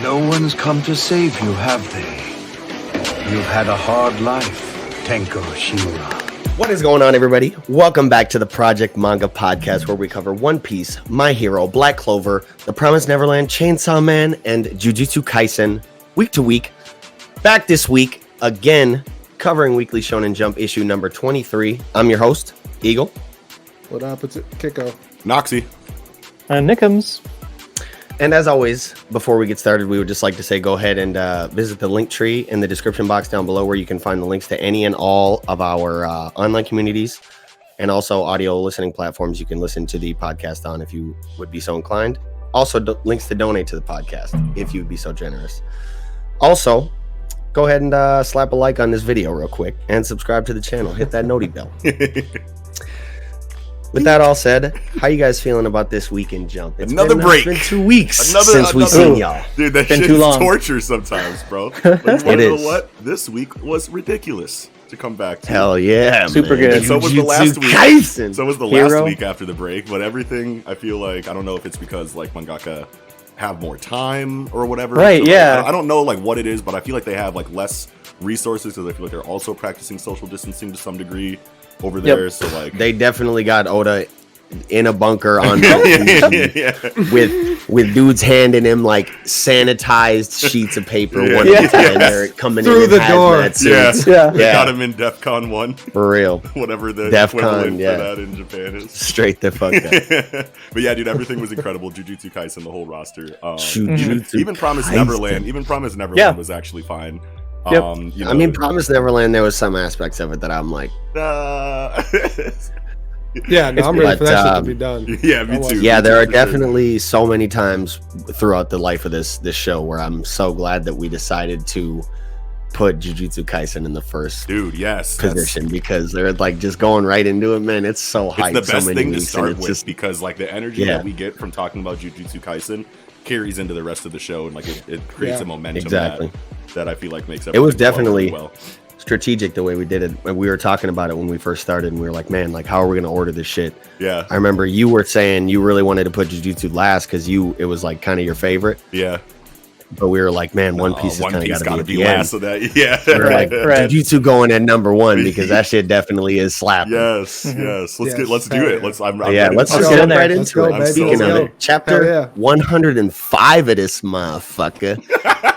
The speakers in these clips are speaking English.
No one's come to save you, have they? You've had a hard life, Tenko Shimura. What is going on, everybody? Welcome back to the Project Manga podcast, where we cover One Piece, My Hero, Black Clover, The Promised Neverland, Chainsaw Man, and Jujutsu Kaisen, week to week. Back this week, again, covering Weekly Shonen Jump issue number 23. I'm your host, Eagle. What up? It's Kiko. Noxie. And Nickums. And as always, before we get started, we would just like to say go ahead and visit the link tree in the description box down below, where you can find the links to any and all of our online communities and also audio listening platforms you can listen to the podcast on if you would be so inclined. Also, links to donate to the podcast if you would be so generous. Also, go ahead and slap a like on this video real quick and subscribe to the channel. Hit that noti bell. With that all said, how you guys feeling about this week in Jump? It's break. It's been 2 weeks since we've seen y'all. Dude, that Been shit too is long. torture sometimes, bro. Like, It is. know what? This week was ridiculous to come back to. Hell yeah, Super man. good. And so was the last week. Kaisen. So was the Hero. last week after the break, but everything, I feel like, I don't know if it's because like mangaka have more time or whatever. Right, So, like, yeah. I don't know like what it is, but I feel like they have like less resources, because I feel like they're also practicing social distancing to some degree over there. So like They definitely got Oda in a bunker on yeah. with dudes handing him like sanitized sheets of paper Yeah. one at a time. They're coming Through in the hazmat door. suits. Yeah. They Yeah. got him in DEFCON 1, For real. whatever the DEFCON, equivalent yeah. for that in Japan is. Straight the fuck up. But yeah, dude, everything was incredible. Jujutsu Kaisen, the whole roster. Jujutsu Even Promised Kaisen. Neverland. Even Promised Neverland Yeah. was actually fine. Yep. You know, I mean, Promised Neverland, there was some aspects of it that I'm like, Yeah, no, I'm ready But, for that shit to be done. yeah, me too. yeah, Me there too, are for sure. definitely so many times throughout the life of this show where I'm so glad that we decided to put Jujutsu Kaisen in the first Dude, yes. that's- position, because they're like just going right into it, man. It's so hype. It's the best so many thing to weeks, and start it's with, just because like the energy Yeah. that we get from talking about Jujutsu Kaisen carries into the rest of the show, and like it creates Yeah. a momentum Exactly. that I feel like makes It was everything flow definitely really well. strategic the way we did it. And we were talking about it when we first started, and we were like, man, like, how are we going to order this shit? Yeah, I remember you were saying you really wanted to put Jujutsu last because it was like kind of your favorite, yeah. but we were like, man, One Piece is One kind Piece of gotta got to be be last last. of that. Yeah, We were like, Right. Jujutsu going at number one, because that shit definitely is slapping. Yes, yes. Let's do it. Let's. I'm Yeah, ready let's to just talk get get in there. right Let's into go, it. baby. Speaking Let's of go. it, chapter Hell yeah. 105 of this motherfucker,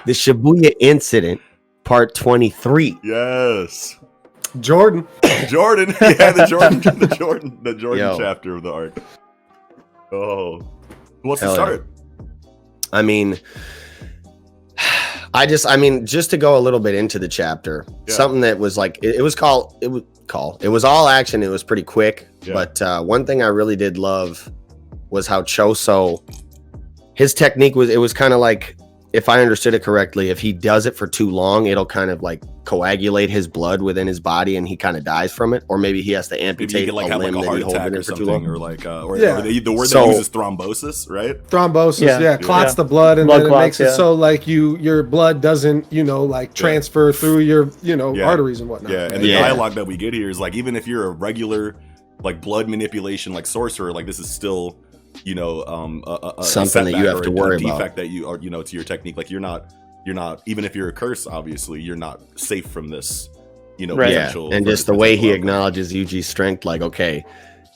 the Shibuya incident, part 23. Yes, Jordan. Jordan. Yeah, the Jordan Yo. chapter of the arc. Oh, who wants to Hell start? I mean, just to go a little bit into the chapter, Yeah. something that was like, it was all action. It was pretty quick. Yeah. But one thing I really did love was how Choso, his technique was kind of like, if I understood it correctly, if he does it for too long, it'll kind of like coagulate his blood within his body and he kind of dies from it. Or maybe he has to Maybe you amputate could like a have like limb a that heart he holds attack in or it for too something, long. or like, or Yeah. the word So- they use is thrombosis, right? Thrombosis, Yeah. yeah, clots Yeah. the blood, and Blood then it clots, makes yeah. it so like your blood doesn't, like transfer through your, Yeah. arteries and whatnot. Yeah, right? and the Yeah. dialogue that we get here is like, even if you're a regular like blood manipulation like sorcerer, like this is still a Something that you setback have or to a worry about. defect that you are to your technique. Like you're not even if you're a curse, obviously you're not safe from this. Right. Yeah, potential- and for just this the way he potential outcome. acknowledges Yuji's strength, like, okay,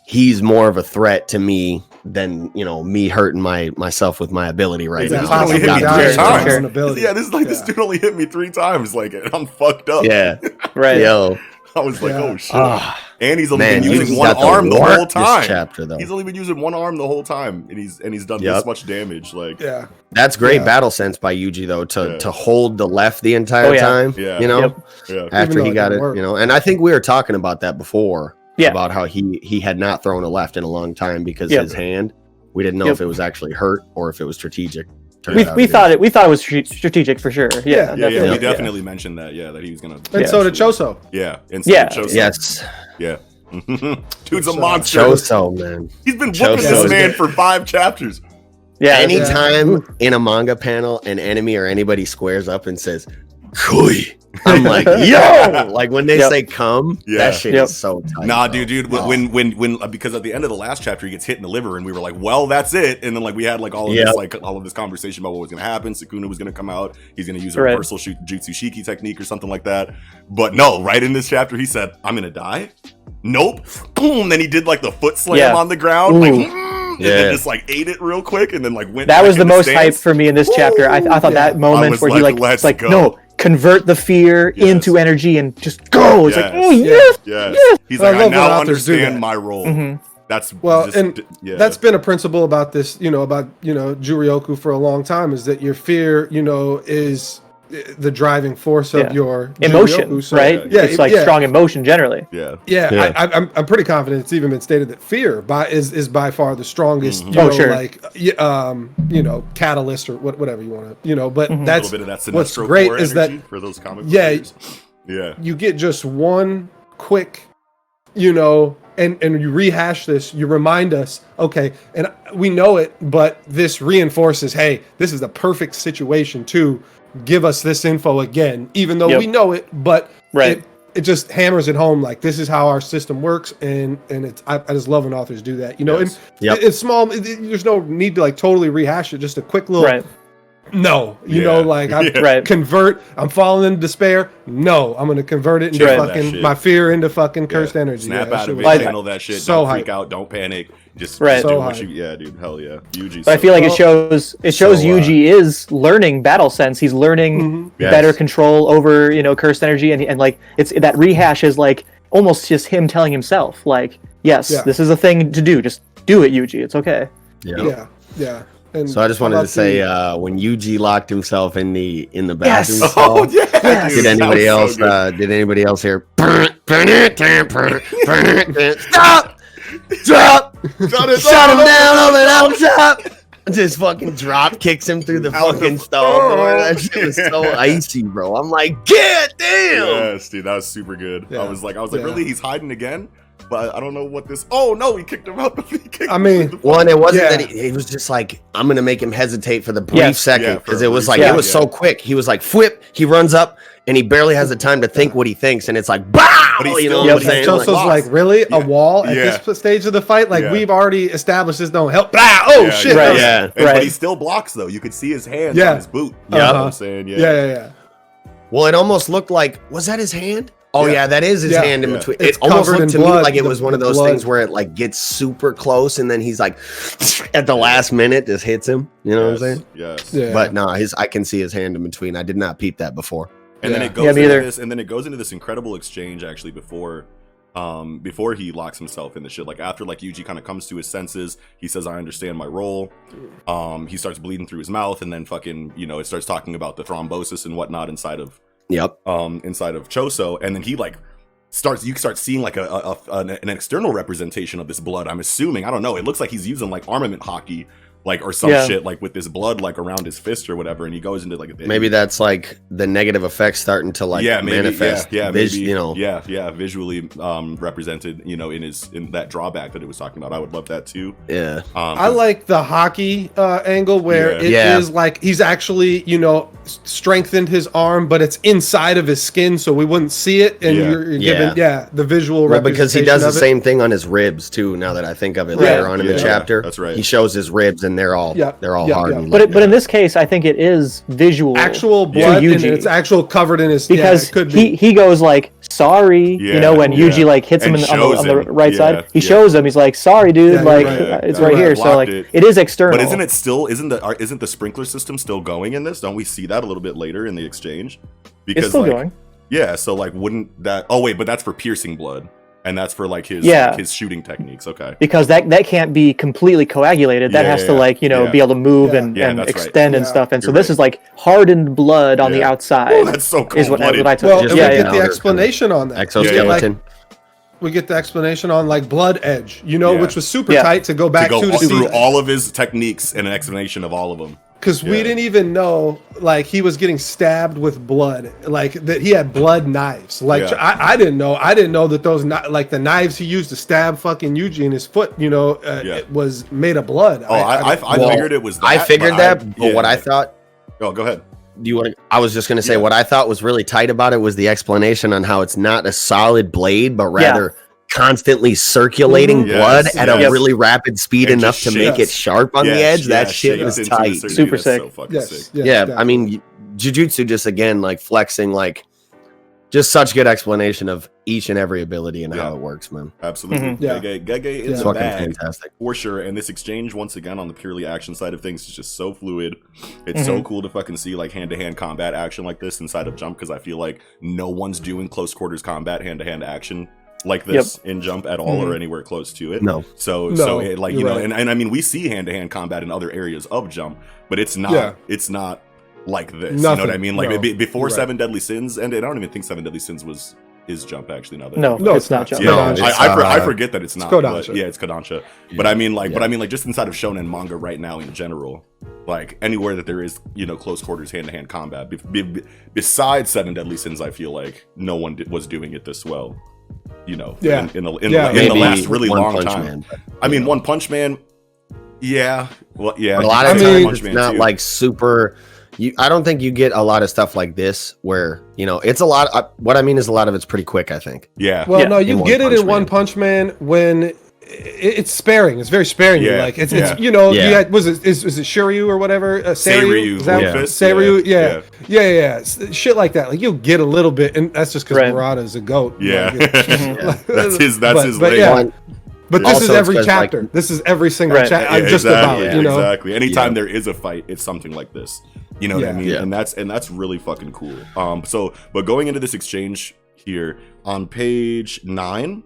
he's more of a threat to me than me hurting myself with my ability right Yeah, now. this only I've hit got me to three figure it out. times. An ability. Yeah, this dude only hit me 3 times. Like I'm fucked up. Yeah, Right. yo, I was like, Yeah. oh shit. ah, And he's only man, been using Yuji's one got the arm the work whole this time. chapter, though. He's only been using one arm the whole time, and he's done Yep. this much damage. Like, Yeah. That's great Yeah. battle sense by Yuji, though, Yeah. to hold the left the entire Oh, yeah. time. Yeah. Yep. yeah, After Even he though got it it, didn't work. and I think we were talking about that before. Yeah. About how he had not thrown a left in a long time because Yep. his hand. We didn't know Yep. if it was actually hurt or if it was strategic. Turned We out we it thought it was strategic for sure. Yeah. Yeah. yeah. We Yeah. definitely mentioned that. Yeah, that he was gonna. And so did Choso. Yeah, and so Yeah. did Choso. Yes, Yeah. Dude's a Choso. monster. Choso, man. He's been Choso whooping this is man good. for 5 chapters. Yeah. Anytime in a manga panel, an enemy or anybody squares up and says, "Koi," I'm like, yo, like when they Yep. say come, Yeah. that shit Yep. is so tight. Nah, bro. dude, when because at the end of the last chapter he gets hit in the liver, and we were like, well, that's it. And then like we had like all of Yep. this all of this conversation about what was gonna happen. Sukuna was gonna come out. He's gonna use a Right. reversal Jutsu Shiki technique or something like that. But no, right in this chapter he said, I'm gonna die. Nope. Boom. Then he did like the foot slam Yeah. on the ground, like, and Yeah. then just like ate it real quick, and then like went. That back was the into most hype stance. for me in this chapter. I thought that moment was where he like, like, let's it's like, go. no, convert the fear Yes. into energy and just go. It's like, Yes. oh yes. Yes. He's Well, I like, I love when now authors do understand that. my role. Mhm. That's Well, just, and yeah. that's been a principle about this, about Juryoku for a long time, is that your fear, is the driving force of Yeah. your Emotion, Juryoku. So, right? Yeah, It's like strong emotion generally. yeah. Yeah, Yeah. I'm pretty confident it's even been stated that fear is by far the strongest, Oh, sure. like catalyst or whatever you want to, but A little that's bit of that what's Sinestro great core is that energy for those comic book Yeah. readers. Yeah. you get just one quick, and you rehash this, you remind us, okay, and we know it, but this reinforces, hey, this is the perfect situation to give us this info again, even though Yep. we know it, but Right. it just hammers it home, like this is how our system works, and it's I just love when authors do that, Yes. and Yep. it's small, there's no need to like totally rehash it, just a quick little Right. no, Yeah. like I Yeah. Right. convert. I'm falling into despair. No, I'm gonna convert it into Channel that fucking shit. my fear into fucking cursed Yeah. energy. Snap Yeah, that out shit of was it, like- channel that shit. so Don't hype. freak out. Don't panic. Just Right. do So what hype. yeah, dude. Hell yeah. Yuji. But I feel like Well, it shows so, Yuji is learning battle sense. He's learning Yes. better control over cursed energy, and like it's that rehash is like almost just him telling himself like, yes, Yeah. this is a thing to do. Just do it, Yuji. It's okay. Yeah. And So I just how wanted to about say, the- when Yuji locked himself in the Yes. bathroom Oh stall, yeah. dude, did that anybody was else? so good. Did anybody else hear? Stop! Drop! Shut him down over that shop! Just fucking drop kicks him through the Out the fucking stall. Bro. That door. shit was so icy, bro. I'm like, God damn! Yes, dude, that was super good. Yeah. I was like, Yeah. really? He's hiding again? But I don't know what this. Oh no, he kicked him out. He kicked I him mean, through the Well, and it wasn't Yeah. that he was just like, I'm gonna make him hesitate for the brief Yes. second Yeah, for because a it was brief like second, it was yeah. so quick. He was like, whip, he runs up and he barely has the time to think what he thinks, and it's like, bow! But he's You know still- what I'm he's saying? still Like, Joseph's like, really? Yeah. A wall at Yeah. this stage of the fight? Like, Yeah. we've already established this don't help. Blah! Oh, Yeah, shit. yeah, Right. Yeah. And, Right. But he still blocks though. You could see his hands Yeah. on his boot. You Yeah. know what I'm saying? Yeah. Well, it almost looked like, was that his hand? Oh Yeah. yeah, that is his Yeah. hand in Yeah. between. It's It almost covered looked in to me blood, like it the- was one of the those blood. things where it like gets super close and then he's like at the last minute just hits him. You know what I'm saying? Yes. Yeah. But no, I can see his hand in between. I did not peep that before. And then Yeah. it goes Yeah, into me either. this, and then it goes into this incredible exchange actually before he locks himself in the shit. Like after like Yuji kind of comes to his senses, he says, "I understand my role." He starts bleeding through his mouth, and then fucking it starts talking about the thrombosis and whatnot inside of Yep. Choso, and then he like you start seeing like an external representation of this blood. I'm assuming, I don't know, it looks like he's using like armament hockey, like or some Yeah. shit like with this blood like around his fist or whatever, and he goes into like Maybe that's like the negative effects starting to like manifest. maybe, You know. visually represented, in that drawback that it was talking about. I would love that too. Yeah. I like the hockey angle where it is Yeah. like he's actually, strengthened his arm, but it's inside of his skin, so we wouldn't see it. And Yeah. you're given, the visual Well, because he representation does the of it. same thing on his ribs too. Now that I think of it, Right. later on in the Yeah, chapter, that's right. He shows his ribs, and they're all Yeah, yeah, hardened. yeah. But in this case, I think it is visual. Actual to blood, and Yuji. it's actual covered in his Because it could be. he goes like sorry, Yeah, when yeah. Yuji like hits him And on the shows him. right Yeah, side, he yeah. shows him. He's like sorry, dude, Yeah, like you're right. it's You're right right. here. So Blocked like it. it is external. But isn't the sprinkler system still going in this? Don't we see that a little bit later in the exchange? Because it's still like, going. Yeah, so like wouldn't that? Oh wait, but that's for piercing blood, and that's for like his Yeah. his shooting techniques. Okay. Because that can't be completely coagulated. That Yeah, has yeah, to like yeah. be able to move Yeah. and, Yeah, and that's right. extend and Yeah. stuff. And so You're this right. is like hardened blood on the Yeah. outside. Oh, that's so cool. is what I took. Well, Just and yeah, we yeah. get the explanation on that. Exoskeleton. We get the explanation on like blood edge, Yeah. which was super Yeah. tight to go back to go to through see all of his techniques and an explanation of all of them. because we Yeah. didn't even know like he was getting stabbed with blood, like that he had blood knives. Like Yeah. I didn't know that those like the knives he used to stab fucking Yuji in his foot, it was made of blood. Oh, I Well, figured it was. That, I figured but that, but what I thought. Oh, go ahead. do you want to? I was just going to say Yeah. what I thought was really tight about it was the explanation on how it's not a solid blade, but rather constantly circulating Mhm. blood Yes, at yes. a really rapid speed And enough just to make it shakes. sharp on the edge. That shit shakes was into a tight. certain Super degree. That's sick. So fucking Yes. sick. Yeah, I definitely. mean, Jujutsu just again like flexing like just such good explanation of each and every ability and how Yeah. it works, man. Absolutely. Mhm. Yeah. Gege Yeah. is It's a fucking bag fantastic. for sure. And this exchange, once again, on the purely action side of things, is just so fluid. It's so cool to fucking see like hand-to-hand combat action like this inside of Jump, because I feel like no one's doing close quarters combat hand-to-hand action like this in Jump at all or anywhere close to it. No. So it, like, you're you know, right. and I mean, we see hand-to-hand combat in other areas of Jump, but it's not Yeah. it's not like this. You know Nothing. what I mean? Like No. before You're right. Seven Deadly Sins ended, I don't even think Seven Deadly Sins is Jump actually. Now that I No, think about it. it's not Jump. Yeah, No, it's, I forget that it's not. Kodansha. But yeah, it's Kodansha. But I mean, like, just inside of shonen manga right now in general, like anywhere that there is, you know, close quarters hand-to-hand combat, besides Seven Deadly Sins, I feel like no one was doing it this well. You know, Yeah. in the Maybe last really One long Punch time. Man, but, I mean, One Punch Man. Yeah, well, yeah. but a lot I of mean, times it's not like super. I don't think you get a lot of stuff like this where, you know, it's a lot. What I mean is a lot of it's pretty quick, I think. Yeah. Well, Yeah. no, you In get One it in Punch One Man. Punch Man when it's sparing. It's very sparing. Yeah, Like it's yeah. you know Yeah. you had was it Shiryu or whatever Seiryu, Is that- Rufus, Seiryu, yeah, yeah. Shit like that. Like you'll get a little bit, and that's just because Right. Murata's a goat. Yeah. Like, That's his but lane. yeah. One- But this Also, is it's every 'cause, like- chapter. This is every single Right. chapter. Yeah, Just exactly, about, you know. exactly. Anytime Yeah. there is a fight, it's something like this. You know what I Yeah. mean? Yeah. And that's really fucking cool. But going into this exchange here on page 9,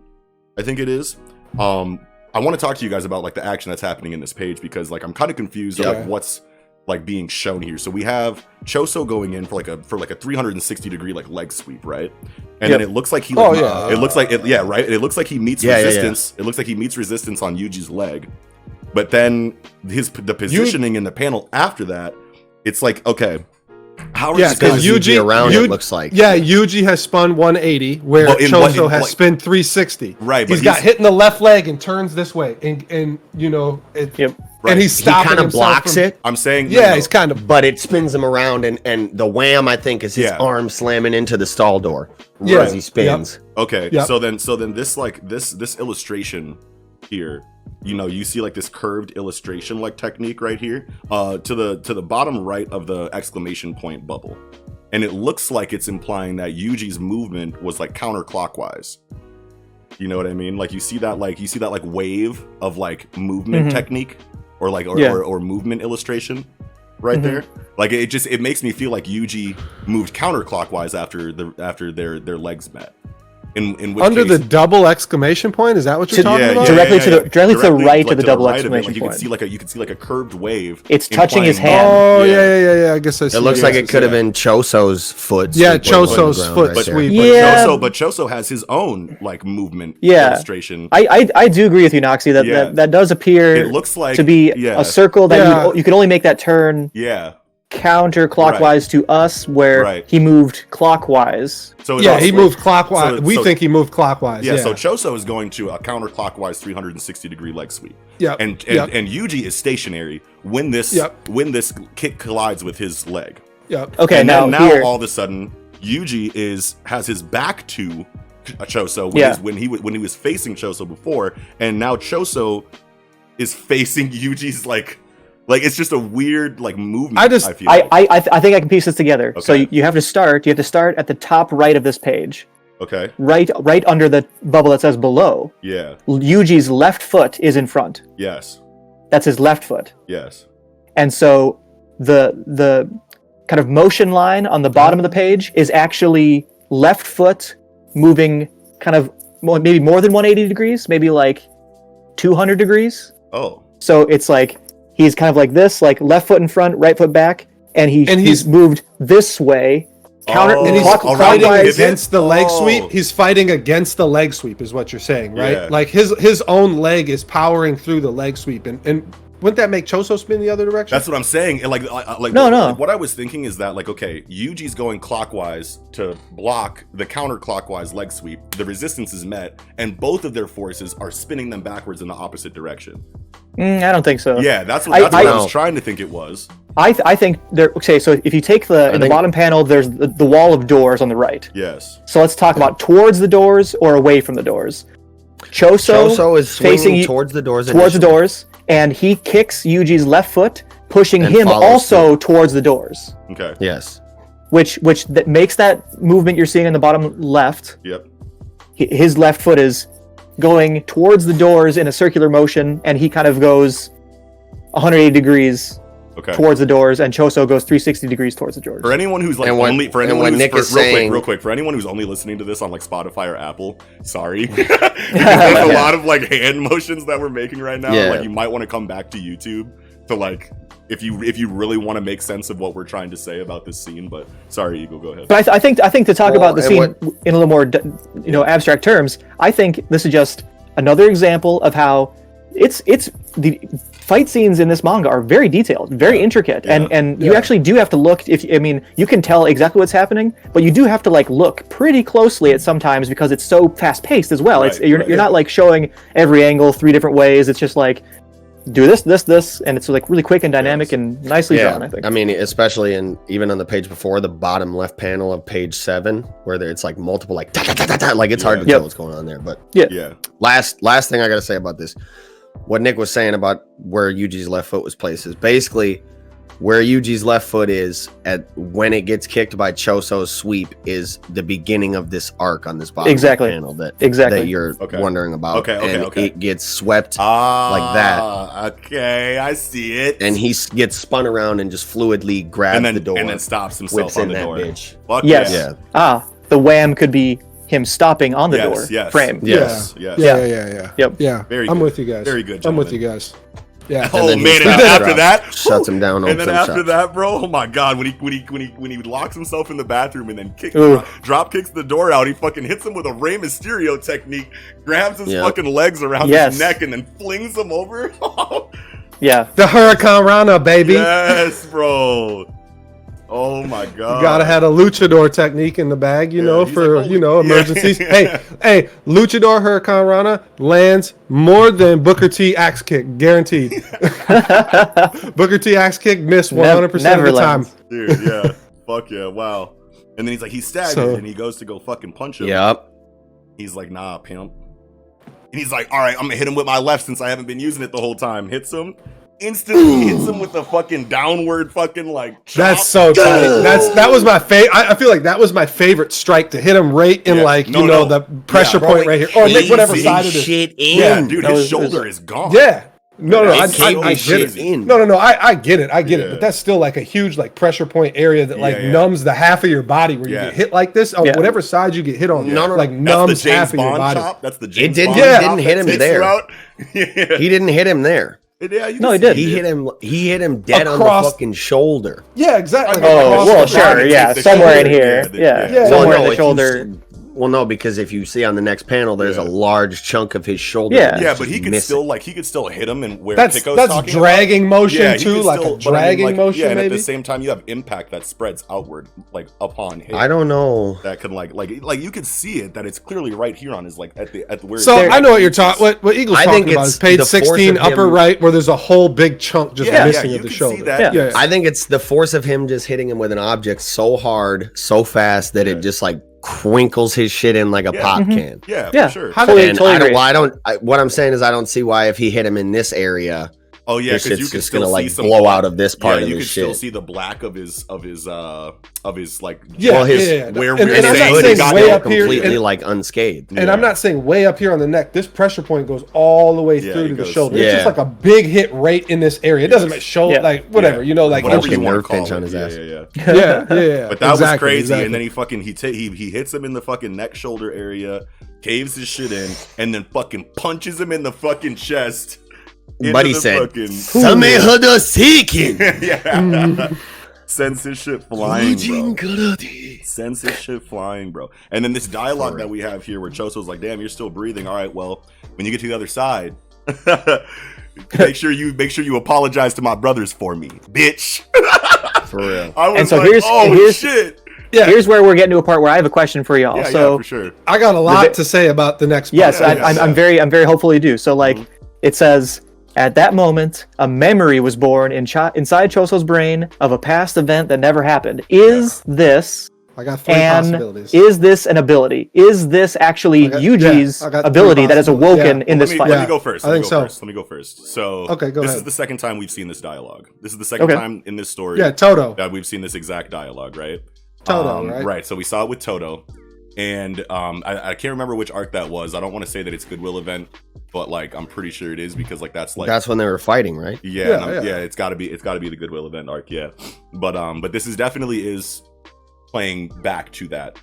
I think it is. I want to talk to you guys about like the action that's happening in this page, because like I'm kind of confused of Yeah. like what's like being shown here. So we have Choso going in for like a 360 degree like leg sweep, right? And then it looks like he like, it looks like it, yeah, right? It looks like he meets resistance. It looks like he meets resistance on Yuji's leg. But then the positioning in the panel after that, it's like, okay, how are Yeah, these because guys Yuji around Yuji- it looks like. Yeah, Yuji has spun 180, where Well, in Choso what- in, has like- spun 360. Right, but He's got he's- hit in the left leg and turns this way, and you know, Yep. and he's He stopping kind of himself blocks from- it, I'm saying Yeah, he's kind of. but it spins him around, and the wham, I think, is his Yeah. arm slamming into the stall door Yeah. as he spins. Okay, Yep. so then this like this illustration here, you know, you see like this curved illustration like technique right here, to the bottom right of the exclamation point bubble, and it looks like it's implying that Yuji's movement was like counterclockwise. You know what I mean? Like you see that like wave of like movement technique or like or movement illustration right there. Like it makes me feel like Yuji moved counterclockwise after their legs met. In which Under case, the double exclamation point, is that what you're talking about? Directly to the right like, of the to double right of it, exclamation like, point. you can see like a curved wave. It's touching his implying- hand. Oh yeah. I guess I see. It looks yeah. like it could have been Choso's foot. Yeah, sweep on the Choso's ground foot right there. sweep. Yeah. But Choso has his own like movement Yeah. illustration. I do agree with you, Noxie, that does appear It looks like to be yeah. a circle that Yeah. you can only make that turn Yeah. counterclockwise to us, where Right. he moved clockwise. So it Yeah, also- he moved clockwise. so- We so- think he moved clockwise. Yeah, so Choso is going to a counterclockwise 360 degree leg sweep. Yep, And yep. Yuji is stationary when this kick collides with his leg. Yep. Okay, And now then now here, all of a sudden Yuji has his back to Choso when he was facing Choso before, and now Choso is facing Yuji's like it's just a weird like movement. I just- feel like. I think I can piece this together. So Okay. you have to start at the top right of this page, Okay. right under the bubble that says below. Yeah. Yuji's left foot is in front. Yes. That's his left foot. Yes. And so the kind of motion line on the bottom of the page is actually left foot moving kind of maybe more than 180 degrees, maybe like 200 degrees. Oh. So it's like he's kind of like this, like left foot in front, right foot back, and he's- he's moved this way, Oh, And he's Clock- fighting clockwise. against the leg Oh. sweep. He's fighting against the leg sweep, is what you're saying, right? Yeah. Like his own leg is powering through the leg sweep, and wouldn't that make Choso spin the other direction? That's what I'm saying. And No. what I was thinking is that, like, okay, Yuji's going clockwise to block the counterclockwise leg sweep. The resistance is met, and both of their forces are spinning them backwards in the opposite direction. I don't think so. Yeah, that's what I was trying to think it was. I think there. Okay, so if you take in the bottom panel, there's the wall of doors on the right. Yes. So let's talk about towards the doors or away from the doors. Choso is facing towards the doors. And he kicks Yuji's left foot, pushing And him follows also towards the doors. Okay. Yes. Which that makes that movement you're seeing in the bottom left. Yep. His left foot is going towards the doors in a circular motion, and he kind of goes 180 degrees towards the doors, and Choso goes 360 degrees towards the doors. For anyone who's like real quick, for anyone who's only listening to this on like Spotify or Apple, sorry, because there's a lot of like hand motions that we're making right now. Yeah. Like you might want to come back to YouTube to like if you really want to make sense of what we're trying to say about this scene. But sorry, Eagle, go ahead. But I think to talk about the scene in a little more abstract terms, I think this is just another example of how it's the fight scenes in this manga are very detailed, very intricate, and you actually do have to look. You can tell exactly what's happening, but you do have to like look pretty closely at sometimes because it's so fast paced as well. Right, You're not like showing every angle 3 different ways. It's just like do this, and it's like really quick and dynamic and nicely drawn, I think. I mean, especially even on the page before, the bottom left panel of page 7, where it's like multiple like like it's hard to tell what's going on there. But last thing I gotta say about this, what Nick was saying about where Yuji's left foot was placed is basically where Yuji's left foot is at when it gets kicked by Choso's sweep is the beginning of this arc on this bottom panel that you're wondering about. It gets swept like that. Okay, I see it. And he gets spun around and just fluidly grabs the door and then stops himself on the door. Bitch. Fuck yes. Yeah. The wham could be him stopping on the door frame. Yeah. Very I'm with you guys. Very good. I'm with you guys. Yeah. Oh man! And after that, shuts him down. And then after that, bro, oh my god! When he locks himself in the bathroom and then drop kicks the door out, he fucking hits him with a Rey Mysterio technique, grabs his fucking legs around his neck, and then flings him over. Yeah, the Hurricane Rana, baby. Yes, bro. Oh my god! You gotta have a luchador technique in the bag, for emergencies. Hey, luchador Hurricane Rana lands more than Booker T axe kick, guaranteed. Booker T axe kick missed 100% of the time. Dude, yeah, fuck yeah, wow. And then he's like, he's staggered, and he goes to go fucking punch him. Yep. He's like, nah, pimp. And he's like, all right, I'm gonna hit him with my left since I haven't been using it the whole time. Hits him. Instantly hits him with a fucking downward fucking like chop. That's so tight. That was my favorite. I feel like that was my favorite strike, to hit him right in the pressure point right here. Or Nick, whatever side of it. Yeah, dude, his shoulder is gone. Yeah. I get it. No, I get it. But that's still like a huge like pressure point area that numbs the half of your body where you get hit like this. On whatever side you get hit on. Like numbs half of your body. That's the James Bond. He didn't hit him there. He didn't hit him there. Yeah, he did. He hit him dead on the fucking shoulder. Yeah, exactly. Sure. Yeah, somewhere in here. Yeah. Somewhere in the shoulder. Well, no, because if you see on the next panel, there's a large chunk of his shoulder. Yeah, but he could still hit him, and where that's dragging motion too, like a dragging motion. Yeah, and maybe? at the same time, you have impact that spreads outward, like upon hit. I don't know. That can like you can see it, that it's clearly right here on his like at the where. So I know what you're talking. What Eagle's talking about is page 16, upper right, where there's a whole big chunk just missing of the shoulder. I think it's the force of him just hitting him with an object so hard, so fast that it just like crinkles his shit in like a pop can. Yeah, for sure. What I'm saying is I don't see why if he hit him in this area. Oh yeah, because you can just still gonna like see some blow black out of this part of his shit. You can still see the black of his like where and I'm not saying way up here completely like unscathed. And I'm not saying way up here on the neck. This pressure point goes all the way through to the shoulder. It's just like a big hit right in this area. It doesn't make shoulder like whatever, like whatever you nerve pinch on his ass. Yeah. But that was crazy. And then he fucking he hits him in the fucking neck shoulder area, caves his shit in, and then fucking punches him in the fucking chest. Buddy said, yeah. Sends his shit flying, bro. Sends his shit flying, bro. And then this dialogue that we have here where Choso's like, damn, you're still breathing. All right, well, when you get to the other side, make sure you apologize to my brothers for me, bitch. For real. I was And so like, here's shit. Yeah, Here's where we're getting to a part where I have a question for y'all. Yeah, so for sure. I got a lot to say about the next part. yes, Yeah, I'm very hopeful you do. So like it says, at that moment, a memory was born inside Choso's brain of a past event that never happened. Is this I got three and possibilities. is this an ability? Is this actually Yuji's I got three ability that is possibilities. awoken Yeah. in this fight? Let me go first. I think so. Let me go first. So Okay, go this ahead. is the second time we've seen this dialogue. This is the second Okay. time in this story Yeah, Toto. that we've seen this exact dialogue, right? Toto, right? Right. So we saw it with Toto. And I can't remember which arc that was. I don't want to say that it's Goodwill Event, but like I'm pretty sure it is because like that's when they were fighting, right? yeah. It's got to be the Goodwill Event arc, yeah. But this is definitely is playing back to that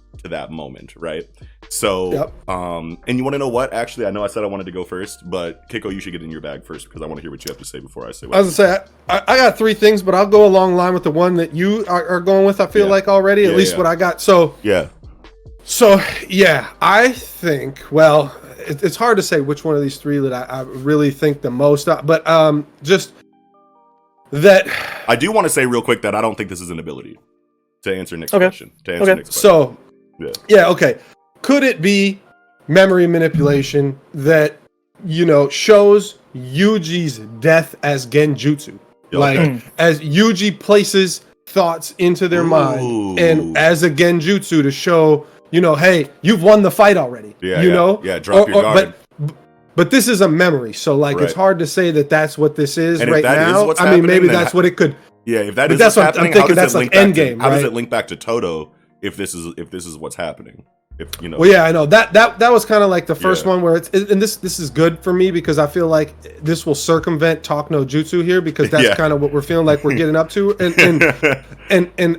moment, right? So and you want to know what? Actually, I know I said I wanted to go first, but Kiko, you should get in your bag first because I want to hear what you have to say before I say what. I was gonna say I got three things, but I'll go along line with the one that you are going with. I feel like already, at least what I got. So yeah, I think. Well, it's hard to say which one of these three that I really think the most. But just that. I do want to say real quick that I don't think this is an ability. To answer Nick's question. So okay. Could it be memory manipulation that shows Yuji's death as genjutsu? Like as Yuji places thoughts into their mind and as a genjutsu to show, hey, you've won the fight already. Drop your guard. But this is a memory, so like it's hard to say that that's what this is and right now. I mean, maybe that's what it could. Yeah, if that is that's what's what happening, I'm thinking. That's like Endgame. How does it link back to Toto if this is what's happening? Well, yeah, I know that was kind of like the first one where and this is good for me because I feel like this will circumvent Talk No Jutsu here because that's kind of what we're feeling like we're getting up to, and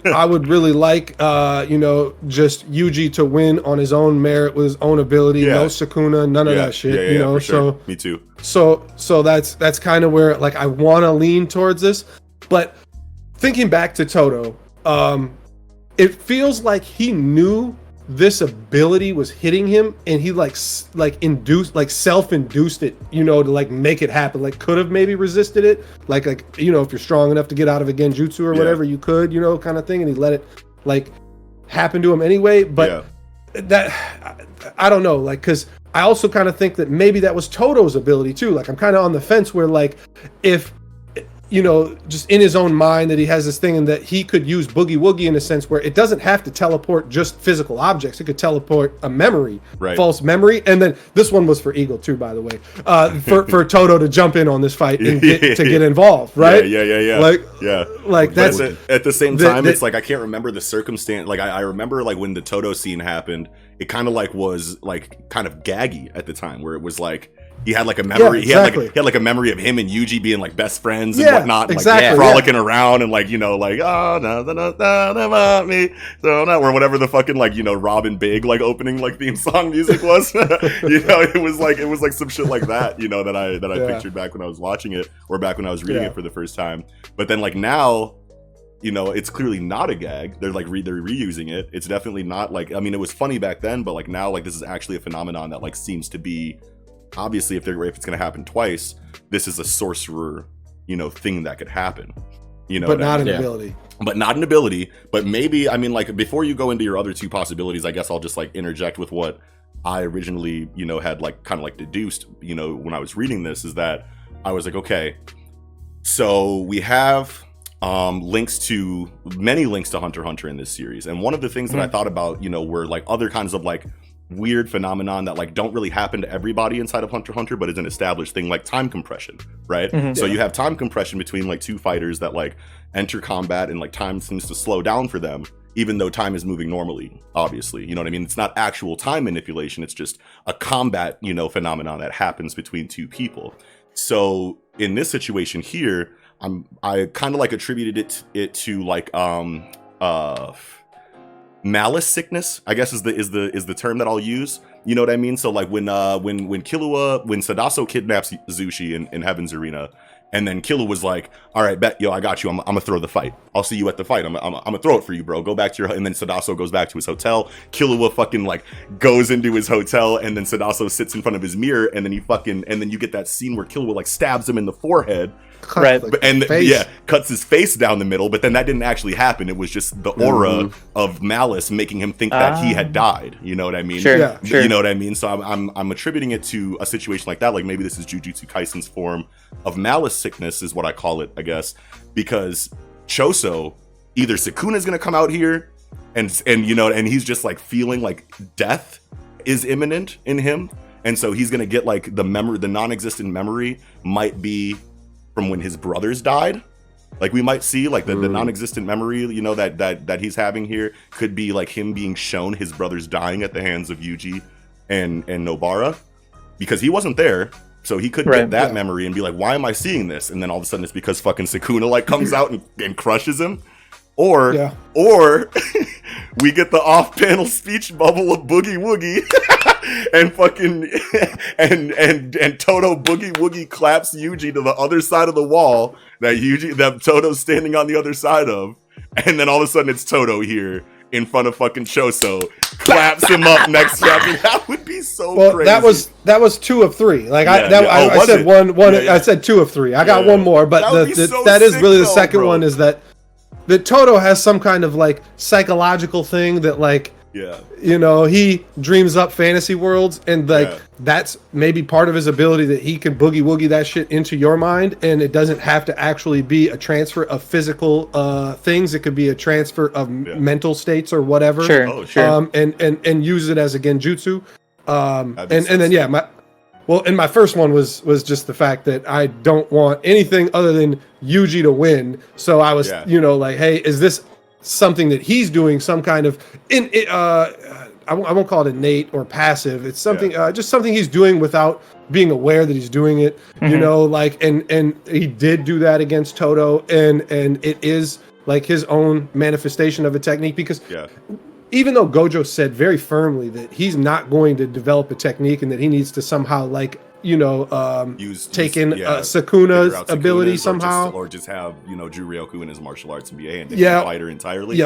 I would really like just Yuji to win on his own merit with his own ability, no Sukuna, none of that shit, for sure. So me too. So that's kind of where like I want to lean towards this, but thinking back to Toto, it feels like he knew this ability was hitting him and he self-induced it, to like make it happen. Like could have maybe resisted it, like if you're strong enough to get out of a genjutsu or whatever, you could, kind of thing, and he let it like happen to him anyway. But that I don't know, like, because I also kind of think that maybe that was Toto's ability too. Like I'm kind of on the fence where like if just in his own mind that he has this thing and that he could use Boogie Woogie in a sense where it doesn't have to teleport just physical objects. It could teleport a memory, false memory. And then this one was for Eagle too, by the way, for Toto to jump in on this fight and get involved, right? Yeah. Like that's at the same time, it's like I can't remember the circumstance. Like I remember like when the Toto scene happened, it kind of like was like kind of gaggy at the time where it was like he had like a memory. He had like a memory of him and Yuji being like best friends and whatnot, and, like frolicking around and like oh no about me, so no, or whatever the fucking like Robin Big like opening like theme song music was. It was like some shit like that. That I pictured back when I was watching it or back when I was reading it for the first time. But then like now, it's clearly not a gag. They're like they're reusing it. It's definitely not like, I mean, it was funny back then, but like now like this is actually a phenomenon that like seems to be. Obviously, if it's going to happen twice, this is a sorcerer, thing that could happen. But not an ability. But not an ability. But maybe, I mean, like before you go into your other two possibilities, I guess I'll just like interject with what I originally, had like kind of like deduced, when I was reading this, is that I was like, okay, so we have many links to Hunter x Hunter in this series, and one of the things that I thought about, were like other kinds of like weird phenomenon that like don't really happen to everybody inside of Hunter x Hunter, but is an established thing, like time compression, right? So you have time compression between like two fighters that like enter combat and like time seems to slow down for them, even though time is moving normally, obviously. You know what I mean? It's not actual time manipulation, it's just a combat, phenomenon that happens between two people. So in this situation here, I kind of like attributed it to like malice sickness, I guess is the term that I'll use. You know what I mean? So like when Sadaso kidnaps Zushi in Heaven's Arena, And then Killua was like, all right, bet, yo, I got you. I'm gonna throw the fight. I'll see you at the fight. I'm gonna throw it for you, bro. Go back to your, and then Sadaso goes back to his hotel. Killua fucking like goes into his hotel, and then Sadaso sits in front of his mirror, and then and then you get that scene where Killua like stabs him in the forehead. Right. And cuts his face down the middle, but then that didn't actually happen. It was just the aura of malice making him think that he had died. You know what I mean? Sure, yeah. Sure. You know what I mean? So I'm attributing it to a situation like that. Like maybe this is Jujutsu Kaisen's form of malice sickness, is what I call it, I guess, because Choso, either Sukuna's gonna come out here and you know, and he's just like feeling like death is imminent in him, and so he's gonna get like the non-existent memory might be from when his brothers died. Like we might see like the non-existent memory, you know, that he's having here could be like him being shown his brothers dying at the hands of Yuji and Nobara, because he wasn't there, so he could get that memory and be like, why am I seeing this? And then all of a sudden it's because fucking Sukuna like comes out and crushes him. Or we get the off-panel speech bubble of Boogie Woogie and fucking and Toto Boogie Woogie claps Yuji to the other side of the wall that Toto's standing on the other side of, and then all of a sudden it's Toto here in front of fucking Choso, claps him up next chapter. That would be so crazy. That was 2 of 3. Like I said one. I said 2 of 3. I got one more, but that is really the second one, is that Toto has some kind of like psychological thing that like, you know, he dreams up fantasy worlds, and like that's maybe part of his ability, that he can boogie woogie that shit into your mind, and it doesn't have to actually be a transfer of physical things. It could be a transfer of mental states or whatever. Sure. And use it as a genjutsu. And my first one was just the fact that I don't want anything other than Yuji to win. So I was, you know, like, hey, is this something that he's doing, some kind of I won't call it innate or passive. It's something just something he's doing without being aware that he's doing it. You know, like and he did do that against Toto, and it is like his own manifestation of a technique, because even though Gojo said very firmly that he's not going to develop a technique and that he needs to somehow, like, you know, take in Sukuna's ability somehow, or just have, you know, Juryoku in his martial arts and be a hand fighter entirely.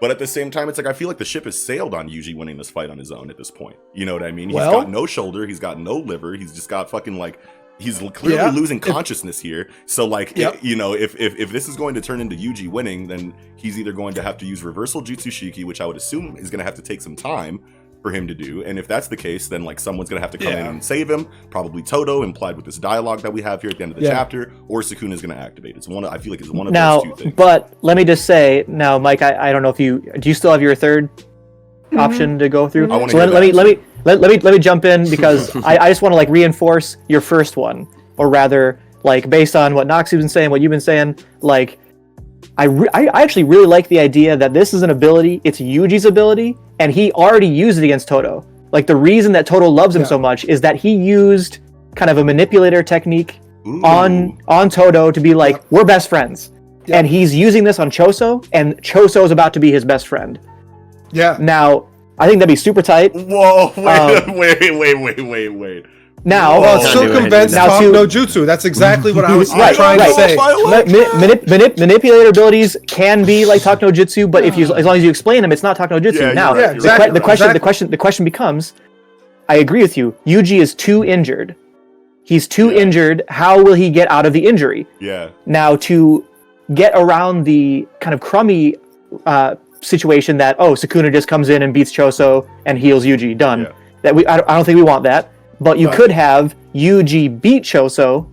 But at the same time, it's like I feel like the ship has sailed on Yuji winning this fight on his own at this point. You know what I mean? He's got no shoulder, he's got no liver, he's just got fucking like, he's clearly losing consciousness here. So like, you know, if this is going to turn into Yuji winning, then he's either going to have to use reversal Jutsu Shiki, which I would assume is going to have to take some time for him to do. And if that's the case, then like someone's going to have to come in and save him. Probably Toto, implied with this dialogue that we have here at the end of the chapter, or Sukuna's going to activate. It's one. I feel like it's one of those two things. But let me just say now, Mike, I don't know if do you still have your third option to go through? I want to let me jump in, because I just want to like reinforce your first one, or rather, like based on what Noxie's been saying, what you've been saying, like I actually really like the idea that this is an ability, it's Yuji's ability, and he already used it against Toto. Like the reason that Toto loves him so much is that he used kind of a manipulator technique on Toto to be like, we're best friends. And he's using this on Choso, and Choso is about to be his best friend. Now, I think that'd be super tight. Whoa, wait. Now, circumvents talk no jutsu. That's exactly what I was trying to say. Manipulator abilities can be like talk no jutsu, but if you, as long as you explain them, it's not talk no jutsu. Now, the question becomes, I agree with you. Yuji is too injured. He's too injured. How will he get out of the injury? Now, to get around the kind of crummy situation that Sukuna just comes in and beats Choso and heals Yuji. Done. I don't think we want that. But you could have Yuji beat Choso,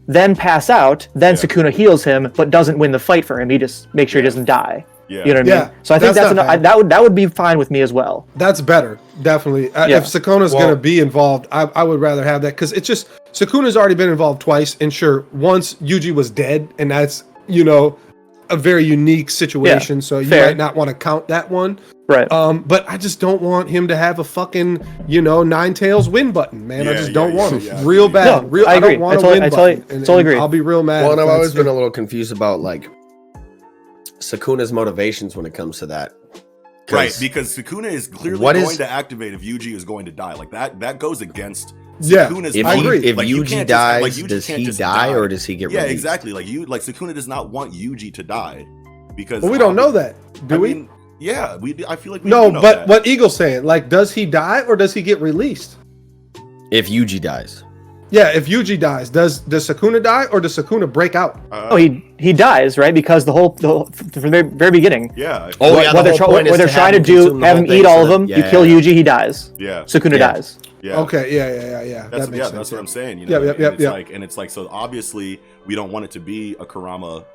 then pass out, then Sukuna heals him, but doesn't win the fight for him. He just makes sure he doesn't die. You know what I mean? So I think that would be fine with me as well. That's better, definitely. If Sukuna's going to be involved, I would rather have that, because it's just Sukuna's already been involved twice, and sure, once Yuji was dead, and that's, you know, a very unique situation, so you might not want to count that one. Right. But I just don't want him to have a fucking, you know, Nine Tails win button, man. I just don't want it. Real bad. No, I agree. don't want a win button. Totally agree. I'll be real mad. Well, and I've always been a little confused about like Sukuna's motivations when it comes to that. Right, because Sukuna is clearly going to activate if Yuji is going to die. Like that goes against Sukuna's if, I agree. If like, Yuji dies, does he die or does he get released? Yeah, exactly. Like Sukuna does not want Yuji to die because we don't know that, do we? Mean, yeah, I feel like we no, do know but that. what Eagle's saying, like, does he die or does he get released? If Yuji dies. Yeah, if Yuji dies, does Sukuna die or does Sukuna break out? He dies, right? Because the whole from the very beginning. Yeah. What they're trying to do, have him eat all of them. You kill Yuji, he dies. Yeah. Sukuna dies. Yeah. Okay. Yeah. That's, that makes sense. That's what I'm saying. You know, and it's like, so obviously we don't want it to be a Kurama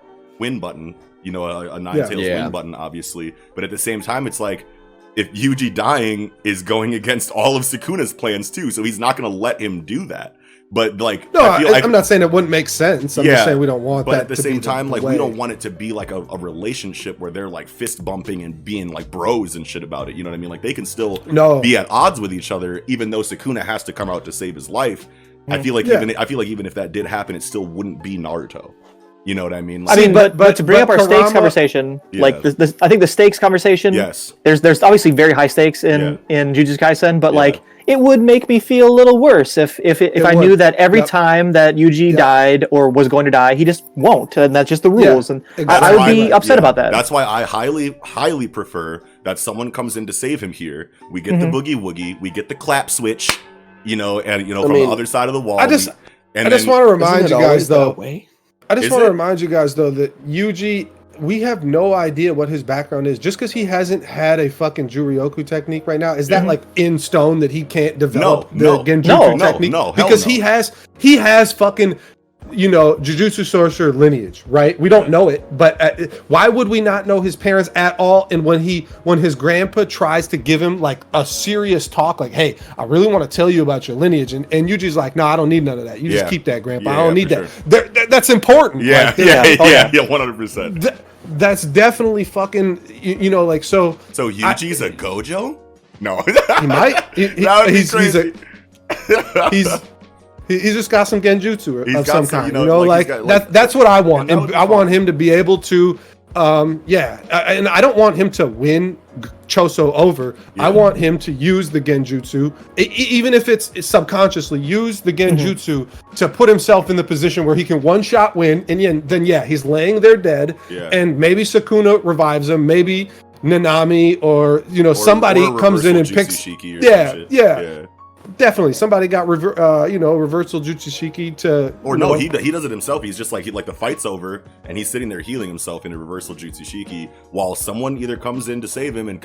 win button, you know, a Nine-Tails win button, obviously. But at the same time, it's like, if Yuji dying is going against all of Sukuna's plans too, so he's not going to let him do that. But like, no, I'm not saying it wouldn't make sense. I'm just saying we don't want that. But at the same time, like, we don't want it to be like a relationship where they're like fist bumping and being like bros and shit about it. You know what I mean? Like, they can still be at odds with each other, even though Sukuna has to come out to save his life. I feel like even if that did happen, it still wouldn't be Naruto. You know what I mean? Like, I mean, but to bring up our stakes conversation, like this, I think the stakes conversation. Yes. There's obviously very high stakes in Jujutsu Kaisen, but like it would make me feel a little worse if I knew that every time that Yuji died or was going to die, he just won't, and that's just the rules, and I would be upset about that. That's why I highly prefer that someone comes in to save him here. We get the boogie woogie, we get the clap switch, you know, and from the other side of the wall. I just want to remind you guys though. I just want to remind you guys, though, that Yuji, we have no idea what his background is. Just because he hasn't had a fucking Juryoku technique right now, is that like in stone that he can't develop the Genjutsu technique? No, because he has fucking, you know, Jujutsu sorcerer lineage, right? We don't know it, but why would we not know his parents at all? And when his grandpa tries to give him like a serious talk, like, hey, I really want to tell you about your lineage, and Yuji's like, no, I don't need none of that. You just keep that, grandpa. I don't need that. Sure. That's important. Yeah, like, 100%. That's definitely fucking, you know, like, so Yuji's a Gojo? No. He might. He's just got some genjutsu of some kind, you know, like that's what I want, and I want him to be able to, and I don't want him to win Choso over. I want him to use the genjutsu, even if it's subconsciously, use the genjutsu to put himself in the position where he can one-shot win, and then he's laying there dead, and maybe Sukuna revives him, maybe Nanami or somebody comes in and picks. Definitely, somebody got reversal Jutsushiki to. Or no, he does it himself. He's just like the fight's over and he's sitting there healing himself in a reversal Jutsushiki while someone either comes in to save him and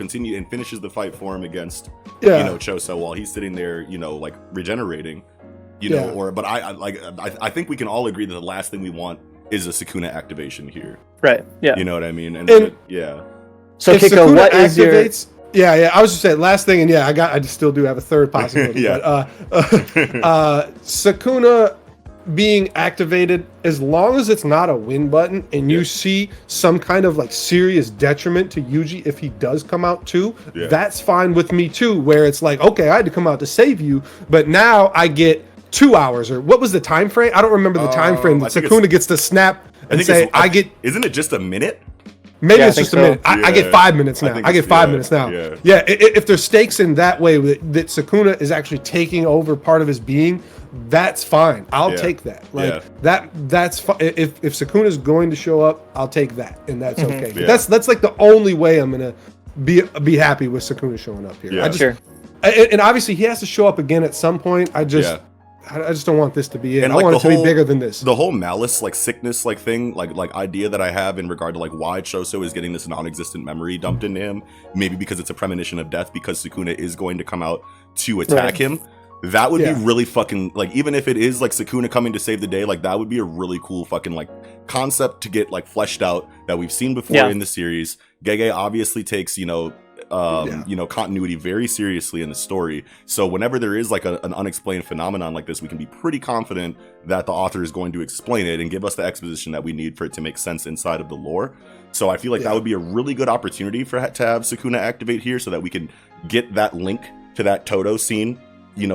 finishes the fight for him against Choso while he's sitting there like regenerating, But I think we can all agree that the last thing we want is a Sukuna activation here. Right. Yeah. You know what I mean? And So Kiko, what is your? Yeah. I was just saying last thing, and I still do have a third possibility. But Sukuna being activated, as long as it's not a win button, and you see some kind of like serious detriment to Yuji if he does come out too, that's fine with me too. Where it's like, okay, I had to come out to save you, but now I get 2 hours, or what was the time frame? I don't remember the time frame that Sukuna gets to snap and say, Isn't it just a minute? Maybe it's just a minute. I get 5 minutes now. I get 5 minutes now. Yeah. If there's stakes in that way that Sukuna is actually taking over part of his being, that's fine. I'll take that. Like that's fine. If Sukuna's going to show up, I'll take that, and that's okay. That's like the only way I'm gonna be happy with Sukuna showing up here. And obviously he has to show up again at some point. I just don't want this to be it. And I want it to be bigger than this. The whole malice, like sickness, like thing, like idea that I have in regard to like why Choso is getting this non-existent memory dumped into him, maybe because it's a premonition of death, because Sukuna is going to come out to attack him. That would be really fucking, like, even if it is like Sukuna coming to save the day, like that would be a really cool fucking like concept to get like fleshed out that we've seen before in the series. M.A.N.G.A obviously takes continuity very seriously in the story, so whenever there is like an unexplained phenomenon like this, we can be pretty confident that the author is going to explain it and give us the exposition that we need for it to make sense inside of the lore. So I feel like that would be a really good opportunity to have Sukuna activate here, so that we can get that link to that Toto scene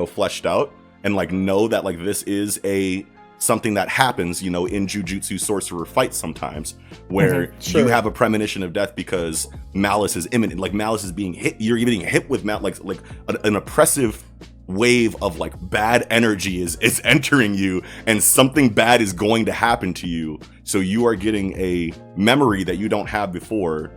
fleshed out, and like know that like this is a something that happens, you know, in Jujutsu sorcerer fights sometimes, where Sure. you have a premonition of death because malice is imminent. Like malice is being hit. You're getting hit with like an oppressive wave of like bad energy is entering you, and something bad is going to happen to you. So you are getting a memory that you don't have before,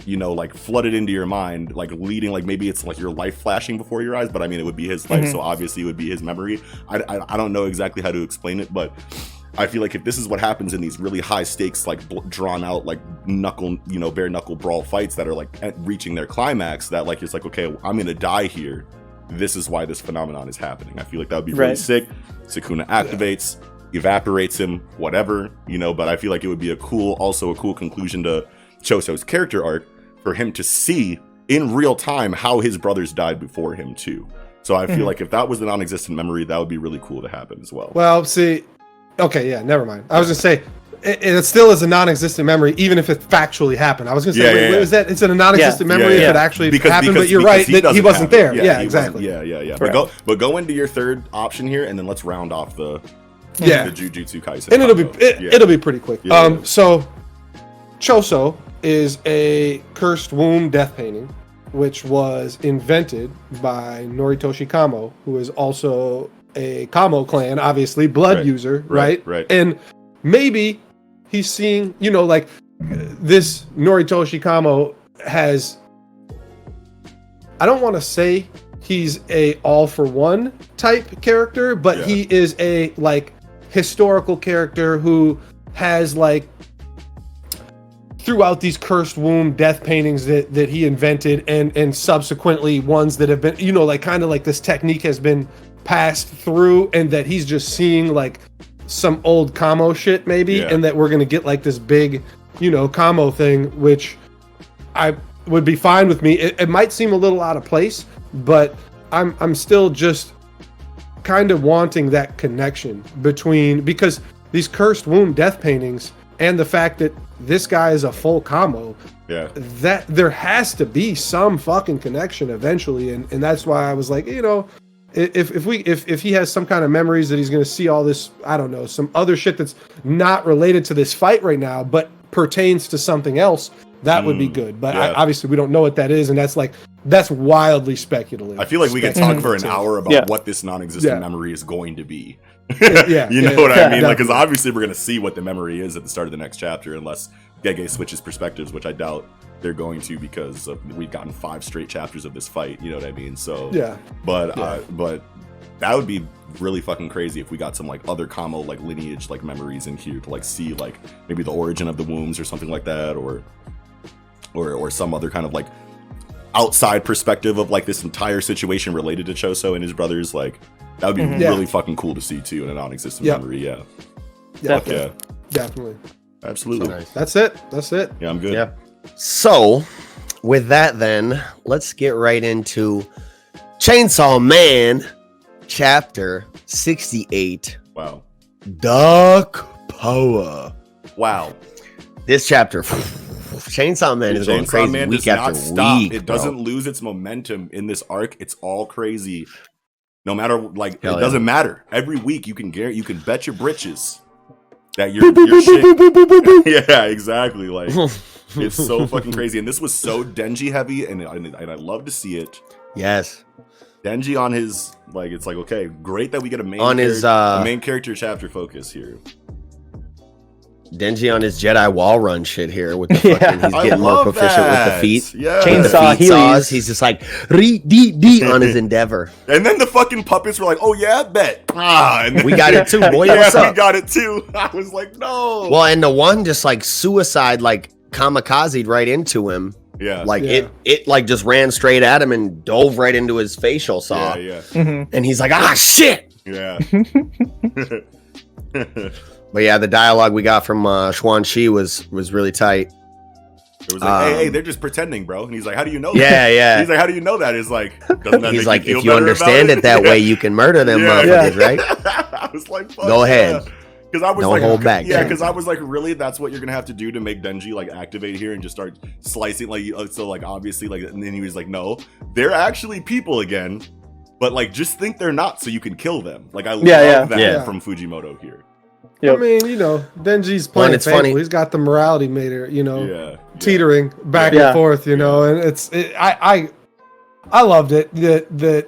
you know, like flooded into your mind, like leading, like maybe it's like your life flashing before your eyes, but I mean, it would be his life, so obviously it would be his memory. I don't know exactly how to explain it, but I feel like if this is what happens in these really high stakes, like drawn out, like bare knuckle brawl fights that are like reaching their climax, that like it's like, okay, I'm gonna die here. This is why this phenomenon is happening. I feel like that would be really sick. Sukuna activates, evaporates him, whatever, you know, but I feel like it would be a cool conclusion to Choso's character arc for him to see in real time how his brothers died before him too. So I feel like if that was the non-existent memory, that would be really cool to happen as well. Well, see, okay, yeah, never mind. I was gonna say it still is a non-existent memory, even if it factually happened. I was gonna say, wait, is that it's a non-existent memory if it actually happened? But you're right that he wasn't there. Yeah, exactly. Yeah. Right. But go into your third option here, and then let's round off the Jujutsu Kaisen. And it'll be pretty quick. Yeah. So Choso is a cursed womb death painting, which was invented by Noritoshi Kamo, who is also a Kamo clan, obviously blood user, right? Right. And maybe he's seeing, you know, like this Noritoshi Kamo has, I don't want to say he's a all for one type character, but he is a like historical character who has like throughout these cursed womb death paintings that he invented and subsequently ones that have been, you know, like kind of like this technique has been passed through, and that he's just seeing like some old Kamo shit maybe, and that we're gonna get like this big, you know, Kamo thing, which I would be fine with me. It might seem a little out of place, but I'm still just kind of wanting that connection between, because these cursed womb death paintings and the fact that this guy is a full Kamo, that there has to be some fucking connection eventually, and that's why I was like, you know, if he has some kind of memories that he's going to see all this, I don't know, some other shit that's not related to this fight right now, but pertains to something else, that would be good. But obviously we don't know what that is, and that's wildly speculative. I feel like we could talk for an hour about what this non-existent memory is going to be. You know what I mean? Like, because obviously we're going to see what the memory is at the start of the next chapter, unless M.A.N.G.A switches perspectives, which I doubt they're going to, because we've gotten 5 straight chapters of this fight. You know what I mean? So but that would be really fucking crazy if we got some like other Kamo like lineage like memories in here to like see like maybe the origin of the wombs or something like that, or some other kind of like outside perspective of like this entire situation related to Choso and his brothers. Like that would be really fucking cool to see too in a non-existent memory. Definitely. Absolutely. So nice. That's it. Yeah, I'm good. Yeah. So, with that, then let's get right into Chainsaw Man, chapter 68. Wow. Dark Power. Wow. This chapter, Chainsaw Man is going crazy Man week does after not stop. week. It doesn't lose its momentum in this arc. It's all crazy. No matter like, Hell it doesn't matter. Every week you can bet your britches that your shit. Yeah, exactly. Like it's so fucking crazy. And this was so Denji heavy, and I love to see it. Yes. Denji on his like, it's like, okay, great that we get a main character chapter focus here. Denji on his Jedi wall run shit here with the fucking, he's getting more proficient with the feet. Yeah. Chainsaw Heelys. He's just like re-D on his endeavor. And then the fucking puppets were like, oh yeah, bet. And We got it too, boy. yeah, What's up? we got it too. I was like, no. Well, and the one just like suicide, like kamikazed right into him. Yeah. Like it like just ran straight at him and dove right into his facial saw. Yeah. And he's like, ah, shit. Yeah. But yeah, the dialogue we got from Xuan Shi was really tight. It was like, hey, they're just pretending, bro. And he's like, how do you know that? Yeah. He's like, how do you know that? It's like, doesn't that He's make like, you feel if you better understand about it that way, you can murder them motherfuckers, right? I was like, fuck Go ahead. Because I was Don't like, hold back. Yeah, because I was like, really, that's what you're gonna have to do to make Denji like activate here and just start slicing, like, so like obviously, like, and then he was like, no, they're actually people again, but like just think they're not, so you can kill them. Like I love that from Fujimoto here. Yep. I mean, Denji's playing it's Fable. funny. He's got the morality meter, teetering back Yeah. and forth, and I loved it that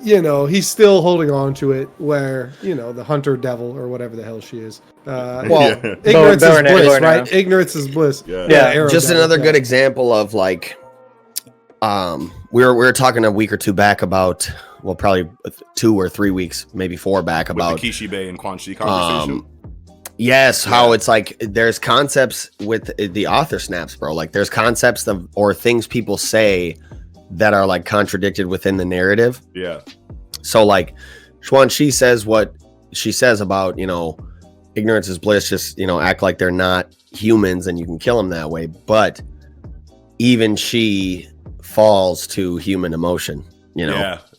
he's still holding on to it where, the hunter devil or whatever the hell she is. Ignorance is bliss, right? Ignorance is bliss. Yeah. Arrow Just devil, another yeah. good example of like, we were talking a week or two back about, well, probably 2 or 3 weeks, maybe 4 back about with the Kishibe and Quan Chi conversation. Yes, how it's like there's concepts with the author snaps, bro. Like there's concepts or things people say that are like contradicted within the narrative. Yeah. So like Quan Chi says what she says about, ignorance is bliss, just, act like they're not humans and you can kill them that way. But even she falls to human emotion,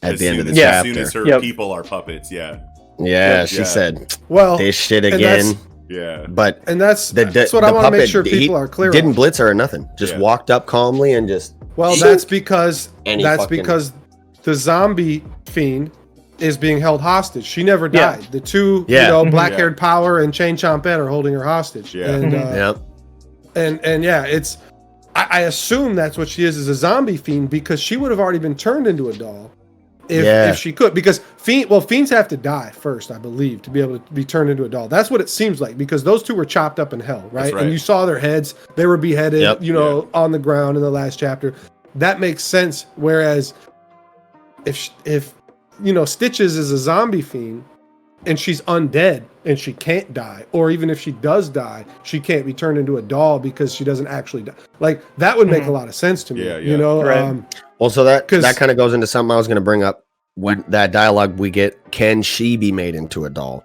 at the end of the chapter. As soon as her people are puppets, Yeah, she said, well, this shit again. Yeah. But that's what I want to make sure people are clear didn't on. blitz her or nothing. Just walked up calmly and just... Well, that's because the zombie fiend is being held hostage. She never died. The two, black-haired power and Chain Chompette are holding her hostage. Yeah. And, it's... I assume that's what she is a zombie fiend, because she would have already been turned into a doll if she could. Because fiends have to die first, I believe, to be able to be turned into a doll. That's what it seems like, because those two were chopped up in hell, right? And you saw their heads; they were beheaded, on the ground in the last chapter. That makes sense. Whereas if Stitches is a zombie fiend and she's undead and she can't die, or even if she does die, she can't be turned into a doll because she doesn't actually die. Like that would make a lot of sense to me. Right. Well, so that kind of goes into something I was going to bring up. When that dialogue we get, can she be made into a doll?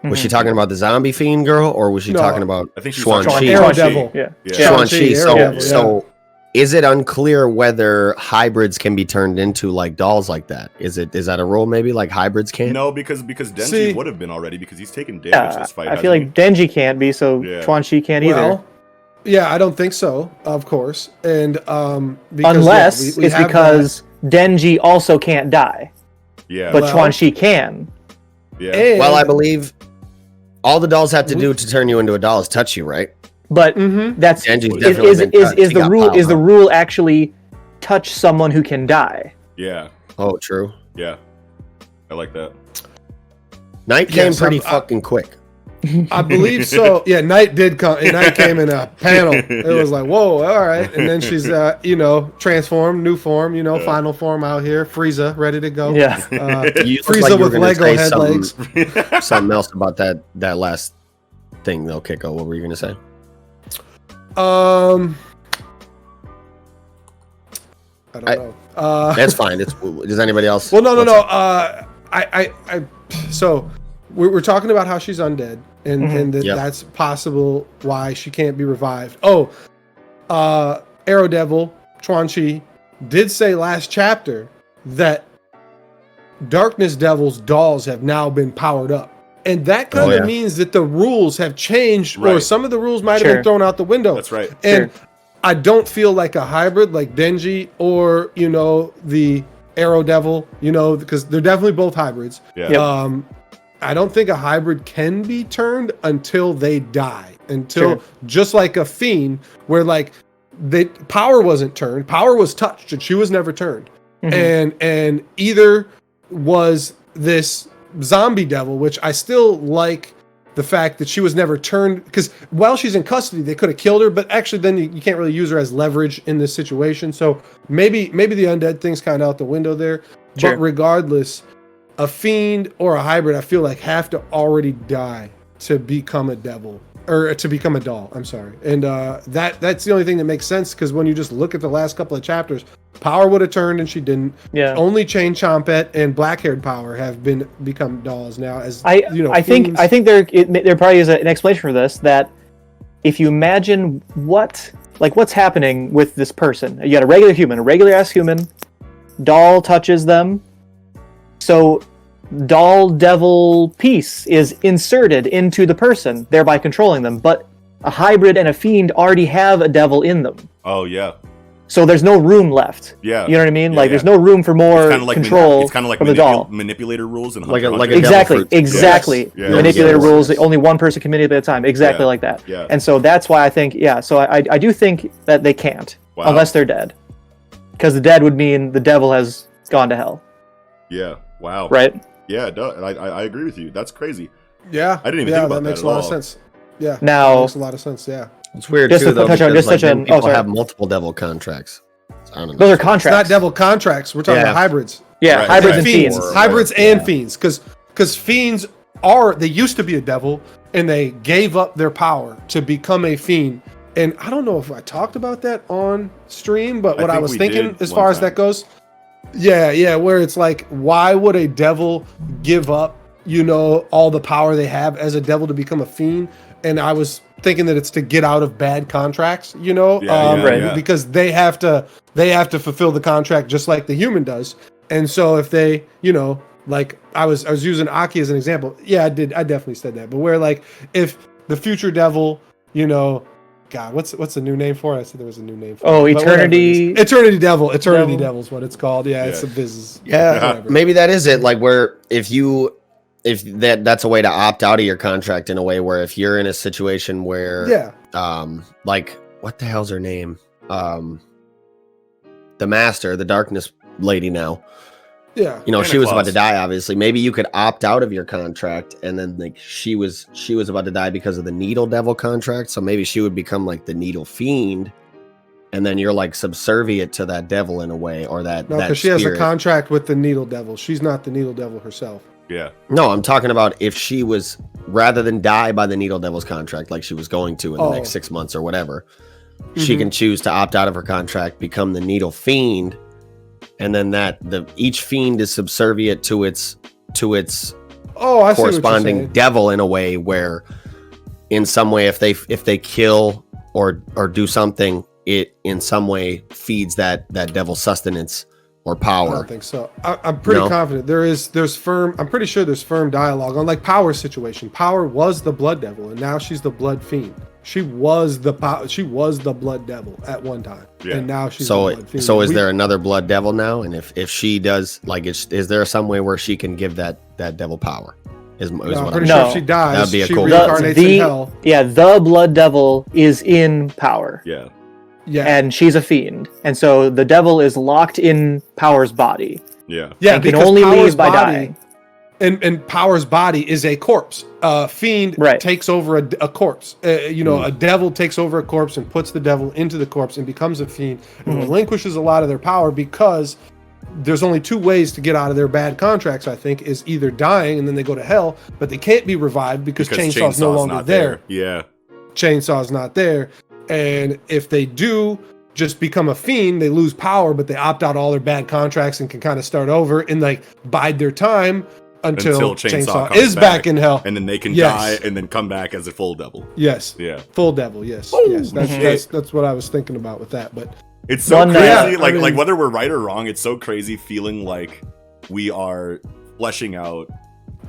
Was she talking about the zombie fiend girl, or was she talking about I think she's Quan talking Chi? Arrow Devil. Quan Chi. Devil, So is it unclear whether hybrids can be turned into like dolls like that? Is that a rule? Maybe like hybrids can't? No, because Denji would have been already, because he's taken damage this fight. I feel like Denji can't be, so Quan Chi can't either. Yeah, I don't think so. Of course, and because, unless it's because Denji also can't die. Yeah, but Quan Chi can. Yeah. And, well, I believe all the dolls have to do to turn you into a doll is touch you, right? But that's is the rule actually touch someone who can die? Yeah. Oh, true. Yeah, I like that. Night came pretty fucking quick. I believe so. Yeah, Night did come. And Night came in a panel. It was like, whoa, all right. And then she's, transformed, new form, final form out here. Frieza, ready to go. Yeah. Frieza with Lego head legs. Something else about that last thing, though, Kiko. What were you going to say? I don't know. That's fine. Does anybody else? Well, no. So we're talking about how she's undead, and that's possible why she can't be revived. Arrow Devil, Quan Chi, did say last chapter that Darkness Devil's dolls have now been powered up. And that kind of means that the rules have changed, or some of the rules might have been thrown out the window. That's right. And I don't feel like a hybrid like Denji or, the Arrow Devil, because they're definitely both hybrids. Yeah. I don't think a hybrid can be turned until they die. Just like a fiend, where like power wasn't turned, power was touched, and she was never turned. And either was this zombie devil, which I still like the fact that she was never turned, because while she's in custody, they could have killed her, but actually then you can't really use her as leverage in this situation. So maybe the undead thing's kind of out the window there. But regardless, a fiend or a hybrid, I feel like have to already die to become a devil, or to become a doll. I'm sorry. And that's the only thing that makes sense, because when you just look at the last couple of chapters, Power would have turned and she didn't. Yeah. Only Chain Chompette and Black-haired Power have become dolls now. I think there probably is an explanation for this, that if you imagine what's happening with this person, you got a regular ass human, doll touches them, so doll devil piece is inserted into the person, thereby controlling them. But a hybrid and a fiend already have a devil in them. Oh yeah. So there's no room left. Yeah. You know what I mean? Yeah, like there's no room for more control it's kind of like from the doll. manipulator rules and Like a Exactly. Yes. Yeah. Manipulator Yes. rules. Only one person can manipulate at a time. Exactly like that. Yeah. And so that's why I think, so I do think that they can't unless they're dead, because the dead would mean the devil has gone to hell. Yeah. Wow. Right. Yeah. I agree with you. That's crazy. Yeah. I didn't even think about that makes that a lot at of all. sense. Yeah. Now- that makes a lot of sense. Yeah. It's weird Just too, to though, touch on- because just like, touch on- then people sorry. have multiple devil contracts. So I don't know. Those are It's contracts. not devil contracts. We're talking Yeah. about hybrids. Yeah, Right, hybrids right. and Fiends. fiends. Hybrids and Yeah. fiends. Because fiends they used to be a devil and they gave up their power to become a fiend. And I don't know if I talked about that on stream, but what I think was we thinking did as one far as time. that goes, yeah, where it's like, why would a devil give up, all the power they have as a devil to become a fiend? And I was thinking that it's to get out of bad contracts, Right. because they have to fulfill the contract just like the human does. And so if they, like I was using Aki as an example. Yeah, I definitely said that. But where like if the future devil, God, what's the new name for it? I said there was a new name for it. Oh, But whatever it Eternity. is. Eternity Devil. Eternity Devil is what it's called. Yeah, it's a business. Yeah, Whatever. maybe that is it. Like where if that's a way to opt out of your contract in a way where if you're in a situation where like what the hell's her name? The Master, the Darkness lady now. Yeah. She was about Claus. to die, obviously. Maybe you could opt out of your contract and then like she was about to die because of the Needle Devil contract. So maybe she would become like the Needle Fiend. And then you're like subservient to that devil in a way, or that because she has a spirit. contract with the Needle Devil. She's not the Needle Devil herself. Yeah. No, I'm talking about if she was, rather than die by the Needle Devil's contract like she was going to in the next 6 months or whatever, she can choose to opt out of her contract, become the Needle Fiend, and then each fiend is subservient to its Oh, I see what you're corresponding saying. devil in a way where, in some way, if they kill or do something, it in some way feeds that devil sustenance or I power. don't think so. I'm pretty confident I'm pretty sure there's firm dialogue on like Power's situation. Power was the Blood Devil, and now she's the Blood Fiend. She was the Blood Devil at one time, and now she's the Blood Fiend. So is there another Blood Devil now? And if she does, like, is there some way where she can give that devil power? I'm what pretty I'm sure if she dies, That'd be a she cool- reincarnates in hell. Yeah, the Blood Devil is in Power. Yeah. Yeah, And she's a fiend. And so the devil is locked in Power's body. Yeah. yeah, and can because only Power's leave by body, dying. And Power's body is a corpse. Fiend takes over a corpse. A devil takes over a corpse and puts the devil into the corpse and becomes a fiend and relinquishes a lot of their power, because there's only two ways to get out of their bad contracts, I think, is either dying and then they go to hell, but they can't be revived because Chainsaw's no longer not there. Yeah. Chainsaw's not there. And if they do just become a fiend, they lose power, but they opt out all their bad contracts and can kind of start over and like bide their time until Chainsaw comes is back in hell. And then they can die and then come back as a full devil. Yes. Yeah. Full devil. Yes. Yes. That's what I was thinking about with that. But It's so One, crazy. I mean- like whether we're right or wrong, it's so crazy feeling like we are fleshing out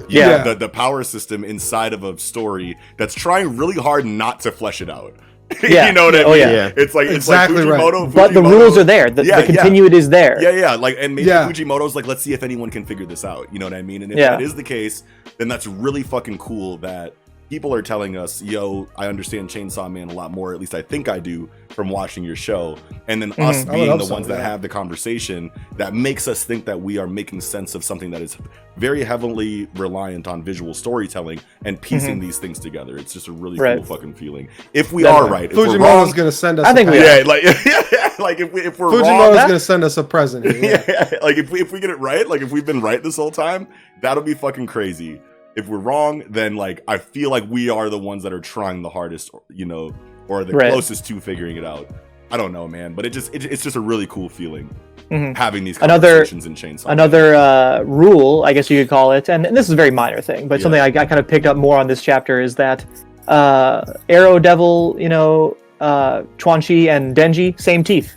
the power system inside of a story that's trying really hard not to flesh it out. Yeah. You know what I mean? Oh, yeah. Yeah. It's like Exactly it's like Fujimoto, But the rules are there. The continuity is there. Yeah. Like, and maybe Yeah. Fujimoto's like, let's see if anyone can figure this out. You know what I mean? And if Yeah. that is the case, then that's really fucking cool that people are telling us, yo, I understand Chainsaw Man a lot more, at least I think I do, from watching your show. And then us I would being hope the so, ones that yeah. have the conversation that makes us think that we are making sense of something that is very heavily reliant on visual storytelling and piecing these things together. It's just a really cool fucking feeling. If we are right, if we're Fujimoto's wrong, going to send us I think a we present. like if we're Fujimoto's wrong, going to send us a present. here, yeah. like if we get it right, like if we've been right this whole time, that'll be fucking crazy. If we're wrong, then like I feel like we are the ones that are trying the hardest, you know, or the closest to figuring it out. I don't know, man, but it's just a really cool feeling having these conversations in Chainsaw. Another rule, I guess you could call it, and this is a very minor thing, but something I kind of picked up more on this chapter is that Arrow Devil, Chuan Chi and Denji, same teeth,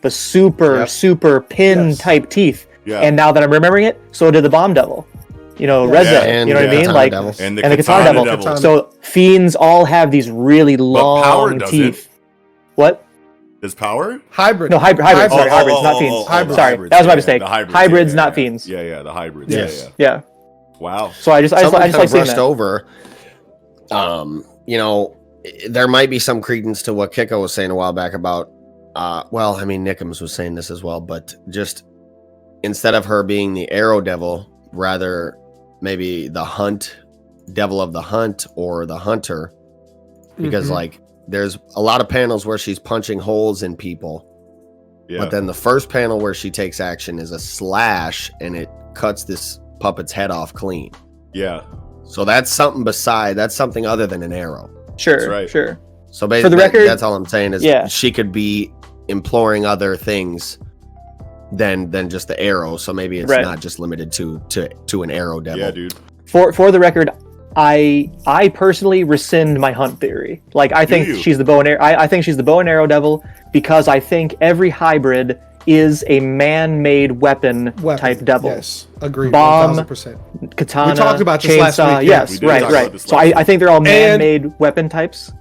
the super pin type teeth. Yeah. And now that I'm remembering it, so did the Bomb Devil. Reza, and you know what I mean? Katana Like, Devil. and the Katana Katana Devil. Devil. So fiends all have these really Power long doesn't. teeth. What? His power? Hybrid. No, hybrids. Sorry, Oh, hybrids, not fiends. the Sorry, hybrids, that was my yeah, mistake. the hybrids, Hybrids, yeah, not yeah. fiends. Yeah, the hybrids. Yes. Yeah. Wow. So I just Someone like kind of seeing brushed that. over. You know, there might be some credence to what Kiko was saying a while back about. Well, I mean, Nickums was saying this as well, but just instead of her being the arrow devil, rather maybe the hunt devil of the hunt or the hunter, because like there's a lot of panels where she's punching holes in people. Yeah. But then the first panel where she takes action is a slash and it cuts this puppet's head off clean. Yeah. So that's something other than an arrow. Sure, That's right. sure. So basically, the record- that's all I'm saying is she could be imploring other things than just the arrow. So maybe it's Right. not just limited to an arrow devil. Yeah, dude. For the record, I personally rescind my hunt theory. Like I think she's the bow and arrow. I think she's the bow and arrow devil because I think every hybrid is a man-made weapon type devil. Yes, agreed. Bomb, 1000%. Katana, We talked about this chainsaw. last week, Yes, We did talk about right. this So last I think they're all man-made weapon types.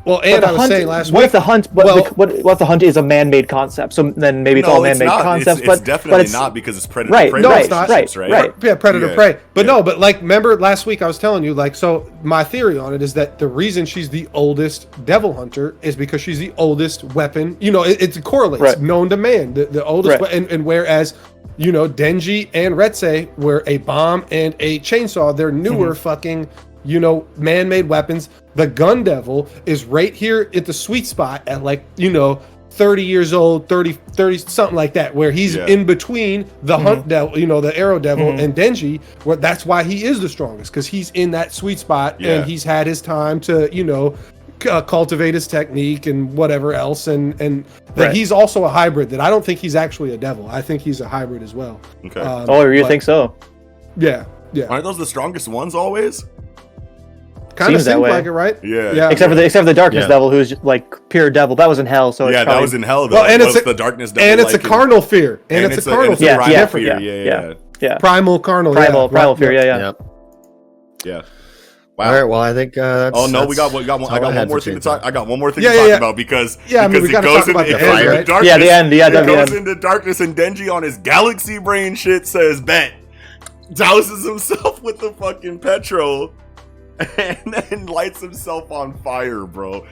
Well, and But I was saying last what week. if the hunt? What if the hunt is a man-made concept? So then maybe it's all man-made not. concepts. It's but definitely but it's not because it's predator. right. prey No, right, it's not. right, right? right. Yeah, predator Yeah. prey. But Yeah. no, but like, remember last week I was telling you, like, so my theory on it is that the reason she's the oldest devil hunter is because she's the oldest weapon. You know, it correlates, Right. known to man, the oldest. Right. And whereas, you know, Denji and Retsei were a bomb and a chainsaw, they're newer fucking, you know, man-made weapons. The gun devil is right here at the sweet spot at like, you know, 30 years old, 30, something like that, where he's in between the hunt devil, you know, the arrow devil and Denji, where that's why he is the strongest, because he's in that sweet spot and he's had his time to, you know, cultivate his technique and whatever else. And that he's also a hybrid, that I don't think he's actually a devil. I think he's a hybrid as well. Okay. Oh, you think so? Yeah. Aren't those the strongest ones always? Kind of Seems that seems way. like it, right? Yeah. Except for the darkness Yeah. devil, who's like pure devil. That was in hell. So it's Yeah, probably, that was in hell though. Well, and Was it's a- the darkness devil And it's a like in- carnal fear. And it's a carnal and fear. primal Yeah, fear. yeah. Yeah. Primal carnal. Primal yeah. fear. Yeah. Yep. Yeah. All right. Well, I think. That's, Oh no, we got that's one. I all got had one more for thing to Chainsaw. talk. I got one more thing Yeah, to talk yeah. about because Yeah, I mean, we it gotta goes talk about into, the it goes end, into right? darkness. Yeah, the end. Yeah, it the goes end. into darkness, and Denji on his galaxy brain shit says bet, douses himself with the fucking petrol, and then lights himself on fire, bro.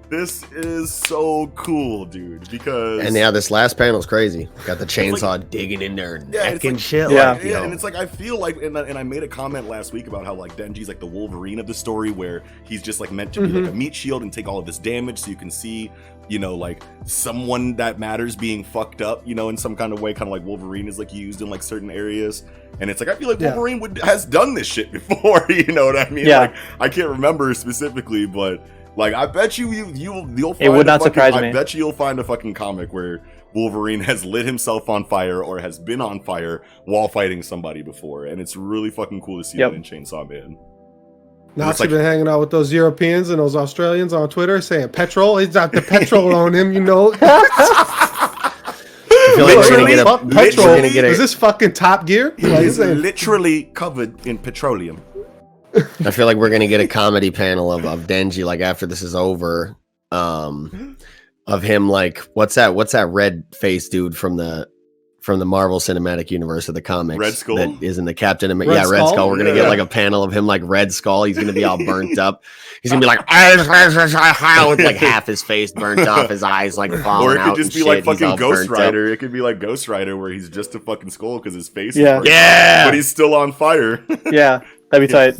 This is so cool, dude. Because And yeah, this last panel's crazy. Got the chainsaw digging in their neck it's and like- shit. Yeah. Like, yo. and it's like I feel like, and I made a comment last week about how like Denji's like the Wolverine of the story, where he's just like meant to be like a meat shield and take all of this damage, so you can see, you know, like someone that matters being fucked up, you know, in some kind of way, kind of like Wolverine is like used in like certain areas. And it's like I feel like Wolverine has done this shit before, you know what I mean? Yeah. Like I can't remember specifically, but like I bet you'll find It would not a fucking, surprise I me. bet you'll find a fucking comic where Wolverine has lit himself on fire or has been on fire while fighting somebody before, and it's really fucking cool to see that in Chainsaw Man. Nazi like- been hanging out with those Europeans and those Australians on Twitter saying petrol. He's got the petrol on him, you know. I feel like we're gonna get Fuck a. petrol. We're gonna get Is a. this fucking Top Gear? He Like, is this ain't- literally covered in petroleum. I feel like we're gonna get a comedy panel of Denji like after this is over, of him like what's that red face dude from the Marvel Cinematic Universe of the comics? Red Skull? that is in the Captain America. Red Yeah, Red Skull? Skull. We're gonna Yeah. get like a panel of him like Red Skull. He's gonna be all burnt up. He's gonna be like with like half his face burnt off, his eyes like falling Or it out. could just and be like shit. He's fucking all Ghost burnt up. Rider. It could be like Ghost Rider where he's just a fucking skull because his face Yeah. is burnt, Yeah, but he's still on fire. Yeah, that'd be tight.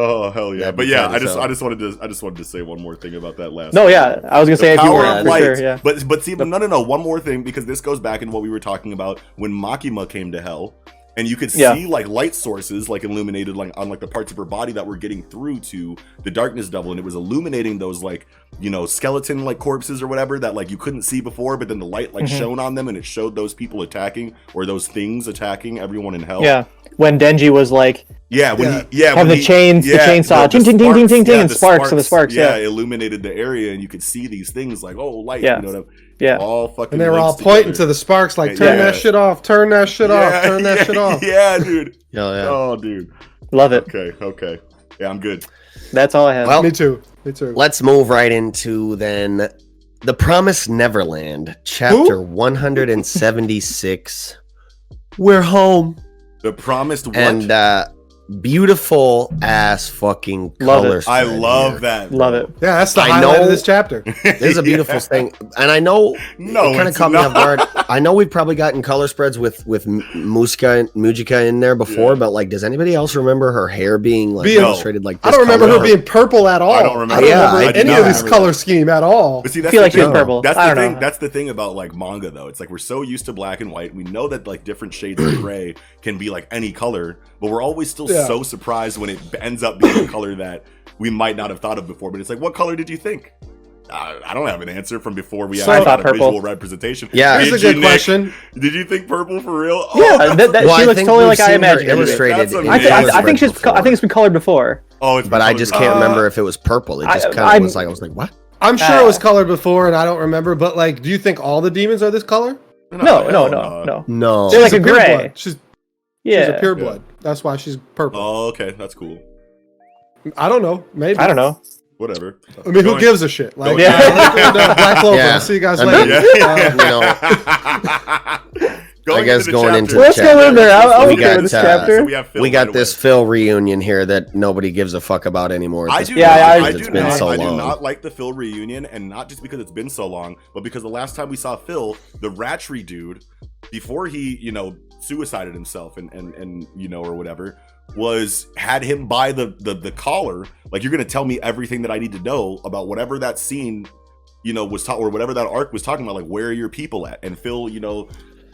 Oh hell yeah! That'd But be yeah, tight as hell. I just wanted to say one more thing about that last. No, yeah, I was gonna say if you Power were of for light. sure. Yeah. But see, no. One more thing, because this goes back in what we were talking about when Makima came to hell, and you could see like light sources like illuminated like on like the parts of her body that were getting through to the darkness devil, and it was illuminating those like, you know, skeleton like corpses or whatever that like you couldn't see before, but then the light like shone on them and it showed those people attacking or those things attacking everyone in hell. Yeah. When Denji was like, When Have the he- chains, the chainsaw, ting, ting, ting, ting, ting, ting, and sparks, and the sparks, yeah. illuminated the area, and you could see these things like, oh, light, Yeah. you know, Yeah. all fucking. And they were all links pointing to together. the sparks, like, turn Yeah. that shit off, turn that shit off, turn that shit off. Yeah, dude. Yeah, yeah. Oh, dude. love it. Okay. Yeah, I'm good. That's all I have. Well, Me too. Me too. let's move right into then The Promised Neverland, chapter 176. We're home. The Promised what? And beautiful ass fucking Love color it. I spread love here. that. Love it. Yeah, that's the I highlight know- of this chapter. This is a beautiful thing, and I know No, it kind of it's caught me not. off guard. I know we've probably gotten color spreads with M.A.N.G.A in there before, Yeah. but like, does anybody else remember her hair being like Being- illustrated like this? I don't remember color? her being purple at all. I don't remember. Yeah, I do any not of this remember color that. scheme at all. But see, I that's feel the like she was thing. purple. That's I the don't thing. know. That's the thing about like manga, though. It's like we're so used to black and white. We know that like different shades of gray can be like any color, but we're always still Yeah. so surprised when it ends up being a color that we might not have thought of before. But it's like, what color did you think? I don't have an answer from before we So- actually I thought had a purple. visual representation. Yeah. Here's a Did you, good Nick? question. Did you think purple for real? Yeah, that's that Well, she I looks think totally we've like I seen her imagined. it. illustrated. That's in amazing. I think illustrated she's. before. I think it's been colored before. oh, it's But I just can't remember if it was purple. It just kind I'm- of was like, I was like, what? I'm sure it was colored before, and I don't remember. But like, do you think all the demons are this color? No. No. They're like She's a pure gray. blood. She's Yeah. a pureblood. That's why she's purple. Oh, okay, that's cool. I don't know. Maybe. I don't know. Whatever. I mean, who Going- gives a shit? Like, Yeah. let's go to Black Clover. Yeah. I'll see you guys I later. mean, I guess going into the Let's go in there. I'm We okay got, with this uh, chapter. we got this Phil reunion here that nobody gives a fuck about anymore. at I this do. point Yeah, not, I- I, because do not, so I do long. not like the Phil reunion, and not just because it's been so long, but because the last time we saw Phil, the Ratchery dude, before he, suicided himself and or whatever, had him buy the collar. Like, you're gonna tell me everything that I need to know about whatever that scene, was taught, or whatever that arc was talking about. Like, where are your people at? And Phil,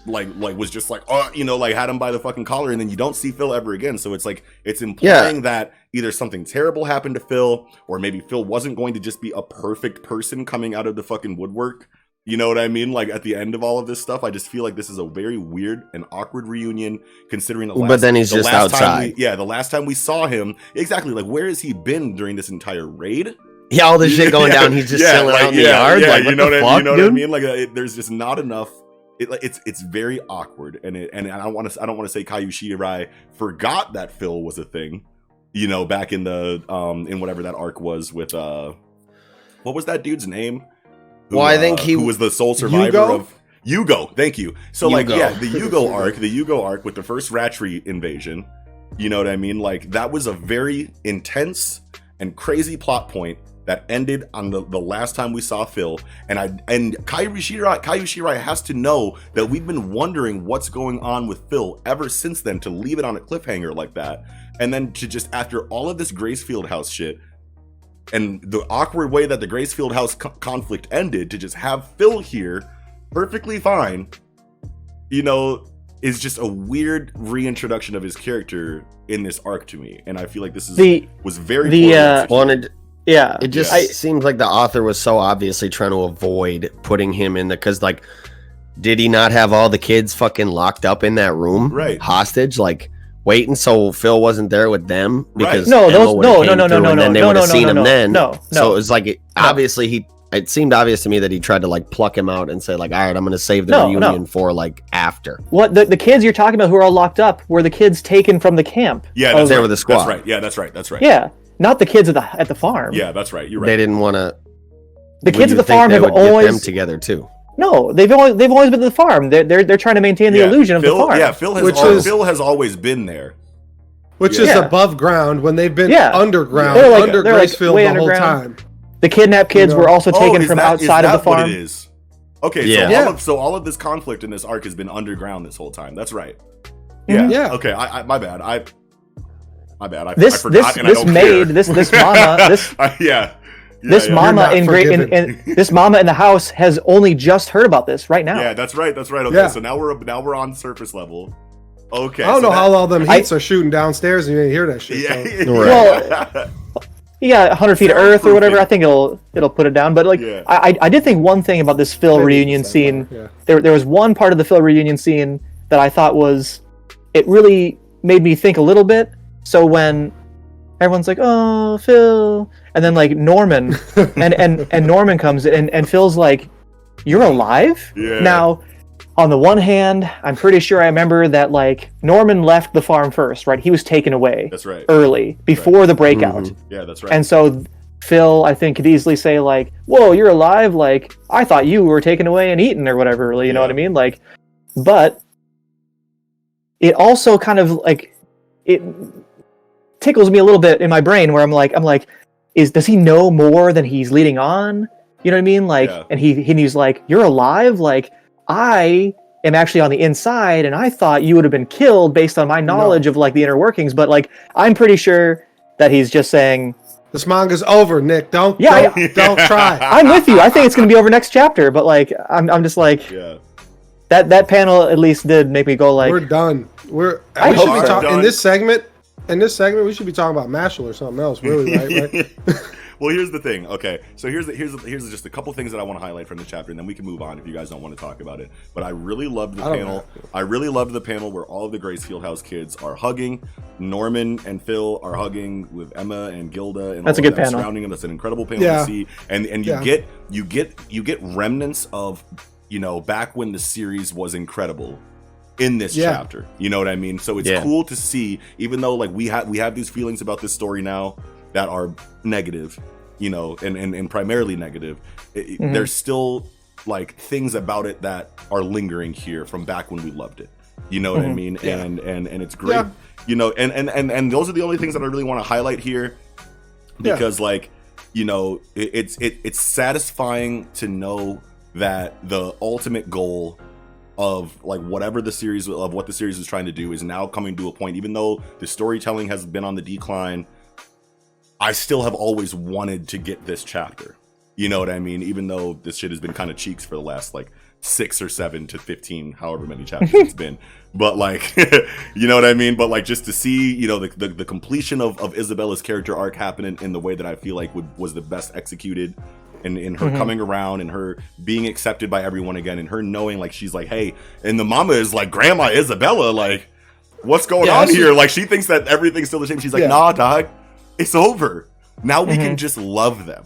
like was just like, had him buy the fucking collar, and then you don't see Phil ever again. So it's like, it's implying that either something terrible happened to Phil, or maybe Phil wasn't going to just be a perfect person coming out of the fucking woodwork. You know what I mean? Like, at the end of all of this stuff, I just feel like this is a very weird and awkward reunion, considering the last. But then he's the just last time outside. the last time we saw him, exactly. Like, where has he been during this entire raid? Yeah, all this shit going down. He's just chilling out in the yard. Yeah, like, what the fuck, you know what I dude? mean? Like, there's just not enough. It's very awkward, and I don't want to say Kaiju Shirai forgot that Phil was a thing, back in the in whatever that arc was with what was that dude's name? Well, I think who was the sole survivor Yugo? of Yugo. Thank you. So like, Yugo. yeah, the Yugo arc with the first Ratchery invasion. You know what I mean? Like, that was a very intense and crazy plot point that ended on the last time we saw Phil. And Kaiju Shirai has to know that we've been wondering what's going on with Phil ever since then, to leave it on a cliffhanger like that. And then to just, after all of this Gracefield House shit, and the awkward way that the Gracefield House conflict ended, to just have Phil here perfectly fine, is just a weird reintroduction of his character in this arc to me. And I feel like this was very poorly executed. Wanted. Yeah. It just seems like the author was so obviously trying to avoid putting him in because, like, did he not have all the kids fucking locked up in that room, Right. hostage, like waiting so Phil wasn't there with them because No, Emma those- would've no, came no, no, through no, and no, then they no, would have no, seen no, him no, then. no, So no. it was like obviously it seemed obvious to me that he tried to like pluck him out and say like, all right, I'm going to save the No, reunion no. for like after. What the kids you're talking about who are all locked up were the kids taken from the camp. Yeah, They that's were right. the squad. That's right. Yeah, that's right. That's right. Yeah, not the kids at the farm. Yeah, that's right. You're They right. didn't want to. The kids at the farm have them always together too. no. They've always been at the farm. They're trying to maintain the illusion of the farm. Yeah, Phil has always been there. Which Yeah. is above ground when they've been Yeah. underground, They're like- under they're like Gracefield way the whole underground. time. The kidnapped kids You know. were also taken is from that- outside is of the that what farm. it is? Okay, Yeah. Yeah. so all of this conflict in this arc has been underground this whole time. That's right. Mhm. Yeah. Okay, my bad. My bad. I This forgot, and I this don't maid, care. this mama, this You're mama not in forgiven. this mama in the house has only just heard about this right now. Yeah, that's right. Okay, Yeah. so now we're on surface level. Okay. I don't so know how all them heats are shooting downstairs and you didn't hear that shit. Yeah. so. Well, you got 100 feet of earth or whatever. I think it'll put it down. But like, Yeah. I did think one thing about this Phil Maybe reunion it's that scene. far, There was one part of the Phil reunion scene that I thought it really made me think a little bit. So when everyone's like, "Oh, Phil," and then like Norman and Norman comes in and Phil's like, "You're alive?" Yeah. Now, on the one hand, I'm pretty sure I remember that like Norman left the farm first, right? He was taken away That's right. early before the breakout. Mhm. Yeah, that's right. And so Phil, I think, could easily say like, "Whoa, you're alive! Like, I thought you were taken away and eaten or whatever." You know what I mean? Like, but it also kind of like it tickles me a little bit in my brain where I'm like, does he know more than he's leading on? You know what I mean? Like, and he's like, "You're alive? Like, I am actually on the inside, and I thought you would have been killed based on my knowledge of like the inner workings." But like, I'm pretty sure that he's just saying, this manga's over, Nick. Don't try. I'm with you. I think it's going to be over next chapter, but like, I'm just like, that panel at least did make me go like, we're done. We should be talking in this segment. In this segment, we should be talking about Mashal or something else, really, right? Well, here's the thing. Okay, so here's just a couple things that I want to highlight from the chapter, and then we can move on if you guys don't want to talk about it. But I really loved the panel. I really loved the panel where all of the Grace Fieldhouse kids are hugging. Norman and Phil are hugging with Emma and Gilda, and that's all a good of them panel. Surrounding them. That's an incredible panel to see. And you get remnants of, you know, back when the series was incredible in this chapter. You know what I mean? So it's cool to see, even though like we have these feelings about this story now that are negative, you know, and primarily negative. There's still like things about it that are lingering here from back when we loved it. You know what I mean? And it's great. You know, and those are the only things that I really want to highlight here, because like, you know, it's satisfying to know that the ultimate goal of like what the series is trying to do is now coming to a point. Even though the storytelling has been on the decline, I still have always wanted to get this chapter. You know what I mean? Even though this shit has been kind of cheeks for the last like 6 or 7 to 15, however many chapters it's been. But like, you know what I mean? But like, just to see, you know, the completion of Isabella's character arc happening in the way that I feel like was the best executed, in her coming around and her being accepted by everyone again, and her knowing like she's like, hey, and the mama is like, Grandma Isabella, like, what's going on here? Like, she thinks that everything's still the same. She's like, nah, dog, it's over. Now we can just love them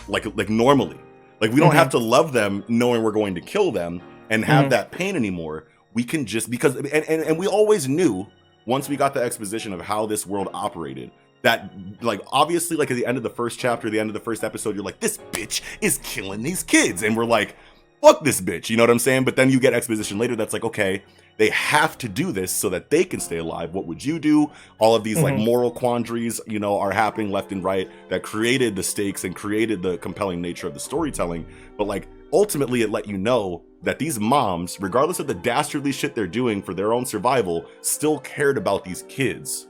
like normally. Like, we don't have to love them knowing we're going to kill them and have that pain anymore. We can just, because and we always knew, once we got the exposition of how this world operated, that like obviously like at the end of the first chapter, the end of the first episode, you're like, this bitch is killing these kids, and we're like, fuck this bitch, you know what I'm saying? But then you get exposition later that's like, okay, they have to do this so that they can stay alive. What would you do? All of these like moral quandaries, you know, are happening left and right that created the stakes and created the compelling nature of the storytelling. But like, ultimately it let you know that these moms, regardless of the dastardly shit they're doing for their own survival, still cared about these kids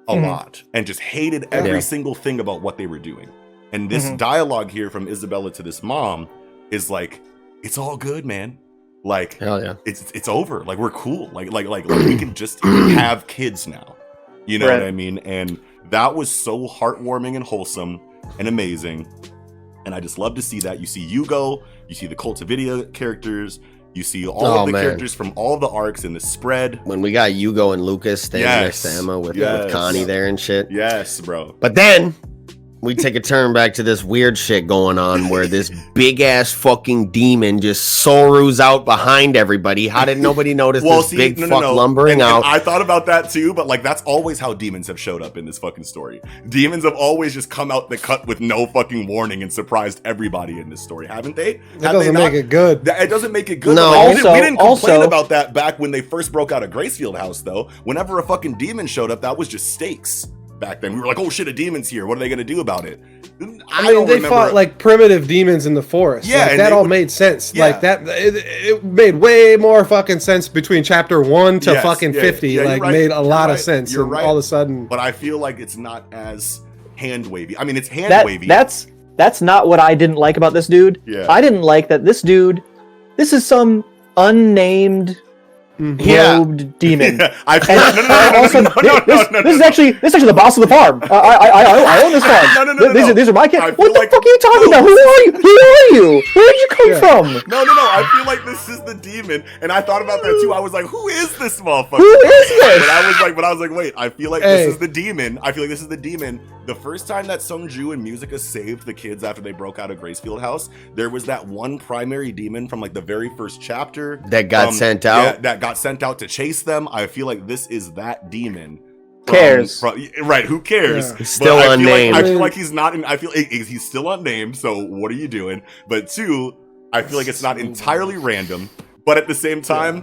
a lot and just hated every single thing about what they were doing. And this dialogue here from Isabella to this mom is like, it's all good, man. Like, hell yeah, it's over. Like, we're cool. Like we can just have kids now. You know what I mean? And that was so heartwarming and wholesome and amazing. And I just love to see that. You see Yugo, you see the Cultividia characters, you see all of the characters from all the arcs in the spread. When we got Yugo and Lucas standing next to Emma with Connie there and shit. Yes, bro. But then we take a turn back to this weird shit going on where this big ass fucking demon just sorrows out behind everybody. How did nobody notice lumbering out? I thought about that too, but like, that's always how demons have showed up in this fucking story. Demons have always just come out the cut with no fucking warning and surprised everybody in this story, haven't they? That doesn't make it good. It doesn't make it good. No. Like, we didn't complain about that back when they first broke out of Gracefield House, though. Whenever a fucking demon showed up, that was just stakes. Back then we were like, oh shit, a demon's here, what are they gonna do about it? I mean, they fought like primitive demons in the forest. Yeah, like, that all made sense. Like that, it made way more fucking sense between chapter 1 to fucking 50. Like, made a lot of sense. You're and right. All of a sudden, but I feel like it's not as hand wavy. I mean, it's hand wavy. That's not what I didn't like about this dude. Yeah. I didn't like that this dude. This is some unnamed robed demon. I feel This is actually the boss of the farm. I own this farm. These are my kids. What the fuck are you talking about? Who are you? Where did you come from? No. I feel like this is the demon, and I thought about that too. I was like, who is this motherfucker? Who is this? But I was like, wait. I feel like this is the demon. I feel like this is the demon. The first time that Sungju and Musica saved the kids after they broke out of Gracefield House, there was that one primary demon from like the very first chapter that got sent out. That got sent out to chase them. I feel like this is that demon cares? Right, who cares? Yeah. He's still But unnamed. I feel like he's not. I feel like he's still unnamed. So what are you doing? But two, I feel like it's not entirely random. But at the same time,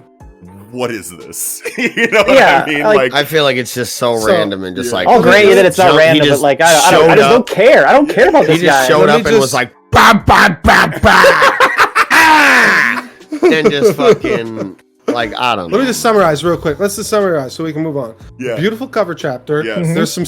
what is this? You know what I mean? Like, I feel like it's just so random and just like. I'll grant you that it's not He random, but just like I just don't care. I don't care about He this just guy. showed Let up me and was just- like, bah, bah, bah, bah. And just fucking, like, I don't know. Let me just summarize real quick. Let's just summarize so we can move on. Yeah. Beautiful cover chapter. Yes. There's some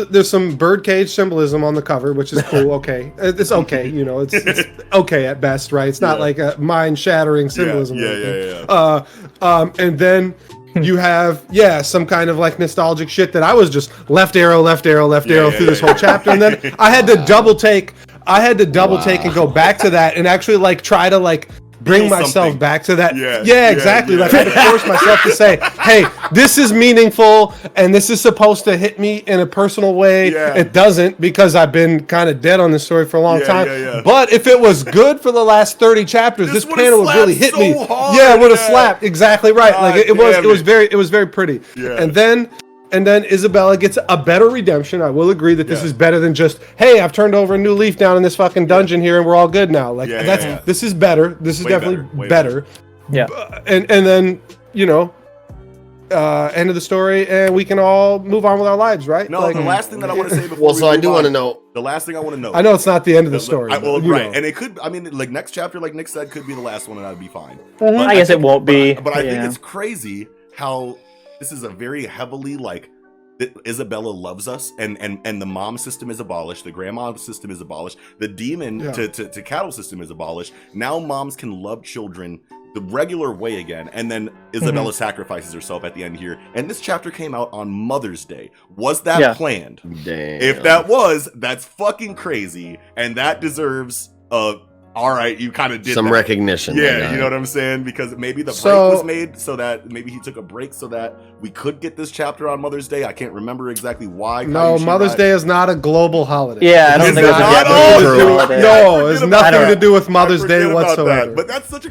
there's some birdcage symbolism on the cover, which is cool. Okay. It's okay. You know, it's okay at best, right? It's not like a mind-shattering symbolism. or anything. And then you have some kind of like nostalgic shit that I was just left arrow through this whole chapter, and then I had to double take. And go back to that and actually like try to like bring Feel myself something. back to that. Yeah, Exactly. yeah. Like I had to force myself to say, hey, this is meaningful and this is supposed to hit me in a personal way. Yeah. It doesn't, because I've been kind of dead on this story for a long time. Yeah. But if it was good for the last 30 chapters, this would've panel would really slapped hit me. so hard, Yeah, it would have yeah. slapped. Exactly right. God Like it damn was very pretty. Yeah. And then Isabella gets a better redemption. I will agree that this Yeah. is better than just, hey, I've turned over a new leaf down in this fucking dungeon here and we're all good now. Like this is better. This is Way definitely better, way better. Yeah. And then, you know, end of the story and we can all move on with our lives, right? No, Like, the last thing that I want to say before Well, we so I move do on- want to know. The last thing I want to know. I know it's not the end of the story. Well, but, you right, know. and it could. I mean, like next chapter, like Nick said, could be the last one, and I'd be fine. I guess it won't be. But I think Yeah. it's crazy how this is a very heavily like that Isabella loves us, and the mom system is abolished, the grandma system is abolished, the demon to cattle system is abolished. Now moms can love children the regular way again, and then Isabella sacrifices herself at the end here. And this chapter came out on Mother's Day. Was that planned? Damn. If that was, that's fucking crazy, and that deserves all right, you kind of did some that. recognition. Yeah, you know what I'm saying? Because maybe the break So- was made so that maybe he took a break so that we could get this chapter on Mother's Day. I can't remember exactly why. No, Mother's Day is not a global holiday. Yeah, I don't Is think it it's a not? Japanese Oh, holiday. No, it's Forget nothing about to that. do with Mother's I Day forget about whatsoever. that. But that's such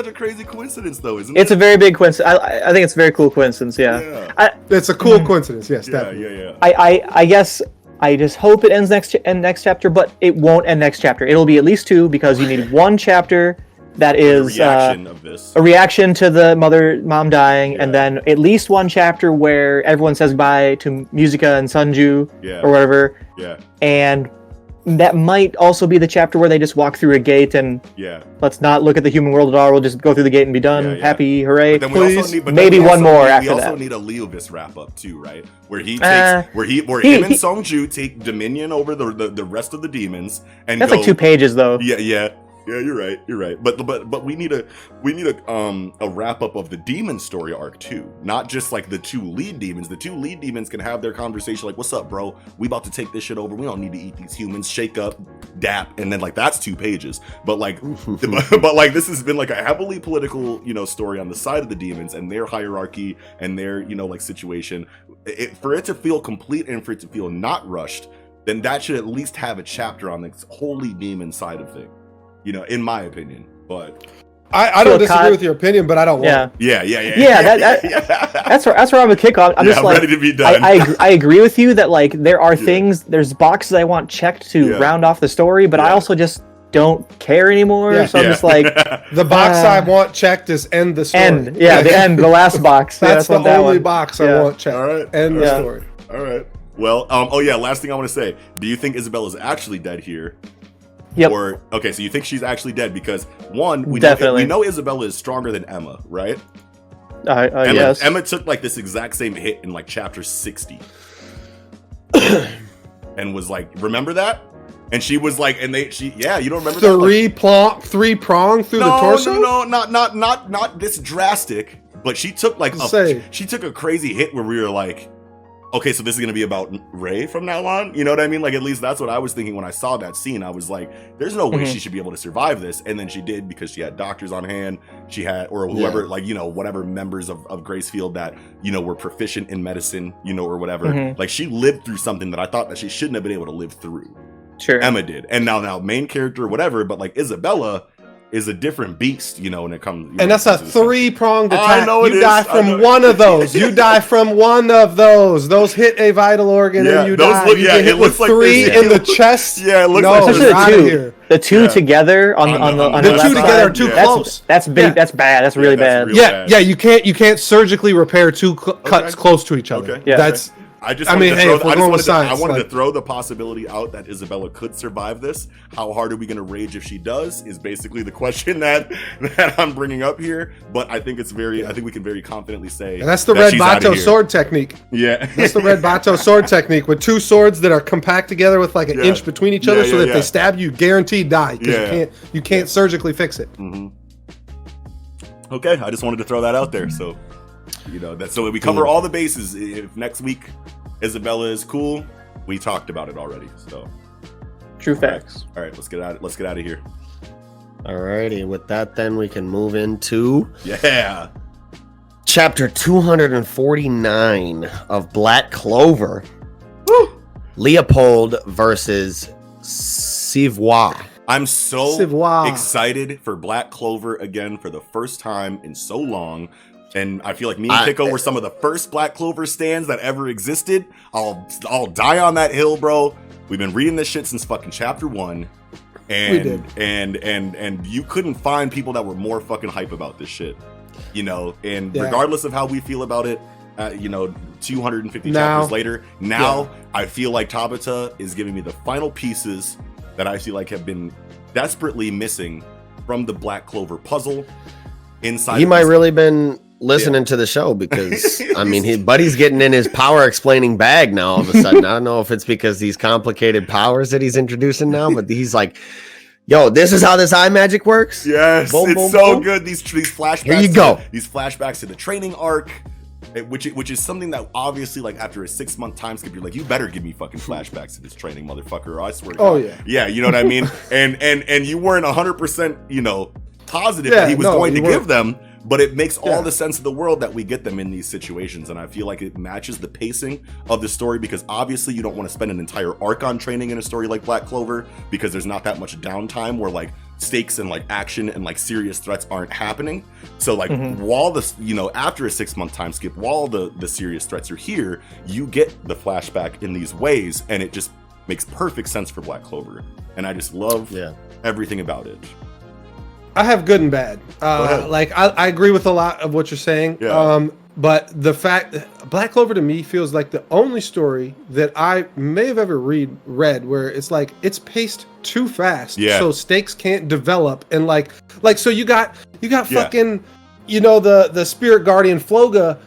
a crazy coincidence, though, isn't It's it? a very big coincidence. I think it's a very cool coincidence. Yeah. It's a cool coincidence. Yes, Yeah, definitely. yeah. I guess I just hope it ends next chapter, but it won't end next chapter. It'll be at least two, because you need one chapter that is Reaction of this. a reaction to the mom dying, and then at least one chapter where everyone says goodbye to Musica and Sunju or whatever. Yeah, And that might also be the chapter where they just walk through a gate and yeah. let's not look at the human world at all. We'll just go through the gate and be done. Yeah. Happy, hooray! But then we Please. also need, Maybe one more after We also that. need a Leovis wrap up too, right? Where he takes, where him and Songju take dominion over the rest of the demons, and That's like 2 pages though. Yeah. You're right. But we need a wrap up of the demon story arc too, not just like the 2 lead demons. The 2 lead demons can have their conversation like, "What's up, bro? We about to take this shit over. We don't need to eat these humans. Shake up, dap," and then like that's 2 pages. But like, but like this has been like a heavily political, story on the side of the demons and their hierarchy and their like situation. For it to feel complete and for it to feel not rushed, then that should at least have a chapter on this holy demon side of things. In my opinion, but I don't disagree with your opinion, but I don't want it. Yeah. That's where I'm a kick on. I'm just like, ready to be done. I agree with you that like there are there's boxes I want checked to round off the story, but I also just don't care anymore. Yeah. So I'm just like, The box I want checked is end the story. the last box. That's the that only one. box I want checked. All right. End the story. All right. Well, last thing I want to say. Do you think Isabella's actually dead here? Yep. Or okay, so you think she's actually dead because one, we Definitely. know Isabella is stronger than Emma, right? Yes. Emma took like this exact same hit in like chapter 60, and was like, remember that? And she was like, you don't remember that? Three prong through the torso? No, not this drastic. But she took like she took a crazy hit where we were like, okay, so this is gonna be about Ray from now on. You know what I mean? Like at least that's what I was thinking when I saw that scene. I was like, there's no way she should be able to survive this. And then she did because she had doctors on hand. She had or whoever, whatever members of Gracefield that, were proficient in medicine, or whatever. Like she lived through something that I thought that she shouldn't have been able to live through. Sure. Emma did. And now main character, whatever, but like Isabella is a different beast, you know, when it comes. And that's a 3-pronged attack. I know you die from one of those. You die from one of those. Those hit a vital organ and you die. You get hit with 3 in the chest. Yeah, it looks like the two together on the two together are too close. That's big. Yeah. That's bad. That's really bad. Yeah, you can't surgically repair 2 cuts close to each other. Okay. Yeah. That's. I wanted to throw the possibility out that Isabella could survive this. How hard are we going to rage if she does? Is basically the question that I'm bringing up here. But I think I think we can very confidently say. And that's the Red Bato sword technique. Yeah, that's the Red Bato sword technique with 2 swords that are compact together with like an inch between each other, so that if they stab you, guaranteed die because you can't surgically fix it. Mm-hmm. Okay, I just wanted to throw that out there. So. You know that, so we cover all the bases. If next week Isabella is cool, we talked about it already. So true facts. All right, let's get out of here. Alrighty, with that, then we can move into chapter 249 of Black Clover. Woo! Leopold versus Sivwa. I'm so excited for Black Clover again for the first time in so long. And I feel like me and Pico were some of the first Black Clover stands that ever existed. I'll die on that hill, bro. We've been reading this shit since fucking chapter 1. And you couldn't find people that were more fucking hype about this shit. You know, and regardless of how we feel about it, 250 chapters later, I feel like Tabata is giving me the final pieces that I feel like have been desperately missing from the Black Clover puzzle. Inside he might really been listening to the show, because I mean, Buddy's getting in his power explaining bag now all of a sudden. I don't know if it's because these complicated powers that he's introducing now, but he's like, yo, this is how this eye magic works. Yes, boom, it's boom, so boom. good. These flashbacks. Here you go. These flashbacks to the training arc, which is something that obviously, like, after a 6-month time skip, you're like, you better give me fucking flashbacks to this training, motherfucker, or I swear to God. Yeah, you know what I mean. and you weren't 100%, positive that he was going to give them. But it makes all the sense of the world that we get them in these situations. And I feel like it matches the pacing of the story, because obviously you don't want to spend an entire arc on training in a story like Black Clover, because there's not that much downtime where like stakes and like action and like serious threats aren't happening. So like while this, after a 6-month time skip, while the serious threats are here, you get the flashback in these ways, and it just makes perfect sense for Black Clover. And I just love everything about it. I have good and bad. Like I agree with a lot of what you're saying. Yeah. But the fact that Black Clover to me feels like the only story that I may have ever read where it's like it's paced too fast, so stakes can't develop, and like so you got fucking the Spirit Guardian Floga.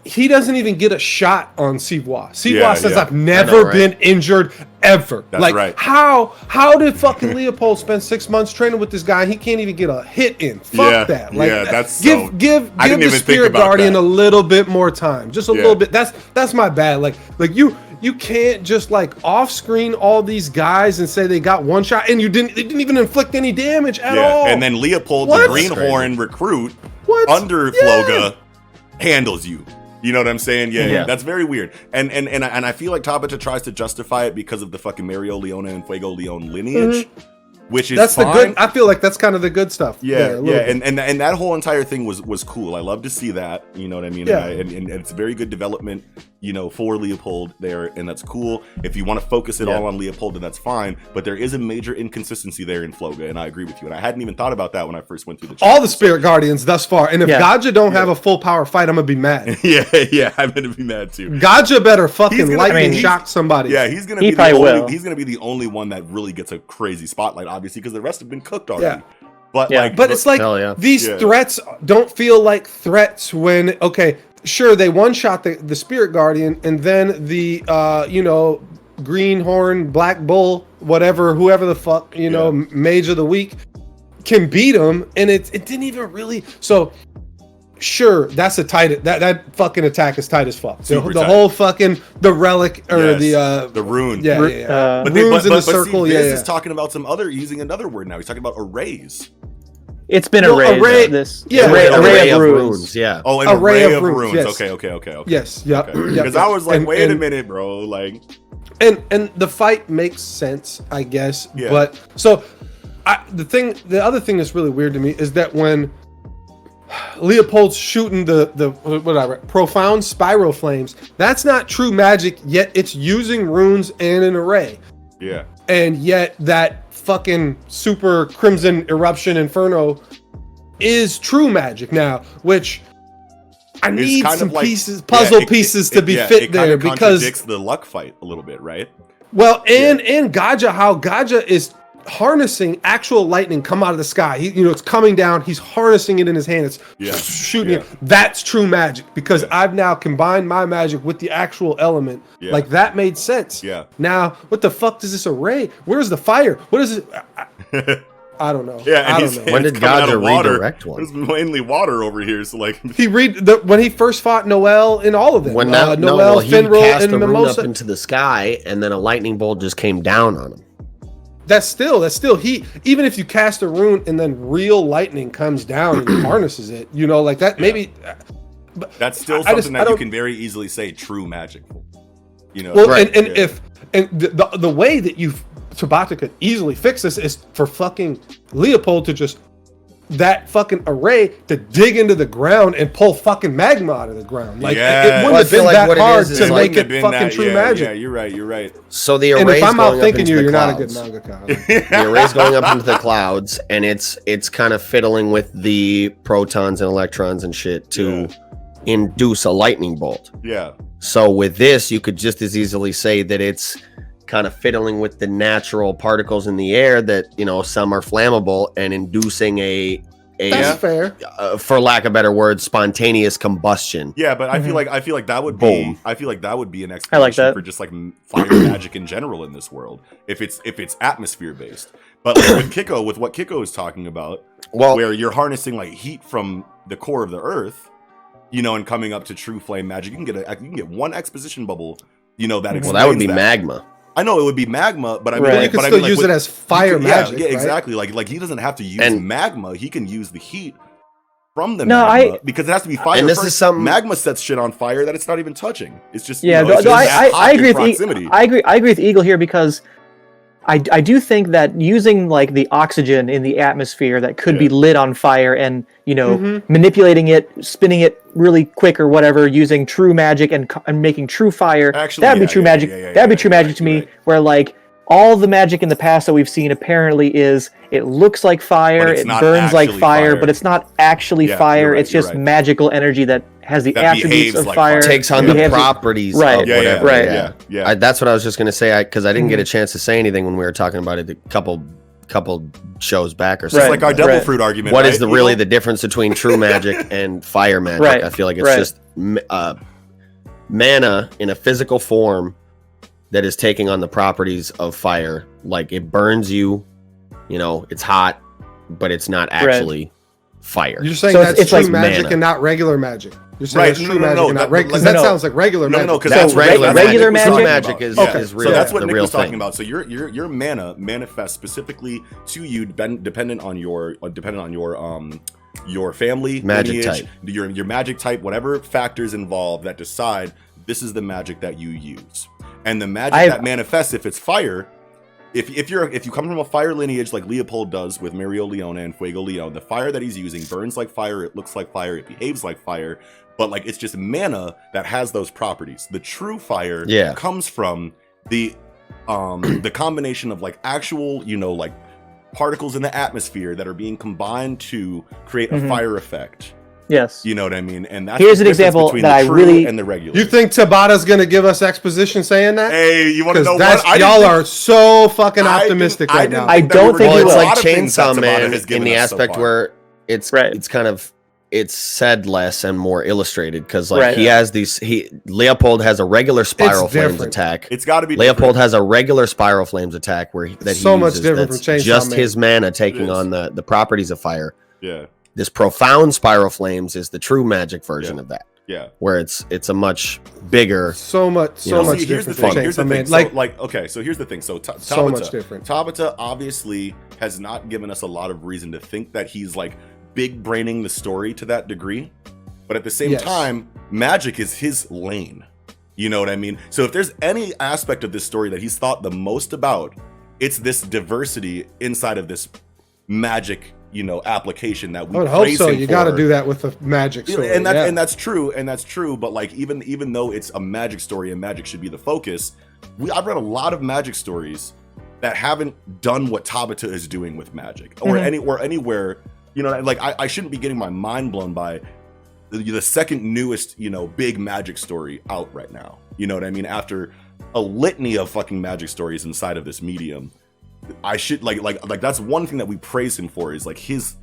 He doesn't even get a shot on Sivwa. Sivwa says, I've never been injured ever. That's right. How did fucking Leopold spend 6 months training with this guy and he can't even get a hit in? Fuck that. Like, that's give the Spirit Guardian a little bit more time. Just a little bit. That's my bad. Like you can't just like off screen all these guys and say they got one shot and they didn't even inflict any damage at all. And then Leopold, the Greenhorn recruit under Floga, handles you. You know what I'm saying? Yeah. That's very weird. And I feel like Tabata tries to justify it because of the fucking Mario Leone and Fuego Leone lineage, which is fine. The good. I feel like that's kind of the good stuff. Yeah. And that whole entire thing was cool. I love to see that. You know what I mean? Yeah. And it's very good development, for Leopold there, and that's cool. If you want to focus it all on Leopold, then that's fine. But there is a major inconsistency there in Floga, and I agree with you. And I hadn't even thought about that when I first went through the chapter. All the Spirit Guardians thus far. And if Gaja don't have a full power fight, I'm gonna be mad. I'm gonna be mad too. Gaja better fucking lightning shock somebody. Yeah, he's gonna be the only one that really gets a crazy spotlight, obviously, because the rest have been cooked already. But it's like these threats don't feel like threats when sure, they one-shot the Spirit Guardian, and then the Greenhorn, Black Bull, whoever the fuck, Mage of the Week can beat him, and it didn't even really. So sure, that's a tight. That fucking attack is tight as fuck. The whole fucking the relic or the rune. But runes in the circle. See, Viz is talking about using another word now. He's talking about arrays. It's been array of runes. Yeah. Oh, an array of runes. Yes. Okay. Yes. Yeah. Because I was like, wait a minute, bro. Like, and the fight makes sense, I guess. Yeah. But so the other thing that's really weird to me is that when Leopold's shooting the whatever profound spiral flames, that's not true magic, yet it's using runes and an array. Yeah. And yet that fucking super crimson eruption inferno is true magic now, which I need some pieces, puzzle pieces to be fit there, because contradicts the luck fight a little bit, right? Well, and Gaja, how Gaja is harnessing actual lightning come out of the sky. It's coming down. He's harnessing it in his hand. It's shooting it. That's true magic, because I've now combined my magic with the actual element. Yeah. Like, that made sense. Yeah. Now, what the fuck does this array? Where's the fire? What is it? I don't know. Yeah, I don't know. When did Gaja redirect one? There's mainly water over here, so like when he first fought Noel in all of them. When Noel, he Finral, cast and a rune Mimosa. up into the sky, and then a lightning bolt just came down on him. That's still he, even if you cast a rune and then real lightning comes down and harnesses it, like that, maybe. But that's still something that you can very easily say true magic. Well, right. and the way that Tabata could easily fix this is for fucking Leopold to just that fucking array to dig into the ground and pull fucking magma out of the ground. Like, it wouldn't have been that hard to make it fucking true magic. Yeah, you're right. So the array's and if I'm out thinking you're not a good mangaka. The array's going up into the clouds, and it's kind of fiddling with the protons and electrons and shit to induce a lightning bolt. Yeah. So with this, you could just as easily say that it's kind of fiddling with the natural particles in the air that, some are flammable, and inducing a that's fair, for lack of better words, spontaneous combustion. Yeah, but I feel like that would be an explanation for just like fire magic in general in this world, if it's atmosphere based. But like with what Kiko is talking about, where you're harnessing like heat from the core of the earth, and coming up to true flame magic, you can get one exposition bubble, that explains that would be magma. I know it would be magma, but I mean, you can still use it as fire magic. Yeah, right? Exactly. Like he doesn't have to use magma; he can use the heat from the magma, because it has to be fire. And this is something magma sets shit on fire that it's not even touching. It's just I agree with Eagle here, because I do think that using like the oxygen in the atmosphere that could be lit on fire and manipulating it, spinning it really quick or whatever, using true magic and making true fire, that'd be true magic. That'd be true magic to me. Where like all the magic in the past that we've seen apparently is it looks like fire, it burns like fire, but it's not actually fire. It's just magical energy that has the attributes of fire. Takes on the properties of whatever. Yeah. That's what I was just going to say, because I didn't get a chance to say anything when we were talking about it a couple shows back or something. It's like our devil fruit argument. What is really the difference between true magic and fire magic? Right. I feel like it's just mana in a physical form that is taking on the properties of fire. Like, it burns you, it's hot, but it's not actually fire. You're saying it's true magic and not regular magic. You're saying it's true magic and not regular, because that sounds like regular magic. No, because that's regular magic. True magic is real. So that's what the Nick real was talking thing. about. So your mana manifests specifically to you, dependent on your family, magic lineage, type, your magic type, whatever factors involved that decide this is the magic that you use. And the magic that manifests, if it's fire, if you come from a fire lineage like Leopold does with Mario Leone and Fuego Leone, the fire that he's using burns like fire, it looks like fire, it behaves like fire, but like it's just mana that has those properties. The true fire comes from the combination of like actual, like particles in the atmosphere that are being combined to create a fire effect. Yes. You know what I mean? And that's here's an example that I really and the regular. You think Tabata's going to give us exposition saying that? Hey, you want to know what? Y'all are so fucking optimistic right now. I don't think it's will. like Chainsaw Man in the aspect where it's kind of said less and more illustrated, because like he has these. Leopold has a regular spiral flames attack. It's got to be Leopold has a regular spiral flames attack where he much different from Chainsaw just Man. his mana taking on the properties of fire. Yeah. This profound spiral flames is the true magic version of that. Yeah. Where it's a much bigger, so much different. Here's the thing. So here's the thing. So Tabata, so much different. Tabata obviously has not given us a lot of reason to think that he's like big braining the story to that degree. But at the same time, magic is his lane. You know what I mean? So if there's any aspect of this story that he's thought the most about, it's this diversity inside of this magic, application that we I would hope praise so. him You got to for. do that with a magic story. And that's true. But like even though it's a magic story and magic should be the focus, I've read a lot of magic stories that haven't done what Tabata is doing with magic, or anywhere. Like I shouldn't be getting my mind blown by the second newest big magic story out right now. You know what I mean? After a litany of fucking magic stories inside of this medium, I should like that's one thing that we praise him for, is like his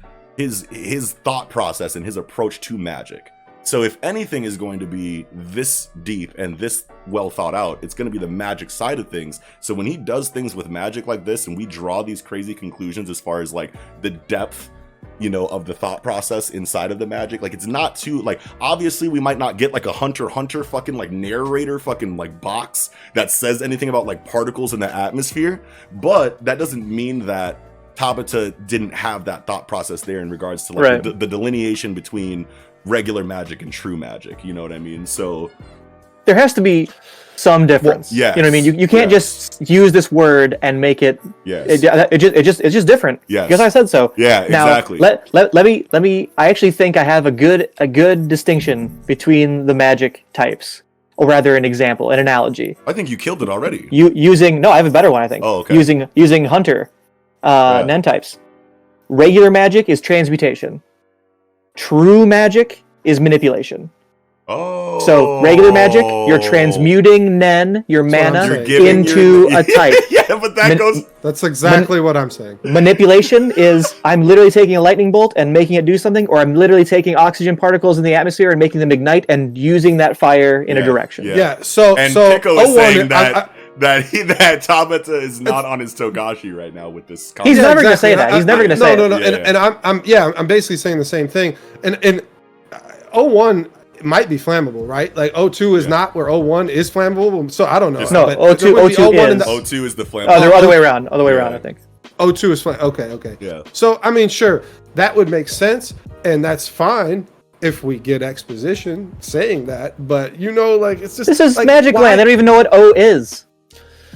thought process and his approach to magic. So if anything is going to be this deep and this well thought out, it's going to be the magic side of things. So when he does things with magic like this, and we draw these crazy conclusions as far as like the depth of the thought process inside of the magic, like it's not too, like, obviously we might not get like a Hunter fucking like narrator fucking like box that says anything about like particles in the atmosphere, but that doesn't mean that Tabata didn't have that thought process there in regards to like the delineation between regular magic and true magic, you know what I mean? So there has to be some difference. Well, yes, you know what I mean? You can't just use this word and make it. Yes. It's just different. Yes. Because I said so. Yeah. Now, exactly. Let me. I actually think I have a good distinction between the magic types, or rather, an example, an analogy. I think you killed it already. I have a better one. I think. Oh, okay. Using Hunter, Nen types. Regular magic is transmutation. True magic is manipulation. Oh. So regular magic, you're transmuting Nen, your mana, into a type. Yeah, but that goes. That's exactly what I'm saying. Manipulation is I'm literally taking a lightning bolt and making it do something, or I'm literally taking oxygen particles in the atmosphere and making them ignite and using that fire in a direction. Yeah. So Pico is saying that Tabata is not on his Togashi right now with this concept. He's never going to say that. He's never going to say no. it. And I'm basically saying the same thing. And 01 might be flammable, right? Like 02 is not, where 01 is flammable. So I don't know. No, 02 is. 02 is the flammable. Oh, they're other way around. I think. 02 is flammable. Okay. Yeah. So I mean, sure, that would make sense, and that's fine if we get exposition saying that. But like it's just this is like, Magic Land. They don't even know what O is.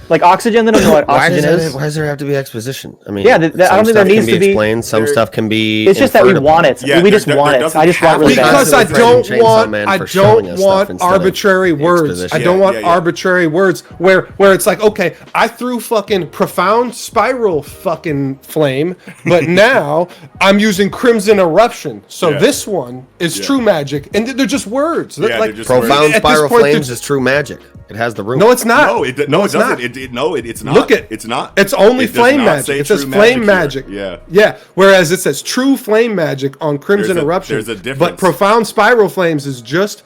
Like oxygen, they don't know what oxygen is. Why does there have to be exposition? I mean, I don't think there needs to be explained. Some stuff can be. It's just that we want it. Yeah, we just want it. I just want really because bad. I don't want arbitrary words. I don't want arbitrary words where it's like, okay, I threw fucking profound spiral fucking flame, but now I'm using crimson eruption. So this one is true magic, and they're just words. Yeah, like profound spiral flames is true magic. It has the root. No, it's not. No, it doesn't. It's not. Look it's not. It's only flame magic. It says flame magic. Yeah. Whereas it says true flame magic on Crimson Eruption. There's a difference. But profound spiral flames is just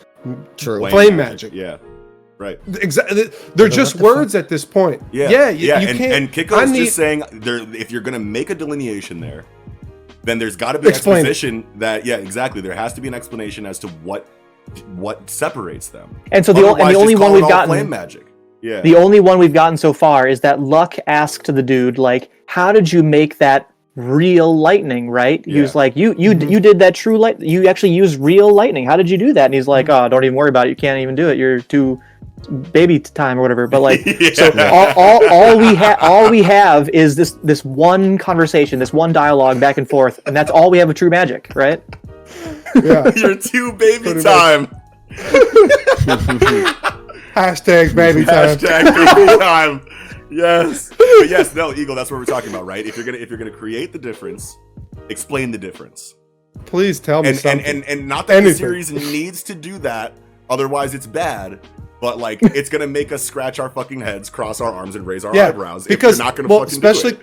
true flame magic. Yeah. Right. Exactly. They're just words at this point. Yeah. You can't. And Kiko's just saying, if you're gonna make a delineation there, then there's got to be exposition that. Yeah, exactly. There has to be an explanation as to what separates them. And so the only one we've gotten flame magic. Yeah. The only one we've gotten so far is that Luck asked the dude, like, how did you make that real lightning, right? He was like, you did that true light. You actually used real lightning. How did you do that? And he's like, oh, don't even worry about it. You can't even do it. You're too baby time or whatever. But like, so all we have is this one conversation, this one dialogue back and forth, and that's all we have of true magic, right? Yeah. You're too baby time. Hashtags baby time. Hashtag baby time. Yes. But yes, no, Eagle, that's what we're talking about, right? If you're gonna create the difference, explain the difference. Please tell me something. And not that the series needs to do that, otherwise it's bad. But like, it's gonna make us scratch our fucking heads, cross our arms, and raise our eyebrows. Because if you're not gonna fucking do it.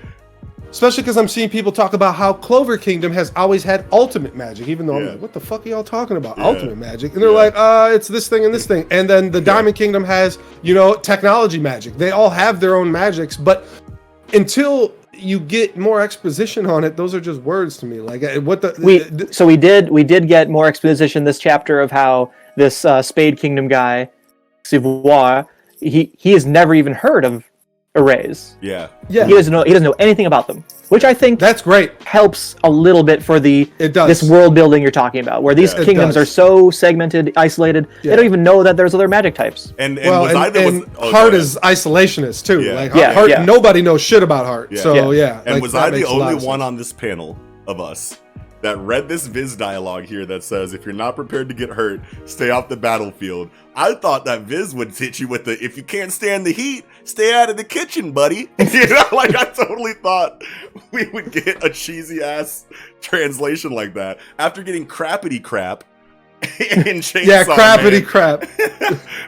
Especially because I'm seeing people talk about how Clover Kingdom has always had ultimate magic, even though I'm like, what the fuck are y'all talking about? Ultimate magic? And they're like, it's this thing and this thing. And then the Diamond Kingdom has, technology magic. They all have their own magics, but until you get more exposition on it, those are just words to me. Like, what the... So we did get more exposition this chapter of how this Spade Kingdom guy, Civoir, he has never even heard of arrays. Yeah. Yeah, He doesn't know anything about them, which I think that's great. helps a little bit for It does. this world building you're talking about, where these Yeah. It kingdoms does. are so segmented, isolated. Yeah. They don't even know that there's other magic types. And Well, was I the and go Heart ahead. is isolationist too. Yeah. Like Yeah, Heart, yeah. nobody knows shit about Heart. Yeah. So Yeah. yeah. And like, was that I the makes a lot only of one sense. on this panel of us that read this Viz dialogue here that says, if you're not prepared to get hurt, stay off the battlefield? I thought that Viz would hit you with the, if you can't stand the heat, stay out of the kitchen, buddy. You know, like I totally thought we would get a cheesy ass translation like that after getting crappity crap in Chainsaw Yeah, crappity Man. crap.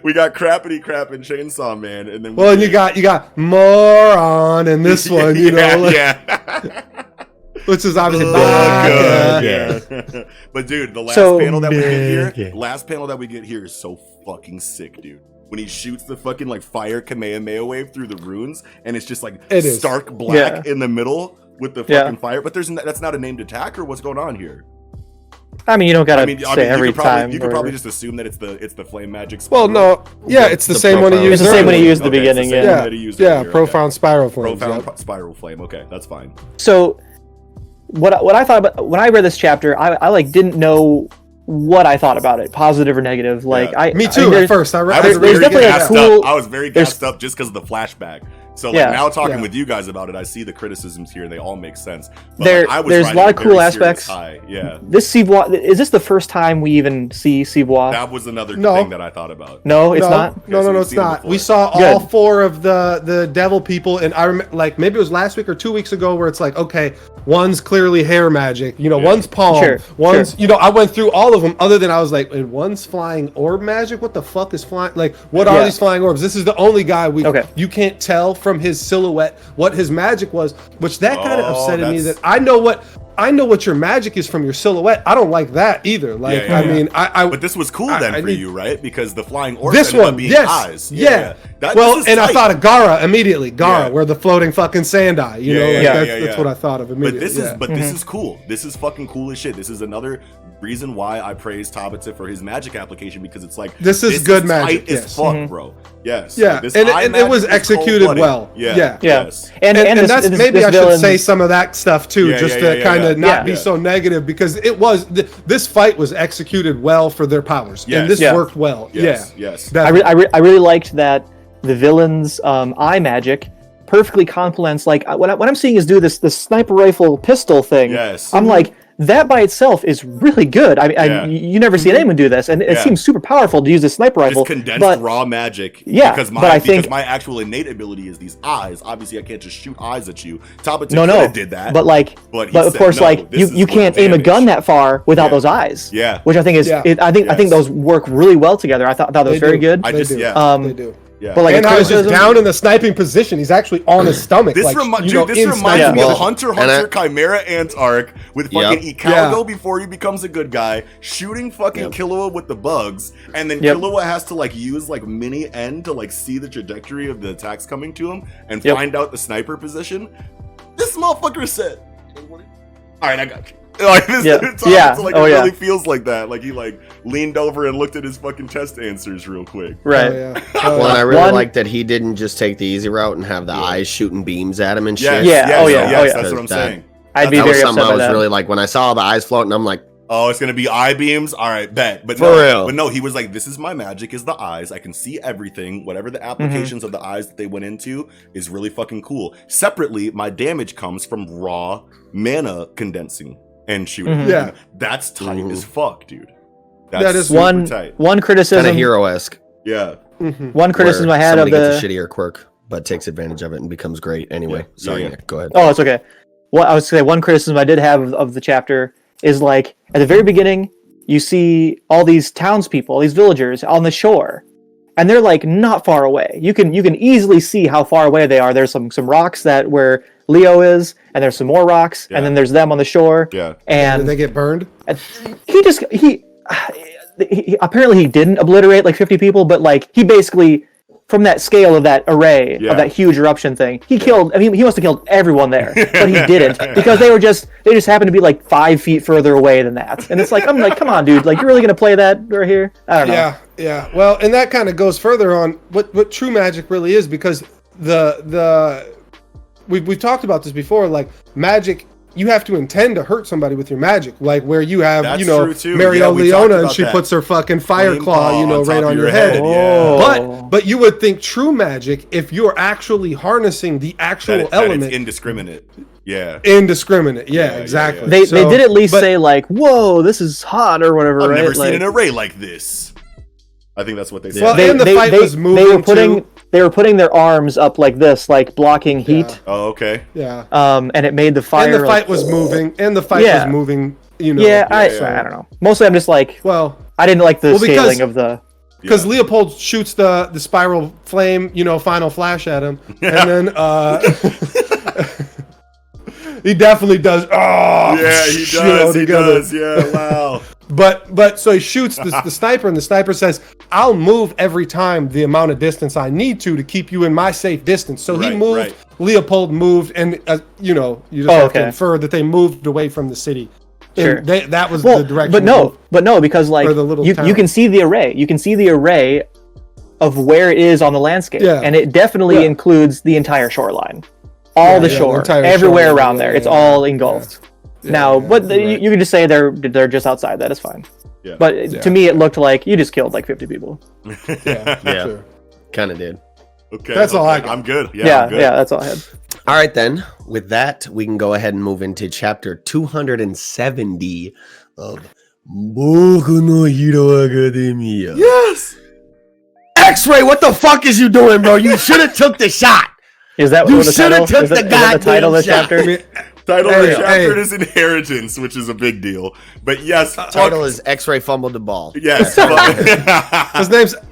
We got crappity crap in Chainsaw Man, and then Well, and you got moron in this one, you know, like, yeah. which is obviously Oh, bad. yeah. But dude, the last So panel that we get here, big. last panel that we get here is so fucking sick, dude. When he shoots the fucking like fire Kamehameha wave through the runes, and it's just like It is. stark black in the middle with the Yeah. fucking fire. But that's not a named attack, or what's going on here? I mean, you don't gotta I mean, say every you could probably, time. you could or- probably just assume that it's the flame magic. Well, spiral. no, yeah, it's the The same one he profile. used. It's the same one he earlier. used at the Okay, it's the beginning. same Yeah. one that he used Yeah, earlier, okay. profound spiral flames. Profound yep. spiral flame. Okay, that's fine. So, what I thought about when I read this chapter, I like didn't know what I thought about it, positive or negative. Like Yeah. Me I too. mean, At there's- first, I I read. was there's very definitely a gassed cool- up. I was very there's- gassed up just because of the flashback. So like Yeah. now talking Yeah. with you guys about it, I see the criticisms here and they all make sense. But There- like, I was there's a riding lot of very cool serious aspects. high. Yeah, This Cibois, is this the first time we even see Cibois? that was another No. thing that I thought about. No, it's no, not. No, Okay, so no, we've it's seen him not. before. We saw all Good. four of the devil people, and I remember, like, maybe it was last week or 2 weeks ago, where it's like, okay, one's clearly hair magic, you know, Yeah. one's palm, Sure, one's, you know, I went through all of them. Other than I was like, and one's flying orb magic. What the fuck is flying? Like, what are Yeah. these flying orbs? This is the only guy Okay. you can't tell from his silhouette what his magic was, which that kind of Oh, upsetted me. that's- That I know what your magic is from your silhouette. I don't like that either. Like, Yeah, I yeah. mean, I But this was cool then I for need- you, right? Because the flying orb this ended up one, being yes, eyes. yeah. That- Well, this is and I tight. thought of Gara immediately. Gara, Yeah. where the floating fucking sand eye. You know, Yeah, like, yeah, that's, yeah, that's yeah. what I thought of immediately. But this yeah. this is cool. This is fucking cool as shit. This is another reason why I praise Tabata for his magic application, because it's like This is good magic, tight as yes. fuck, bro. Yes. Yeah, Like, this and eye it was magic is executed cold-blooded. well. Yeah. Yeah. Yeah. Yes. And and this, that's maybe this I should villain- say some of that stuff too, Yeah, just yeah, to yeah, kind of yeah. not Yeah. be so negative, because it was this fight was executed well for their powers, Yes. and this Yeah. worked well. Yes. Yeah, Yes. Definitely. I really liked that the villain's eye magic perfectly complements, like what I'm seeing is do this sniper rifle pistol thing. Yes. I'm like, that by itself is really good. Yeah. You never see anyone do this, and it Yeah. seems super powerful to use a sniper rifle. Just condensed but raw magic. Yeah, because but I think- because my actual innate ability is these eyes. Obviously, I can't just shoot eyes at you. Tabata no, coulda did that. But like, But he but of said, course, no, like this you is can't with aim a gun advantage. that far without Yeah. those eyes. Yeah. which I think is, Yeah. I think Yes. those work really well together. I thought that was They very do. good. I They just do. yeah. They do. Yeah. But like, And a I was just criticism- down in the sniping position. He's actually on his stomach. This, like, reminds you know, this in reminds sniping me of Well, Hunter and Hunter Chimera Ant arc with fucking Yep. Icalgo Yeah. before he becomes a good guy, shooting fucking Killua with the bugs, and then Yep. Killua has to like use like mini N to like see the trajectory of the attacks coming to him and Yep. find out the sniper position. This motherfucker said, "All right, I got you." Like this, Yeah. it's Yeah. like Oh, it yeah. really feels like that. Like he like leaned over and looked at his fucking test answers real quick. right. Oh, yeah. Oh, Well, and I yeah. really One- like that he didn't just take the easy route and have the eyes shooting beams at him and Yes, shit. Yeah, yes, oh, yeah, yes, oh, yeah. that's what I'm That- saying. I'd be That very was something upset I by was that. really like when I saw the eyes floating. I'm like, Oh, it's gonna be eye beams. All right, bet. But For no, real. But no, he was like, "This is my magic. Is the eyes? I can see everything. Whatever the applications of the eyes that they went into is really fucking cool." Separately, my damage comes from raw mana condensing and shooting. Mhm. Yeah. That's tight Mhm. as fuck, dude. That's That is super one tight. one kind criticism. of hero-esque. Yeah. One criticism I had of somebody the. gets a shittier quirk, but takes advantage of it and becomes great anyway. Yeah. Sorry, Yeah, yeah. Nick, go ahead. Oh, it's okay. What I was gonna say, one criticism I did have of the chapter is like at the very beginning, you see all these townspeople, these villagers on the shore, and they're like not far away. You can easily see how far away they are. There's some rocks that where Leo is, and there's some more rocks, Yeah. and then there's them on the shore. Yeah. Did And they get burned? he apparently he didn't obliterate like 50 people, but like he basically, from that scale of that array Yeah. of that huge eruption thing, he killed. I mean, he must have killed everyone there, but he didn't because they just happened to be like 5 feet further away than that. And it's like, I'm like, come on, dude, like you're really gonna play that right here? I don't know. Yeah, yeah. Well, and that kind of goes further on what true magic really is, because we've talked about this before. Like magic, you have to intend to hurt somebody with your magic. Like where you have, That's you know, true, too. Mario Yeah, we talked Leona and about she that. puts her fucking fire Flame claw, you know, on right top on of your your head. head, yeah. But you would think true magic, if you're actually harnessing the actual that element, it's indiscriminate. Yeah. indiscriminate. Yeah, Yeah, exactly. They So- did at least but- say like, "Whoa, this is hot" or whatever. I've right? never seen Like, an array like this. I think that's what they said. Well, and the fight was moving they were putting their arms up like this, like blocking heat. Yeah. Oh, okay. Yeah. And it made the fire. And the fight like, was moving. And the fight Yeah. was moving. You know. Yeah, I yeah. don't know. Mostly, I'm just like, Well, I didn't like the Well, because- scaling of the. because Leopold shoots the spiral flame, you know, final flash at him, and then he definitely does. Oh, Yeah, he you know, does. He together. does. Yeah, wow. But so he shoots the sniper, and the sniper says, "I'll move every time the amount of distance I need to keep you in my safe distance." So he Right, moved. right. Leopold moved, and you know, you just Oh, have to okay. infer that they moved away from the city. Sure. And that was Well, the direction. but no, because like Or the little you town. can see the array. You can see the array of where it is on the landscape, Yeah. and it definitely Yeah. includes the entire shoreline, all the the shore, entire everywhere shoreline, around there. yeah, It's yeah, all engulfed. Now, yeah, but right. you can just say they're just outside. That is fine. Yeah. But to me, it looked like you just killed like 50 people. Yeah, Yeah. sure. Kind of did. Okay. That's all I okay, got. I'm good. Yeah, Yeah, I'm good. that's all I had. All right, then. With that, we can go ahead and move into chapter 270 of Boku no Hero Academia. Yes. X-Ray, what the fuck is you doing, bro? You should have took the shot. Is that You what the shoulda title? took Is the that the title of the goddamn shot. chapter? I mean, Title of Hey, the chapter hey. is inheritance, which is a big deal. But yes, Title is X-Ray fumbled the ball. yes.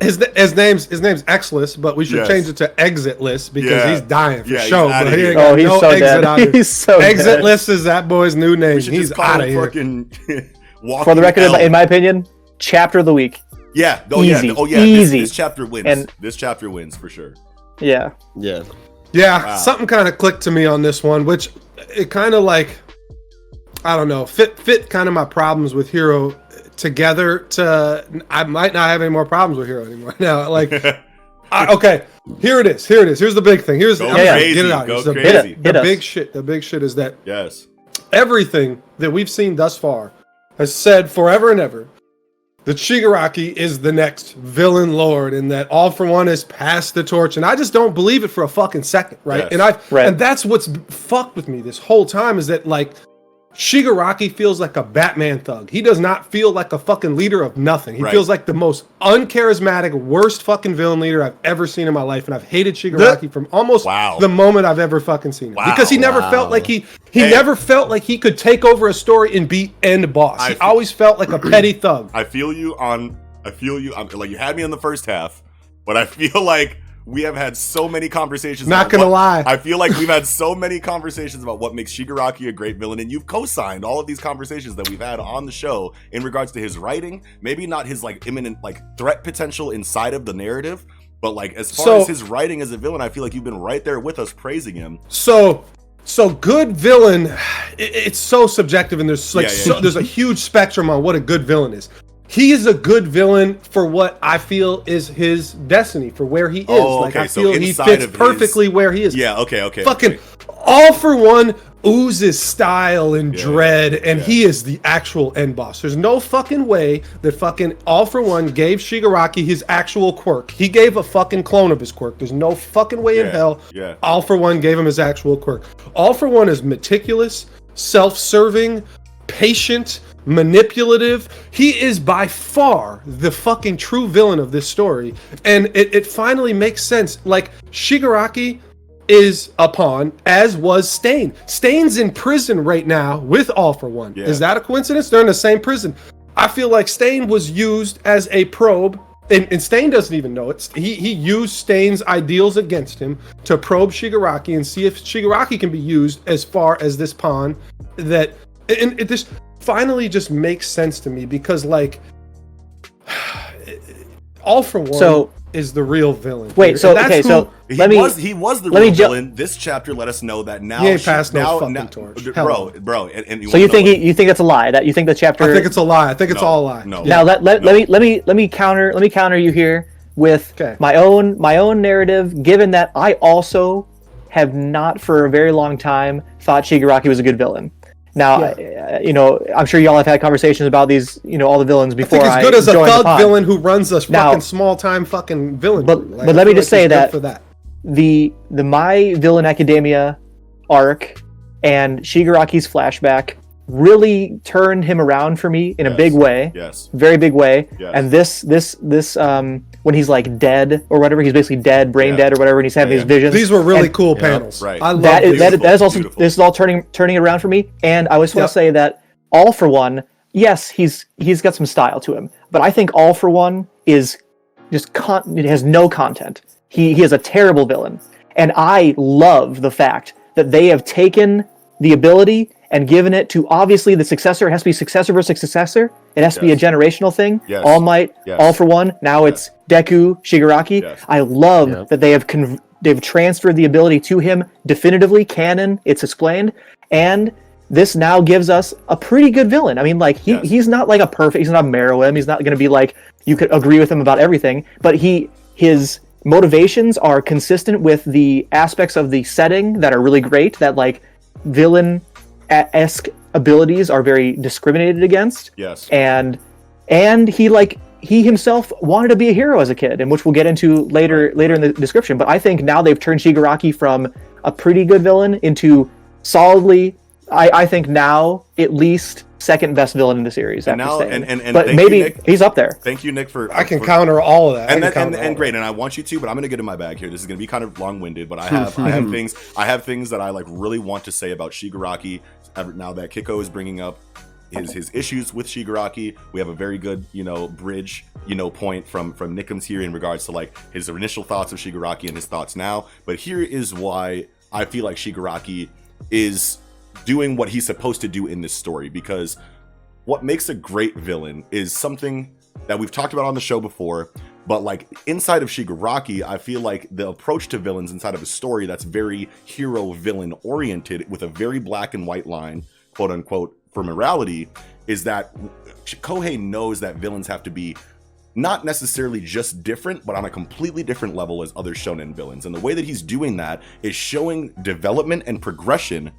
his name's X-less, but we should Yes. change it to Exitless because Yeah. he's dying for Yeah, he's show. outta But he here. ain't Oh, got he's no so exit dead. out here. He's so dead. Exitless is that boy's new name. we should He's just call out of him here. fucking walking. For the record, L. in my opinion, chapter of the week. yeah. Oh Easy. yeah. Oh yeah. Easy. This chapter wins. And- this chapter wins for sure. Yeah. Yeah. Yeah, Wow. something kind of clicked to me on this one, which it kind of like, I don't know, fit kind of my problems with Hero together. To I might not have any more problems with Hero anymore now. Like, okay, here it is. Here's the big thing. Here's Go I'm just gonna crazy. get it out. Go Here's the crazy. big- Hit the us. big shit. The big shit is that Yes. everything that we've seen thus far has said forever and ever that Shigaraki is the next villain lord and that All For One has passed the torch. And I just don't believe it for a fucking second, right? Yes. And that's what's fucked with me this whole time is that like Shigaraki feels like a Batman thug. He does not feel like a fucking leader of nothing. He Right. feels like the most uncharismatic, worst fucking villain leader I've ever seen in my life. And I've hated Shigaraki from almost Wow. the moment I've ever fucking seen him. Wow. Because he never felt like he never felt like he could take over a story and be end boss. He always felt like a petty thug. I feel you. Like you had me in the first half, but I feel like we have had so many conversations. Not about gonna what- lie. I feel like we've had so many conversations about what makes Shigaraki a great villain, and you've co-signed all of these conversations that we've had on the show in regards to his writing. Maybe not his like imminent like threat potential inside of the narrative, but like as far as his writing as a villain, I feel like you've been right there with us praising him. So good villain, it's so subjective, and there's like Yeah. there's a huge spectrum on what a good villain is. He is a good villain for what I feel is his destiny, for where he is. Oh, like okay, I so feel he inside fits of his- perfectly where he is. Yeah. Okay. Fucking okay. All For One oozes style and Yeah, dread, and yeah. he is the actual end boss. There's no fucking way that fucking All For One gave Shigaraki his actual quirk. He gave a fucking clone of his quirk. There's no fucking way in Yeah, hell yeah. All For One gave him his actual quirk. All For One is meticulous, self-serving, patient, manipulative. He is by far the fucking true villain of this story. And it finally makes sense. Like, Shigaraki is a pawn, as was Stain. Stain's in prison right now with All For One. Yeah. Is that a coincidence? They're in the same prison. I feel like Stain was used as a probe, and Stain doesn't even know it. He used Stain's ideals against him to probe Shigaraki and see if Shigaraki can be used as far as this pawn. That, and this finally just makes sense to me because, like, All For One is the real villain. Wait, here. so And that's okay, who- so He let me. was the let me real ju- villain. This chapter let us know that now He ain't passed no fucking torch. Hell bro. And So you think you think that's a lie? That you think the chapter? I think it's a lie. I think it's No, all a lie. no. Now let me counter you here with Okay. my own narrative, given that I also have not for a very long time thought Shigaraki was a good villain. Now, I'm sure y'all have had conversations about these, all the villains I before. think he's good as a joined the thug pod. villain who runs a Now- fucking small time fucking villain. But- crew. but I let me feel just like say he's good that- for that. The My Villain Academia arc and Shigaraki's flashback really turned him around for me in a Yes. big way. Yes. Very big way. Yes. And this when he's like dead or whatever, he's basically dead, brain Yeah. dead or whatever, and he's having Yeah, these yeah. visions. These were really And cool Yeah, panels. right. I love that is these. that is also Beautiful. this is all turning it around for me. And I just want Yep. to say that All For One, yes, he's got some style to him, but I think All For One is just it has no content. He is a terrible villain, and I love the fact that they have taken the ability and given it to, obviously, the successor. It has to be successor versus successor. It has to be a Yes. generational thing. Yes. All Might, Yes. All For One. Now it's Deku, Shigaraki. Yes. I love that they have they've transferred the ability to him definitively, canon. It's explained, and this now gives us a pretty good villain. I mean, like Yes. he's not like he's not a Meruem. He's not going to be like you could agree with him about everything, but his motivations are consistent with the aspects of the setting that are really great. That like villain-esque abilities are very discriminated against. Yes. And he himself wanted to be a hero as a kid, and which we'll get into later in the description. But I think now they've turned Shigaraki from a pretty good villain into solidly, I think now at least second best villain in the series. And after now- staying. and but thank maybe you, Nick. he's up there. Thank you, Nick, for I can for- counter all of that. I And can that, counter all and of great, that. and I want you to, but I'm gonna get in my bag here. This is gonna be kind of long-winded, but I have I have things that I like really want to say about Shigaraki. Now that Kiko is bringing up his issues with Shigaraki, we have a very good bridge point from Nickums here in regards to like his initial thoughts of Shigaraki and his thoughts now. But here is why I feel like Shigaraki is doing what he's supposed to do in this story, because what makes a great villain is something that we've talked about on the show before, but like inside of Shigaraki, I feel like the approach to villains inside of a story that's very hero villain oriented with a very black and white line, quote unquote, for morality, is that Kohei knows that villains have to be not necessarily just different, but on a completely different level as other shonen villains. And the way that he's doing that is showing development and progression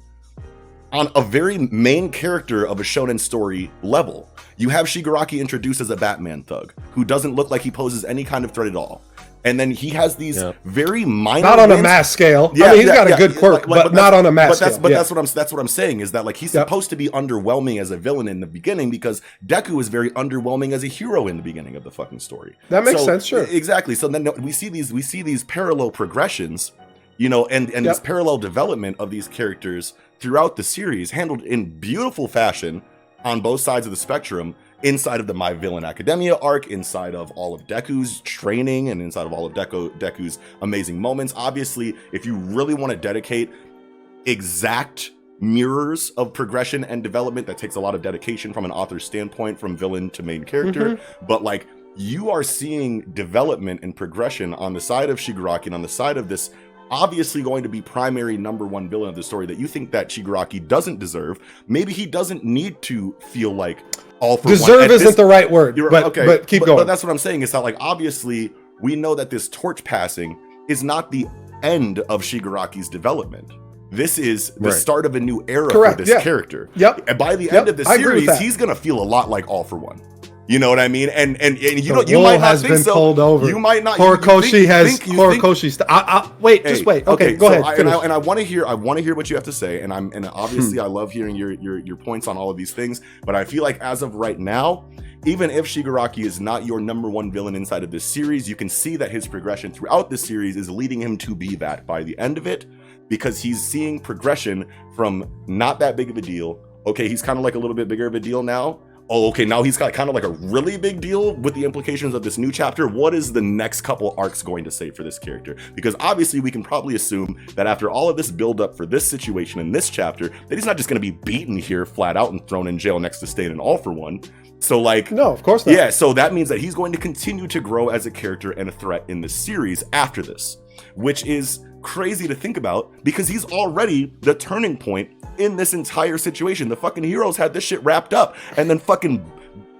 on a very main character of a shonen story level. You have Shigaraki introduced as a Batman thug who doesn't look like he poses any kind of threat at all. And then he has these very minor Not on a wins. mass scale. Yeah, I mean, he's got yeah, a good quirk, like, but not on a mass scale. But Yeah. that's what I'm saying is that like he's supposed to be underwhelming as a villain in the beginning, because Deku is very underwhelming as a hero in the beginning of the fucking story. That makes sense, sure. Exactly. So then we see these parallel progressions, and this parallel development of these characters throughout the series, handled in beautiful fashion on both sides of the spectrum, inside of the My Villain Academia arc, inside of all of Deku's training, and inside of all of Deku's amazing moments. Obviously, if you really want to dedicate exact mirrors of progression and development, that takes a lot of dedication from an author's standpoint, from villain to main character. But like, you are seeing development and progression on the side of Shigaraki and on the side of this obviously going to be primary number one villain of the story that you think that Shigaraki doesn't deserve. Maybe he doesn't need to feel like all for Deserve one. isn't the right word, but keep going. But that's what I'm saying, is that like, obviously we know that this torch passing is not the end of Shigaraki's development. This is the start of a new era for this character. And by the end of the series, he's gonna feel a lot like All For One. You know what I mean? And you know, you might not think so. Pulled over. You might not. Horikoshi has Horikoshi. Wait, just wait. Okay, go ahead. I want to hear what you have to say. And obviously I love hearing your points on all of these things. But I feel like as of right now, even if Shigaraki is not your number one villain inside of this series, you can see that his progression throughout the series is leading him to be that by the end of it, because he's seeing progression from not that big of a deal. Okay, he's kind of like a little bit bigger of a deal now. Oh, okay, now he's got kind of like a really big deal with the implications of this new chapter. What is the next couple arcs going to say for this character? Because obviously we can probably assume that after all of this build up for this situation in this chapter, that he's not just going to be beaten here flat out and thrown in jail next to Stain and All For One. So like, no, of course not. Yeah, so that means that he's going to continue to grow as a character and a threat in the series after this, which is crazy to think about, because he's already the turning point in this entire situation. The fucking heroes had this shit wrapped up, and then fucking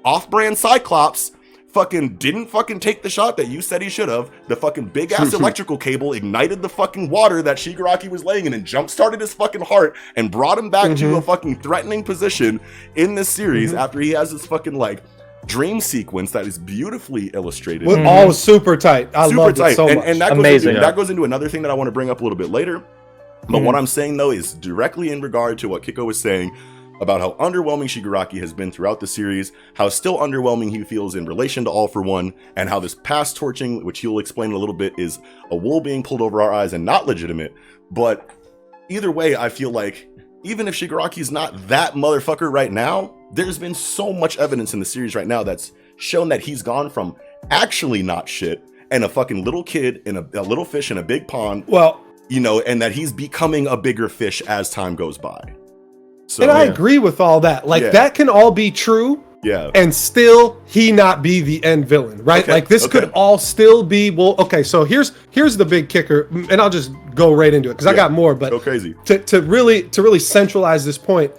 off-brand Cyclops fucking didn't fucking take the shot that you said he should have. The fucking big ass electrical cable ignited the fucking water that Shigaraki was laying in and jump started his fucking heart and brought him back to a fucking threatening position in this series after he has this fucking like dream sequence that is beautifully illustrated. With all super tight. I love it so much. And that Amazing. That goes into another thing that I want to bring up a little bit later. But what I'm saying though is directly in regard to what Kiko was saying about how underwhelming Shigaraki has been throughout the series, how still underwhelming he feels in relation to All for One, and how this past torching, which he'll explain in a little bit, is a wool being pulled over our eyes and not legitimate. But either way, I feel like even if Shigaraki's not that motherfucker right now, there's been so much evidence in the series right now that's shown that he's gone from actually not shit and a fucking little kid in a little fish in a big pond. Well, you know, and that he's becoming a bigger fish as time goes by. So, and I agree with all that. Like, that can all be true. Yeah. And still he not be the end villain, right? Okay, Like this could all still be, well, okay, so here's the big kicker, and I'll just go right into it because I got more, but go crazy. To really centralize this point,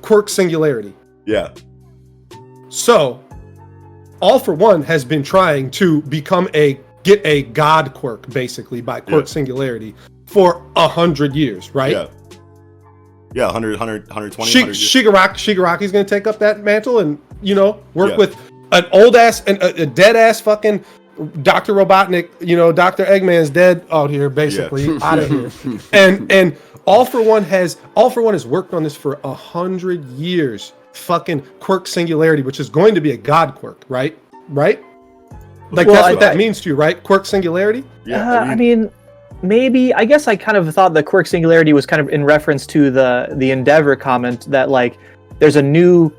quirk singularity. Yeah. So All for One has been trying to get a god quirk basically by quirk singularity for 100 years, right? Yeah. Yeah, 120, 100 years. Shigaraki's going to take up that mantle and, you know, work with an old ass and a dead ass fucking Dr. Robotnik, you know, Dr. Eggman's dead out here, basically, out of here. And All for One has worked on this for 100 years. Fucking quirk singularity, which is going to be a god quirk, right? Like, that's what that means to you, right? Quirk singularity? Yeah. I mean, maybe. I guess I kind of thought the quirk singularity was kind of in reference to the Endeavor comment that, like, there's a new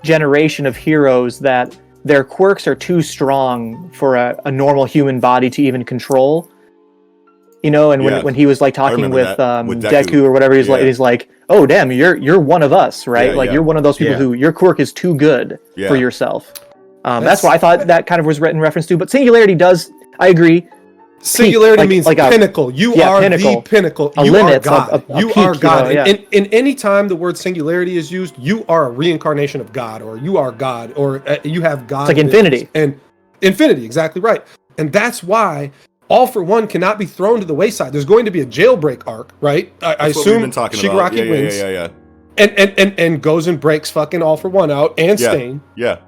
generation of heroes that their quirks are too strong for a normal human body to even control. You know, and when he was like talking with Deku or whatever, he's like, oh damn, you're one of us, right? You're one of those people who your quirk is too good for yourself. That's what I thought that kind of was written reference to. But singularity does, I agree. Singularity means pinnacle. You are the pinnacle. A you limit. Are God. You are God. You know, in any time the word singularity is used, you are a reincarnation of God, or you are God, or you have God. It's like infinity. And infinity, exactly right. And that's why All for One cannot be thrown to the wayside. There's going to be a jailbreak arc, right? I assume Shigaraki wins. And goes and breaks fucking All for One out and Stain. Yeah.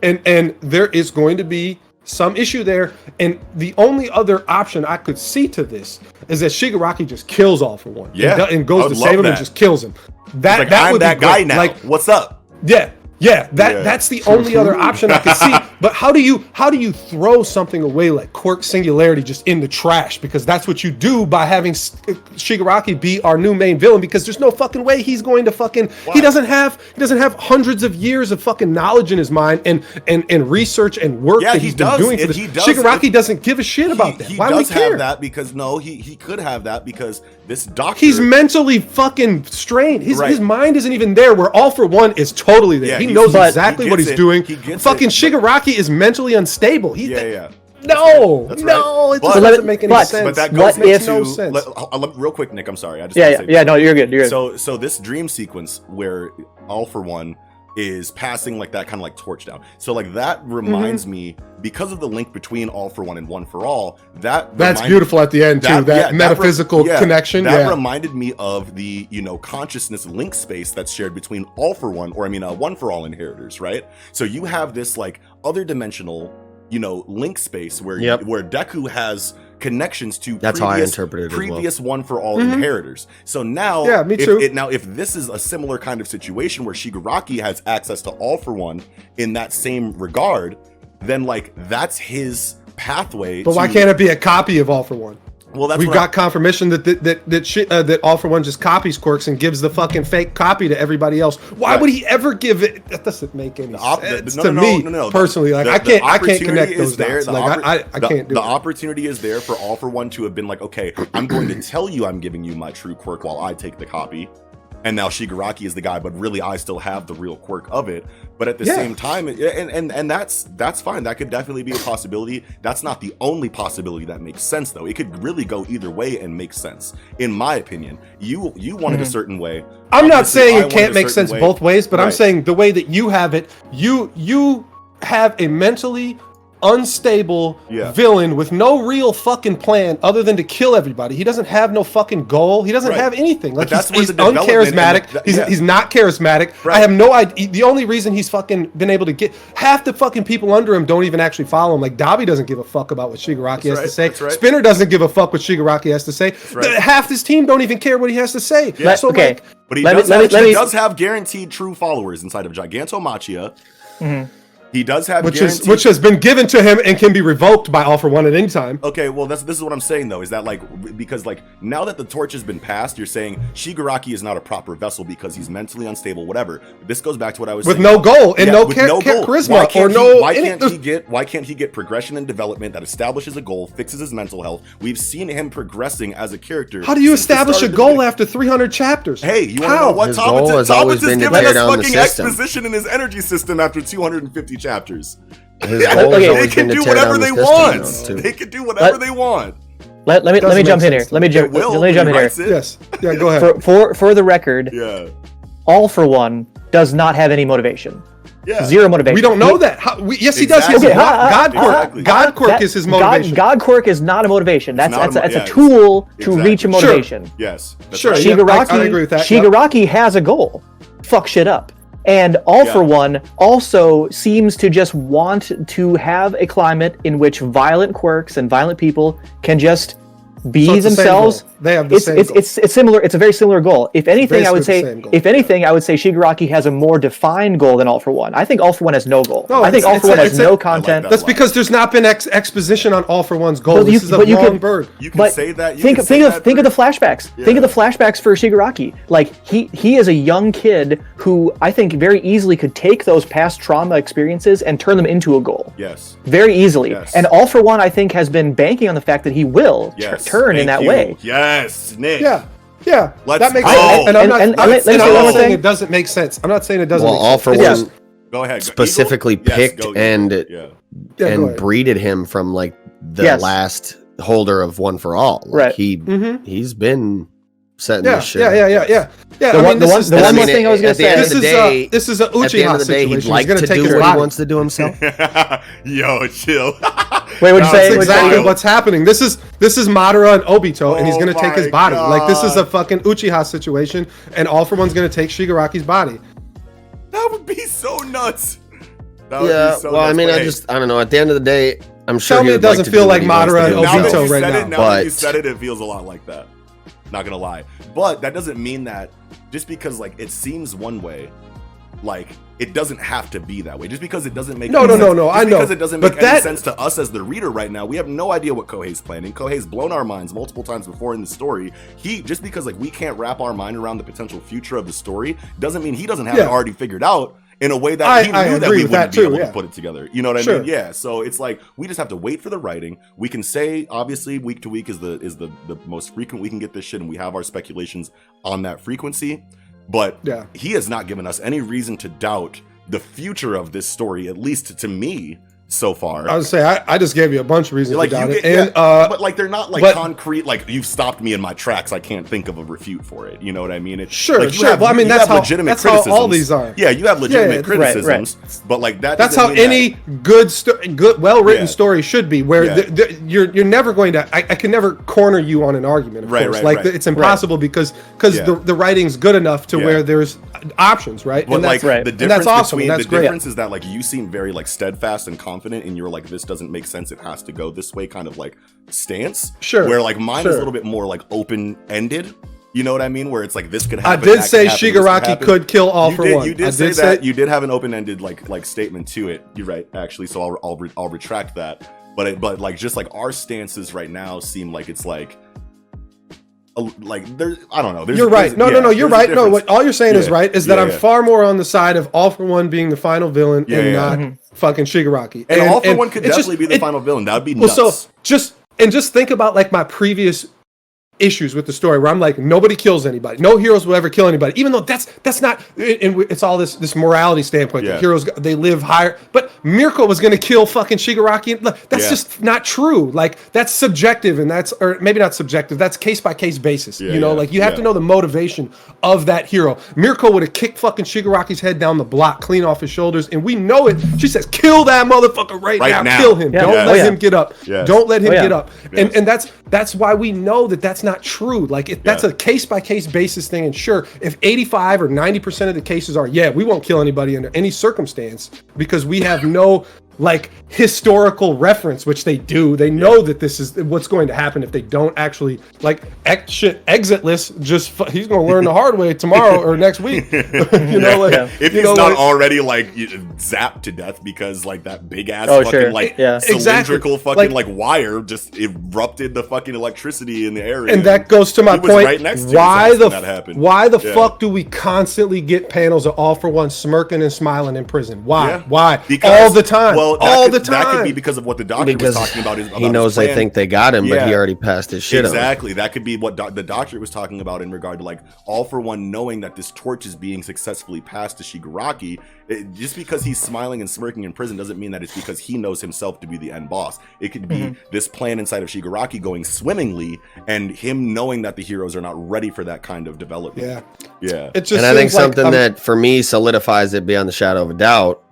And there is going to be some issue there, and the only other option I could see to this is that Shigaraki just kills All for One, and goes to save him and just kills him. That would be that guy now. Like, what's up? That's the only other option I could see. But how do you throw something away like quirk singularity just in the trash? Because that's what you do by having Shigaraki be our new main villain. Because there's no fucking way he's going to fucking. He doesn't have hundreds of years of fucking knowledge in his mind and research and work that he's been doing for this. Shigaraki doesn't give a shit about that. Why would he care? Have that because he could have that because this doctor. He's mentally fucking strained. His mind isn't even there. Where All for One is totally there. He knows exactly what he's doing. Fucking Shigaraki is mentally unstable. No, it doesn't make any sense. But that goes makes no sense. Real quick, Nick, I'm sorry. No, you're good. So this dream sequence where All for One is passing like that kind of like torch down. So like that reminds me, because of the link between All for One and One for All, that's beautiful at the end too. That metaphysical connection. That reminded me of the consciousness link space that's shared between All for One, or One for All inheritors, right? So you have this like other dimensional, link space where where Deku has connections to previous One for All inheritors. So now, if this is a similar kind of situation where Shigaraki has access to All for One in that same regard, then like that's his pathway. But why can't it be a copy of All for One? Well, we've got confirmation that All for One just copies quirks and gives the fucking fake copy to everybody else. Why would he ever give it? That doesn't make any sense to me personally. Like I can't connect those dots. Like I can't do it. The opportunity is there for All for One to have been like, okay, I'm going to tell you I'm giving you my true quirk while I take the copy. And now Shigaraki is the guy, but really I still have the real quirk of it. But at the same time, and that's fine. That could definitely be a possibility. That's not the only possibility that makes sense, though. It could really go either way and make sense, in my opinion. You wanted a certain way. I'm not saying it can't make sense both ways, but I'm saying the way that you have it, you have a mentally unstable Yeah. villain with no real fucking plan other than to kill everybody. He doesn't have no fucking goal. He doesn't Right. have anything. Like, But that's where he's the development uncharismatic. and He's not charismatic. Right. I have no idea. The only reason he's fucking been able to get half the fucking people under him don't even actually follow him. Like, Dabi doesn't give a fuck about what Shigaraki has to say. That's right. Spinner doesn't give a fuck what Shigaraki has to say. right. Half his team don't even care what he has to say. Yeah. So Okay. like, But he Let me- does have guaranteed true followers inside of Gigantomachia. He does have which guaranteed... has been given to him and can be revoked by All for One at any time. Okay, well, this is what I'm saying, though, is that, like, because, like, now that the torch has been passed, you're saying Shigaraki is not a proper vessel because he's mentally unstable, whatever. This goes back to what I was With saying. no goal and no with goal. charisma Why can't or no... why can't he get progression and development that establishes a goal, fixes his mental health? We've seen him progressing as a character. How do you since the establish a start of the goal beginning. after 300 chapters? Hey, you want to How? know what? His goal has always been to given tear us down the fucking system. exposition in his energy system after 250 chapters. His Okay, goal has they They always can been to do tear whatever down the they system, want. though, too. They can do whatever they want. Let me Doesn't jump make in here. sense. Let me jump in Writes here. it. Yes. Yeah, go ahead. For the record, Yeah. All for One does not have any motivation. Yeah. Zero motivation. We don't know that. Yes, he does. He has Exactly. God quirk. Exactly. God quirk is his motivation. God quirk is not a motivation. That's not a a yeah, tool to exactly. reach a motivation. Yes. That's Sure. right. Yeah, Shigaraki, I agree with that. Yep. Shigaraki has a goal. Fuck shit up. And All for One also seems to just want to have a climate in which violent quirks and violent people can just be So it's the same themselves. goal. They have the same goal. It's similar. It's a very similar goal. If anything, I would basically the say, same goal. if anything, I would say Shigaraki has a more defined goal than All for One. I think All for One has no goal. No, I think All it's for One a- has it's a- no I like content. that. That's because there's not been exposition on All for One's goal. Well, This is a but you long can- bird. You can But say that. You think can of say that think of the for- flashbacks. Yeah. Think of the flashbacks for Shigaraki. Like he is a young kid who I think very easily could take those past trauma experiences and turn them into a goal. Yes. Very easily. Yes. And All for One, I think, has been banking on the fact that he will Yes. turn in Thank that you. way. Yes, Nick. Yeah. Let's that makes go. sense. And I'm not, And I'm let me not say one more saying thing. it doesn't make sense. I'm not saying it doesn't Well, make All sense. for It One does. Go ahead. specifically Eagle? Yes, picked go, and yeah. Yeah, go and ahead. breeded him from like the Yes. last holder of One for All. Like, Right. he's been setting Yeah, this shit. yeah. Yeah, The I one- mean, the this one- is the this one is- more thing I was gonna at the end say. of the This is day, this is an at the end Uchiha of the day, situation. he'd He's like gonna to take do his what body. he wants to do himself. Yo, chill. Wait, what'd you That's say? exactly wild. what's happening. This is Madara and Obito, and he's Oh gonna take his my body. Like, this is a God. fucking Uchiha situation, and All for One's gonna take Shigaraki's body. That would be so nuts. That would Yeah, be so well, I nuts. mean, But I hey, don't know. At the end of the day, I'm sure Tell me he it would like doesn't to feel do what like he wants Madara to and do Obito now that himself. you right said now. it, now that you But- said it, it feels a lot like that. Not gonna lie, but that doesn't mean that just because like it seems one way, like it doesn't have to be that way. Just because it doesn't make No, any no, no, sense, no, just I know. because it doesn't But make any that- sense to us as the reader right now. We have no idea what Kohei's planning. Kohei's blown our minds multiple times before in the story. He just because like we can't wrap our mind around the potential future of the story doesn't mean he doesn't have it Yeah. already figured out. In a way that I he knew that agree we with wouldn't that be too, able yeah. to put it together. You know what I Sure. mean? Yeah. So it's like we just have to wait for the writing. We can say obviously week to week is the most frequent we can get this shit, and we have our speculations on that frequency. But Yeah. he has not given us any reason to doubt the future of this story, at least to me so far. I would say I just gave you a bunch of reasons Like to doubt you it, get, and yeah, but like they're not like but- concrete. Like you've stopped me in my tracks. I can't think of a refute for it. You know what I mean? It's Sure, like, you sure. have- Well, I mean, you that's have how- legitimate that's how all criticisms. these are. Yeah, you have legitimate Yeah, criticisms, but like that. that's doesn't how mean any good, well written Yeah. story should be. Where Yeah. you're never going to. I can never corner you on an argument. Of Right, course, right, like right. it's impossible because Yeah. the writing's good enough to Yeah. where there's options, right? But And like that's, the and difference that's awesome. between And that's the great. difference is that like you seem very like steadfast and confident, and you're like this doesn't make sense. It has to go this way, kind of like stance. Sure, Where like mine is a sure. little bit more like open ended. You know what I mean? Where it's like this could I happen. did that say could happen, this Shigaraki happen. could kill All You for did, One. You did I say did that. say You did have an open ended like statement to it. You're right, actually. So I'll retract that. But like just like our stances right now seem like it's like there. I don't know. You're right. No, you're right. No, what all you're saying is Yeah. right. Is that Yeah, I'm yeah. far more on the side of All for One being the final villain Yeah, and yeah. not fucking Shigaraki. And All for One could it's definitely be the final villain. That would be nuts. Well, so just think about like my previous issues with the story where I'm like, nobody kills anybody. No heroes will ever kill anybody. Even though that's not, and it's all this morality standpoint. Yeah. The heroes, they live higher. But Mirko was going to kill fucking Shigaraki. That's just not true. Like, that's subjective, and or maybe not subjective. That's case by case basis. Yeah, you know, like you have to know the motivation of that hero. Mirko would have kicked fucking Shigaraki's head down the block, clean off his shoulders, and we know it. She says, kill that motherfucker right now. Kill him. Yeah. Don't let him get up. Yes. Don't let him get up. Yes. And that's why we know that's not true. Like, that's a case by case basis thing. And sure, if 85 or 90% of the cases are, we won't kill anybody under any circumstance because we have no like historical reference, which they do. They know that this is what's going to happen if they don't actually like Exitless. He's going to learn the hard way tomorrow or next week. You know, like if he's not already like zapped to death because like that big ass cylindrical fucking like wire just erupted the fucking electricity in the area. And that goes to my point. Right next to why the fuck do we constantly get panels of All For One smirking and smiling in prison? Why? Yeah. Why? Because, all the time. Well, all the time. That could be because of what the doctor was talking about. He knows they think they got him, but he already passed his shit. Exactly. That could be what the doctor was talking about in regard to like All For One knowing that this torch is being successfully passed to Shigaraki. Just because he's smiling and smirking in prison doesn't mean that it's because he knows himself to be the end boss. It could be this plan inside of Shigaraki going swimmingly and him knowing that the heroes are not ready for that kind of development. Yeah. It just and I think something that for me solidifies it beyond the shadow of a doubt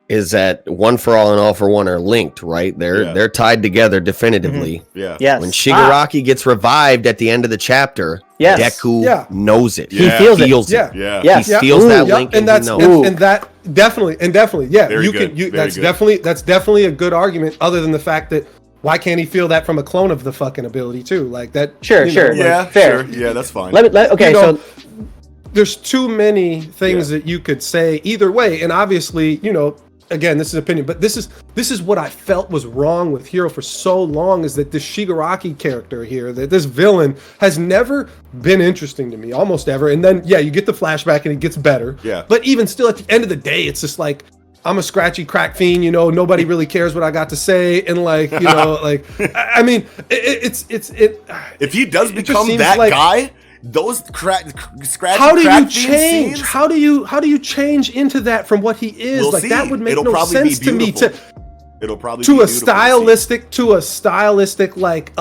is that One For All and All For One are linked, right? They're tied together definitively. Yes. When Shigaraki gets revived at the end of the chapter, Deku knows it. He feels it. He feels that link, and that's that definitely. That's definitely a good argument. Other than the fact that why can't he feel that from a clone of the fucking ability too? Like that. Sure. Fair. Yeah, that's fine. So there's too many things that you could say either way, and obviously, again, this is opinion, but this is what I felt was wrong with Hero for so long, is that this Shigaraki character here, that this villain has never been interesting to me, almost ever. And then you get the flashback and it gets better. Yeah. But even still, at the end of the day, it's just like, I'm a scratchy crack fiend, nobody really cares what I got to say, and like, like, I mean, if he does become that guy. Those scratchy. How do you change? Scenes? How do you change into that from what he is? We'll like see. That would make It'll no sense to me. It'll probably to a stylistic like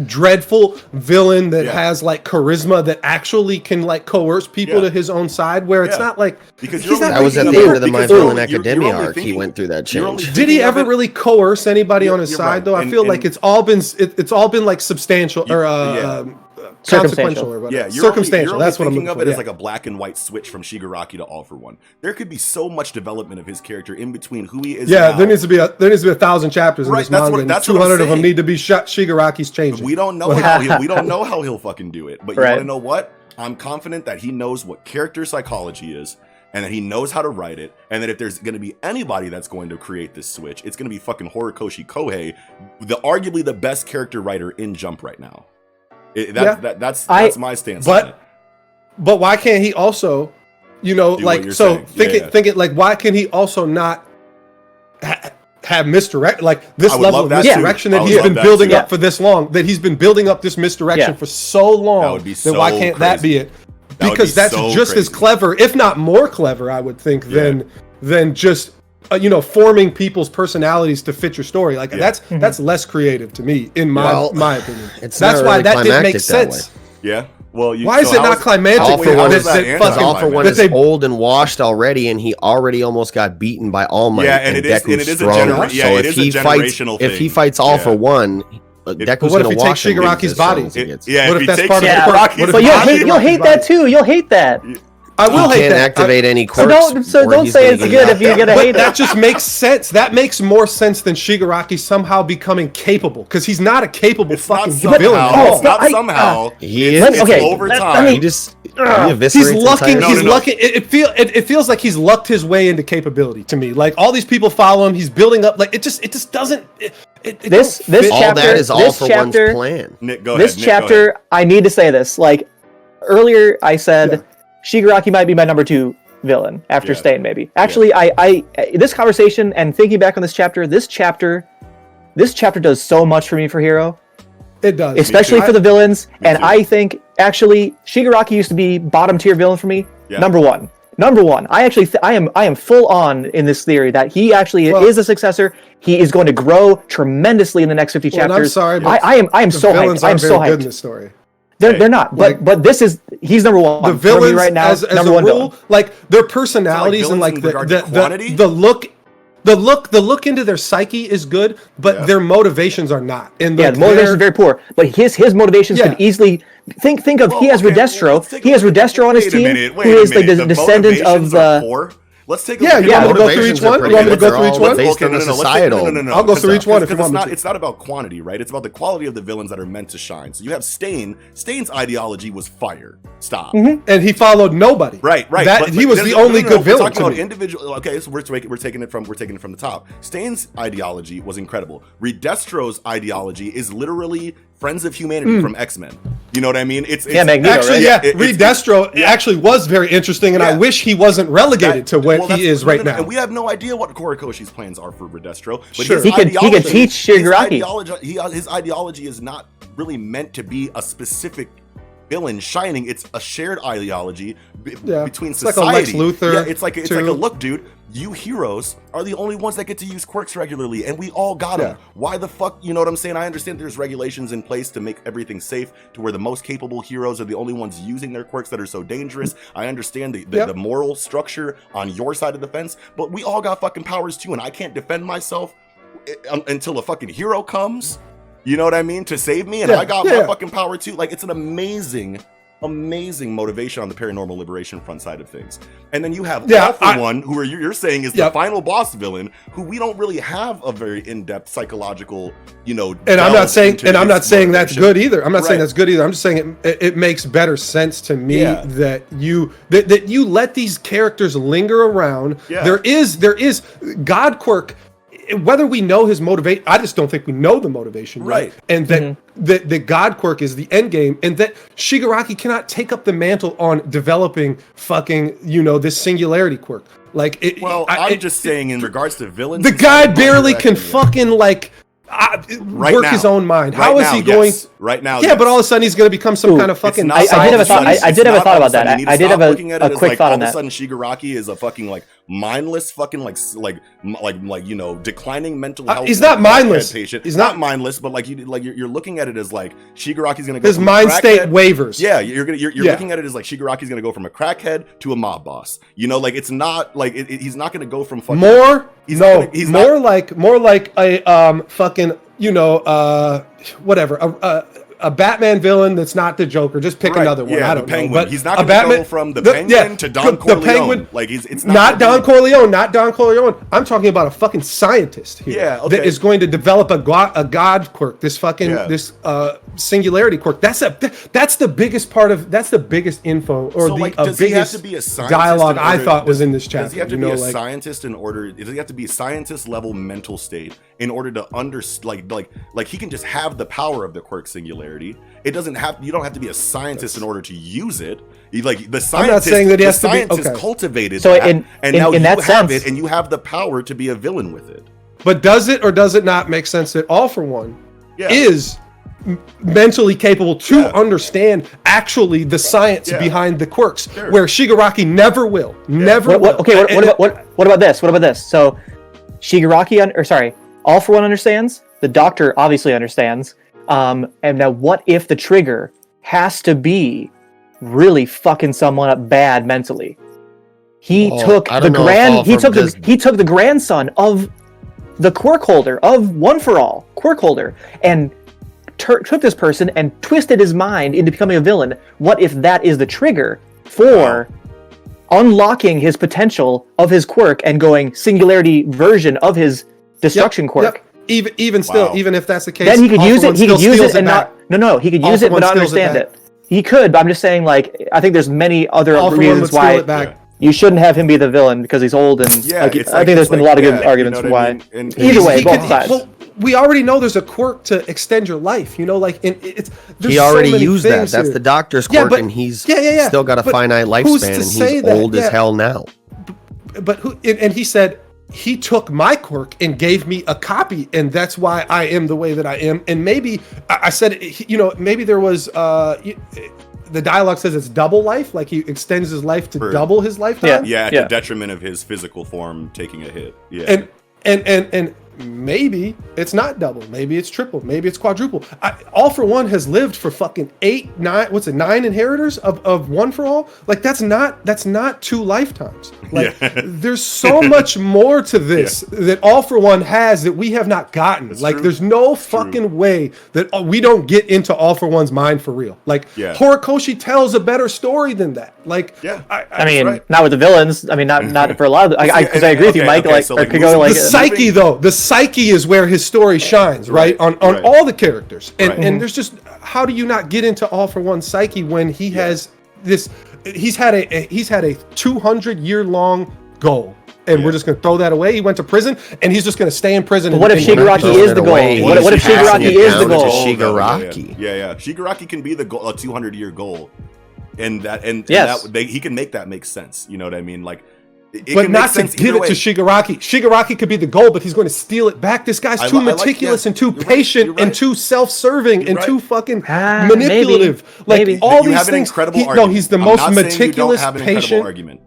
dreadful villain that has like charisma that actually can like coerce people to his own side. Where it's not like because that was at the end of the My Villain Academia arc. He went through that change. Did he ever really coerce anybody on his side though? I feel like it's all been like substantial or consequential or whatever. Circumstantial. That's what I'm thinking looking of. for. It as like a black and white switch from Shigaraki to All For One. There could be so much development of his character in between who he is. Yeah, there needs to be 1,000 chapters in this manga, and 200 of them need to be Shigaraki's changing. We don't know how he'll fucking do it. But you want to know what? I'm confident that he knows what character psychology is, and that he knows how to write it, and that if there's going to be anybody that's going to create this switch, it's going to be fucking Horikoshi Kohei, arguably the best character writer in Jump right now. That's my stance on it. But why can't he also, thinking like, why can he also not have misdirect, like this level of misdirection that he's been building up for this long, that he's been building up this misdirection for so long, then why can't that be it? Because that's just as clever, if not more clever, I would think, than just forming people's personalities to fit your story. Like that's less creative to me, in my opinion. That's why that didn't make sense. Yeah. Well, why is it not climactic? All For One is old and washed already, and he already almost got beaten by All Might. Yeah, and it is a generational thing. If he fights All For One, Deku's what if he takes Shigaraki's body? What if that's part of the But you'll hate that too. You'll hate that. I will hate that. Activate any quirks. So don't say it's good if you're gonna hate it. That just makes sense. That makes more sense than Shigaraki somehow becoming capable, because he's not a capable fucking villain. It's not somehow. He is. It's over time. He's lucking. It feels like he's lucked his way into capability to me. Like all these people follow him. He's building up. Like it just doesn't. This chapter, all that is All For One's plan. Nick, go this ahead. chapter, I need to say this. Like earlier, I said Shigaraki might be my number 2 villain after Stain, maybe. Actually, I this conversation and thinking back on this chapter does so much for me for Hero. It does. especially for the villains. Me And too. I think actually Shigaraki used to be bottom tier villain for me. Yeah. Number one. I actually I am full on in this theory that he actually is a successor. He is going to grow tremendously in the next 50 Well, and chapters. I'm sorry, but I am the so villains hyped. I am aren't so very good in hyped. this story. They're not. But this is he's number one. The for me villains, right now, as number a one rule, villain. like their personalities and villains like in regard to quantity? the look into their psyche is good, but their motivations are not. And Yeah, the motivation is very poor. But his motivations could easily think of he has Redestro. He has Redestro on his team, who is like the descendant of the. Let's take Yeah, you want me to go through Motivations each are one? pretty You want me to good. go through each one? Based on the societal. I'll go through each one if you want me to. It's not about quantity, right? It's about the quality of the villains that are meant to shine. So you have Stain. Stain's ideology was fire. Stop. And he followed nobody. Right. That he was the only good villain. We're talking to about me. individual. Okay, so we're taking it from the top. Stain's ideology was incredible. Redestro's ideology is literally Friends of Humanity from X-Men. You know what I mean? It's Magneto, Actually, right? Redestro actually was very interesting, and I wish he wasn't relegated to what he is right now. And we have no idea what Horikoshi's plans are for Redestro. But Sure. his He could teach Shigaraki. His ideology is not really meant to be a specific villain shining. It's a shared ideology between It's like society. a Lex Luthor, Yeah, it's like a too. look, dude. You heroes are the only ones that get to use quirks regularly, and we all got them. Why the fuck? You know what I'm saying? I understand there's regulations in place to make everything safe, to where the most capable heroes are the only ones using their quirks that are so dangerous. I understand the moral structure on your side of the fence, but we all got fucking powers too, and I can't defend myself until a fucking hero comes. You know what I mean? To save me, and I got my fucking power too. Like, it's an amazing motivation on the paranormal liberation front side of things. And then you have All For One, who you're saying is the final boss villain, who we don't really have a very in-depth psychological, And I'm not saying that's good either. I'm not saying that's good either. I'm just saying it makes better sense to me that you let these characters linger around. There is God Quirk. Whether we know his motivation, I just don't think we know the motivation, right? And that the God Quirk is the end game, and that Shigaraki cannot take up the mantle on developing fucking this singularity quirk. Like, I'm just saying in regards to villains, the guy barely can fucking work his own mind. How is he going? Right now, yeah, but all of a sudden he's going to become some kind of fucking. I did have a thought. I did have a thought about that. I did have a quick thought on that. All of a sudden, Shigaraki is a fucking mindless fucking declining mental health. He's not mindless. He's not mindless, but you're looking at it as Shigaraki's going to go. His mind state wavers. Yeah, you're looking at it as Shigaraki's going to go from a crackhead to a mob boss. It's not he's not going to go from fucking more like a fucking whatever a Batman villain that's not the Joker. Just pick another one. Yeah, I don't Penguin. know. But he's not going to go from the Penguin to Don Corleone. The Penguin, it's not Don Corleone. Not Don Corleone. I'm talking about a fucking scientist here that is going to develop a God quirk. This fucking this singularity quirk. That's the biggest part of. That's the biggest info or does he have to be a scientist dialogue I thought was in this chapter. Does he have to be a scientist in order? Does he have to be a scientist level mental state in order to understand? Like he can just have the power of the quirk singularity. It doesn't have. You don't have to be a scientist in order to use it. The scientist. I'm not saying that he has to be. Okay. Cultivated so that, and now you that have sense, it, and you have the power to be a villain with it. But does it or does it not make sense that All For One is mentally capable to understand actually the science behind the quirks, where Shigaraki never will. Never will. Okay, what about this? What about this? So Shigaraki, All For One understands. The Doctor obviously understands. And now what if the trigger has to be really fucking someone up bad mentally? He took the grandson of the quirk holder of One For All quirk holder and took this person and twisted his mind into becoming a villain. What if that is the trigger for unlocking his potential of his quirk and going singularity version of his destruction quirk? Even still, even if that's the case, then he could use it. He could use it and not. No. He could use it but not understand it. He could, but I'm just saying. I think there's many other reasons why you shouldn't have him be the villain because he's old and. I think there's been a lot of good arguments for why. Either way, both sides. Well, we already know there's a quirk to extend your life. He already used that. That's the Doctor's quirk, and he's still got a finite lifespan, and he's old as hell now. But and he said he took my quirk and gave me a copy, and that's why I am the way that I am. And maybe I said, you know, maybe there was the dialogue says it's double life, like he extends his life to double his lifetime. Yeah, at the detriment of his physical form taking a hit. Yeah. And maybe it's not double, maybe it's triple, maybe it's quadruple. All for One has lived for fucking 9 inheritors of One for All. Like that's not 2 lifetimes. Like there's so much more to this that All for One has that we have not gotten. That's like true. There's no fucking way that we don't get into All for One's mind for real. Like Horikoshi tells a better story than that. Like I mean, not with the villains. I mean, not for a lot of because I agree with you, Mike. So could go like the psyche though. The psyche is where his story shines, right? On all the characters. And there's just, how do you not get into All for One psyche when he has this, he's had a 200-year long goal. And we're just going to throw that away. He went to prison, and he's just going to stay in prison. But what if Shigaraki is the goal? What if Shigaraki is the goal? Shigaraki. Yeah. Shigaraki can be the goal, a 200-year goal, and he can make that make sense. You know what I mean? Like, but not to give it to Shigaraki. Shigaraki could be the goal, but he's going to steal it back. This guy's too meticulous and too patient and too self-serving and too fucking manipulative. Maybe. All you these have an things. Incredible argument. No, he's the most meticulous, patient. Argument.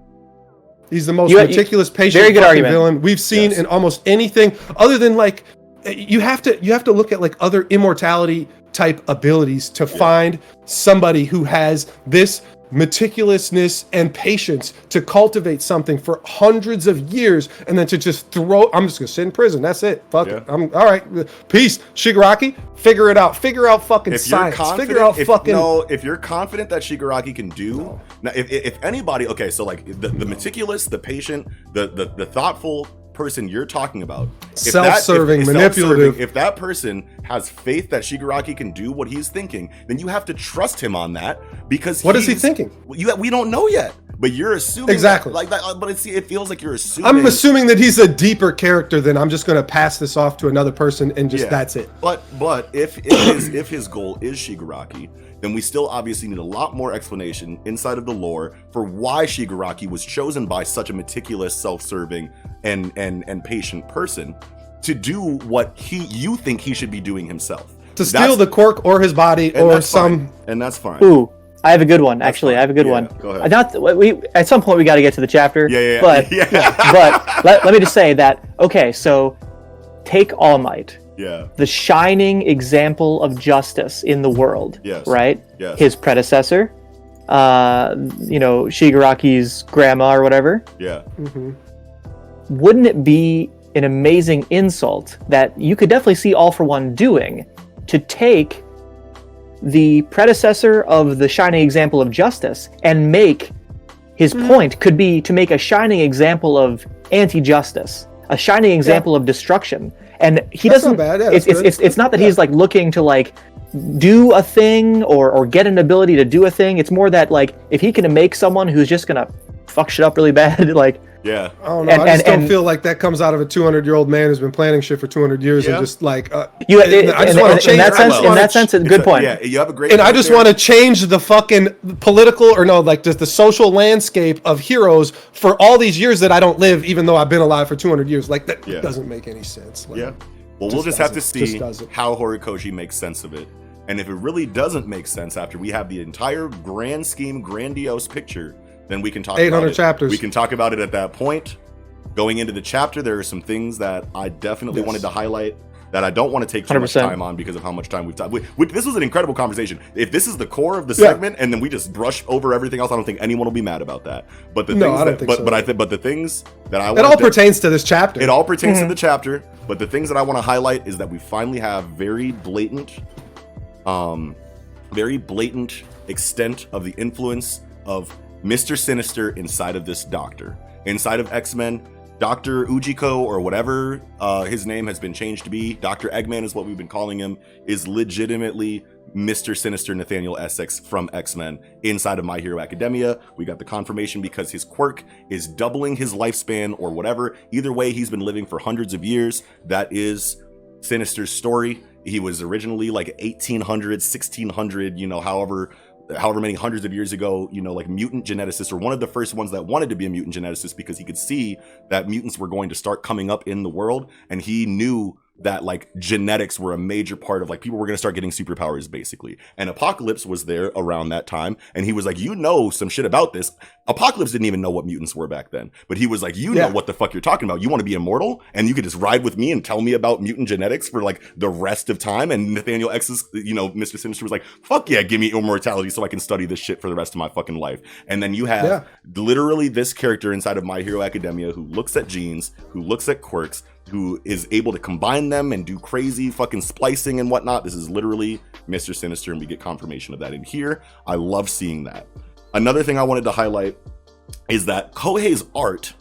He's the most meticulous, patient, very good argument. Villain we've seen in almost anything other than like. You have to look at like other immortality type abilities to find somebody who has this meticulousness and patience to cultivate something for hundreds of years, and then to just I'm just gonna sit in prison. That's it. Fuck it. I'm all right. Peace, Shigaraki. Figure it out. Figure out fucking science. Figure out fucking. If you're confident that Shigaraki can do now, if anybody, okay, so like the meticulous, the patient, the thoughtful person you're talking about, self-serving, manipulative. If that person has faith that Shigaraki can do what he's thinking, then you have to trust him on that, because what is he thinking? We don't know yet, but you're assuming exactly like that. But it feels like you're assuming. I'm assuming that he's a deeper character than I'm just going to pass this off to another person and just that's it. But if his goal is Shigaraki, then we still obviously need a lot more explanation inside of the lore for why Shigaraki was chosen by such a meticulous, self-serving, and patient person to do what you think he should be doing himself. To steal the quirk or his body or some... And that's fine. Ooh, I have a good one, actually. I have a good one. Go ahead. At some point, we got to get to the chapter. Yeah. But let me just say that, okay, so take All Might. Yeah. The shining example of justice in the world. Yes. Right? Yes. His predecessor, Shigaraki's grandma or whatever. Yeah. Mm-hmm. Wouldn't it be an amazing insult that you could definitely see All for One doing to take the predecessor of the shining example of justice and make his point could be to make a shining example of anti-justice, a shining example of destruction. And he That's doesn't. Not bad. It's not that he's like looking to like do a thing or get an ability to do a thing. It's more that like if he can make someone who's just gonna fuck shit up really bad, like. Yeah. I don't know. I just don't feel like that comes out of a 200-year-old man who's been planning shit for 200 years and just like. I just want to change. In that sense, it's a good point. Yeah, you have a great. And I just want to change the fucking political just the social landscape of heroes for all these years that I don't live, even though I've been alive for 200 years. Like that doesn't make any sense. Like, Well, we'll just have to see how Horikoshi makes sense of it, and if it really doesn't make sense after we have the entire grand scheme, grandiose picture. Then we can talk 800 about it. chapters. We can talk about it at that point. Going into the chapter, there are some things that I definitely wanted to highlight that I don't want to take too 100%. much time on because of how much time we've talked. This was an incredible conversation. If this is the core of the segment and then we just brush over everything else, I don't think anyone will be mad about that. But the things that I want, it all pertains to this chapter. It all pertains to the chapter. But the things that I want to highlight is that we finally have very blatant extent of the influence of Mr. Sinister inside of this doctor. Inside of X-Men, Dr. Ujiko, or whatever his name has been changed to be, Dr. Eggman is what we've been calling him, is legitimately Mr. Sinister Nathaniel Essex from X-Men inside of My Hero Academia. We got the confirmation because his quirk is doubling his lifespan or whatever. Either way, he's been living for hundreds of years. That is Sinister's story. He was originally like 1800, 1600, however however many hundreds of years ago, you know, like mutant geneticists, or one of the first ones that wanted to be a mutant geneticist because he could see that mutants were going to start coming up in the world, and he knew that like genetics were a major part of like people were going to start getting superpowers basically. And Apocalypse was there around that time, and he was like, you know some shit about this. Apocalypse didn't even know what mutants were back then, but he was like, you know what the fuck you're talking about. You want to be immortal and you could just ride with me and tell me about mutant genetics for like the rest of time. And Nathaniel X's, you know, Mr. Sinister was like, fuck yeah, give me immortality so I can study this shit for the rest of my fucking life. And then you have literally this character inside of My Hero Academia who looks at genes, who looks at quirks, who is able to combine them and do crazy fucking splicing and whatnot. This is literally Mr. Sinister, and we get confirmation of that in here. I love seeing that. Another thing I wanted to highlight is that Kohei's art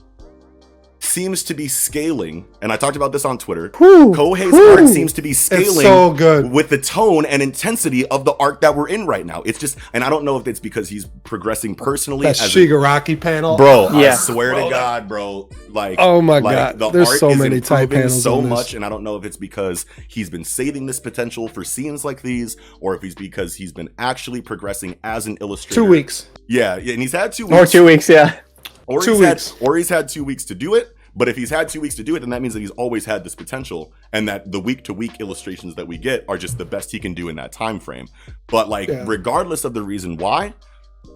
seems to be scaling, and I talked about this on Twitter. Kohei's art seems to be scaling so good with the tone and intensity of the arc that we're in right now. It's just, and I don't know if it's because he's progressing personally. That Shigaraki panel, bro. I swear to God, bro. Like, oh my God, the there's art so is many tight panels so on this. much, and I don't know if it's because he's been saving this potential for scenes like these, or if it's because he's been actually progressing as an illustrator. 2 weeks. Yeah, and he's had 2 weeks. Or 2 weeks, yeah. Or he's had 2 weeks to do it. But if he's had 2 weeks to do it, then that means that he's always had this potential, and that the week-to-week illustrations that we get are just the best he can do in that time frame. But like, regardless of the reason why,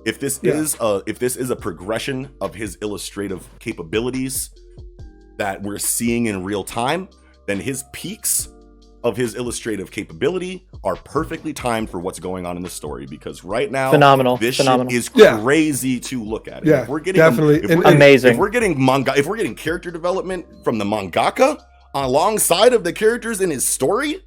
if this is a progression of his illustrative capabilities that we're seeing in real time, then his peaks of his illustrative capability are perfectly timed for what's going on in the story, because right now this shit is crazy to look at. Yeah, if we're getting amazing. If we're getting character development from the mangaka alongside of the characters in his story,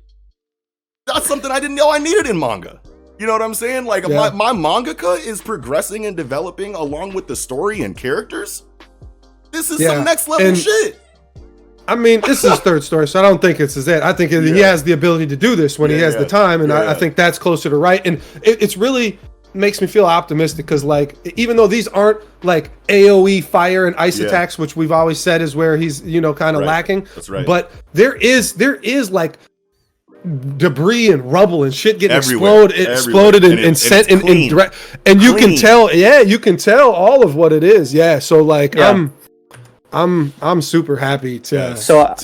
that's something I didn't know I needed in manga. You know what I'm saying? Like my mangaka is progressing and developing along with the story and characters. This is some next level shit. I mean, this is his third story, so I don't think it's his end. I think he has the ability to do this when he has the time, and I think that's closer to right. And it's really makes me feel optimistic, because like, even though these aren't like AoE fire and ice attacks, which we've always said is where he's, you know, kind of lacking. That's right. But there is like debris and rubble and shit getting Everywhere. exploded and sent in direct, and you can tell, you can tell all of what it is. Yeah. So like, I'm super happy to.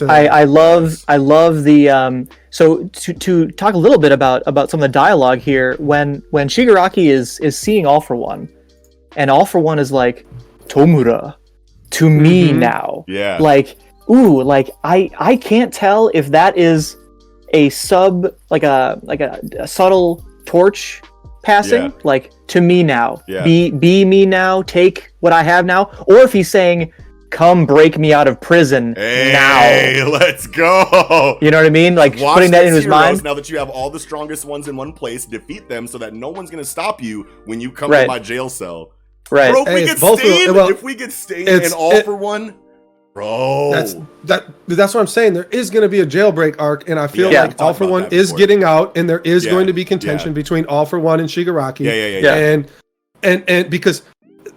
I love the so to talk a little bit about some of the dialogue here, when Shigaraki is seeing All For One, and All For One is like, Tomura, to me now. Yeah. Like, ooh, like I can't tell if that is a like a subtle torch passing, like, to me now. Yeah. Be me now, take what I have now, or if he's saying, come break me out of prison now. Hey, let's go. You know what I mean? Like, putting that in his mind. Now that you have all the strongest ones in one place, defeat them so that no one's going to stop you when you come to my jail cell. Right. Bro, if we get Stain and All For One, bro. That's what I'm saying. There is going to be a jailbreak arc, and I feel like All For One is getting out, and there is going to be contention between All For One and Shigaraki. Yeah. And because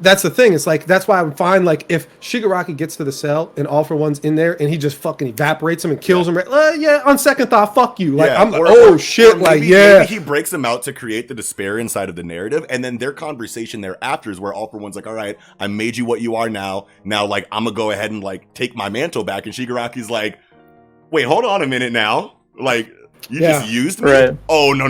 that's the thing. It's like, that's why I'm fine. Like, if Shigaraki gets to the cell and All For One's in there and he just fucking evaporates him and kills him, on second thought, fuck you. Like, maybe he breaks him out to create the despair inside of the narrative, and then their conversation thereafter is where All For One's like, all right, I made you what you are now. Now, like, I'm gonna go ahead and like take my mantle back. And Shigaraki's like, wait, hold on a minute now. Like, you just used me? Right. Oh, no.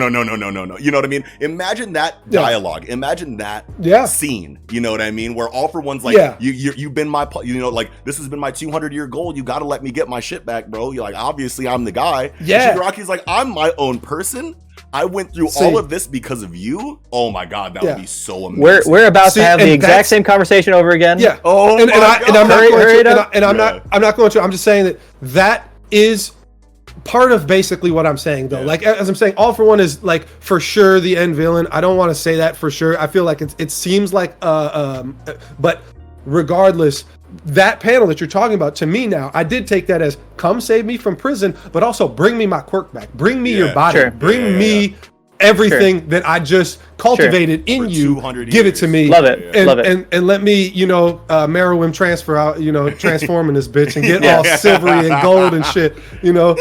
You know what I mean? Imagine that dialogue. Imagine that scene. You know what I mean? Where All For One's like, you've been my, you know, like, this has been my 200-year goal. You got to let me get my shit back, bro. You're like, obviously, I'm the guy. Yeah. Shigaraki's like, I'm my own person. I went through all of this because of you. Oh, my God. That would be so amazing. We're about to have the exact same conversation over again. Yeah. Oh, and I'm not going to. And I'm not going to. I'm just saying that is part of basically what I'm saying, though. Like, as I'm saying, All For One is like for sure the end villain. I don't want to say that for sure. I feel like it seems like but regardless, that panel that you're talking about, to me now, I did take that as, come save me from prison, but also bring me my quirk back, bring me your body, bring me everything that I just cultivated in you. Give it to me. Love it. And let me, you know, Merowim transfer out, you know, transform in this bitch and get all silvery and gold and shit, you know,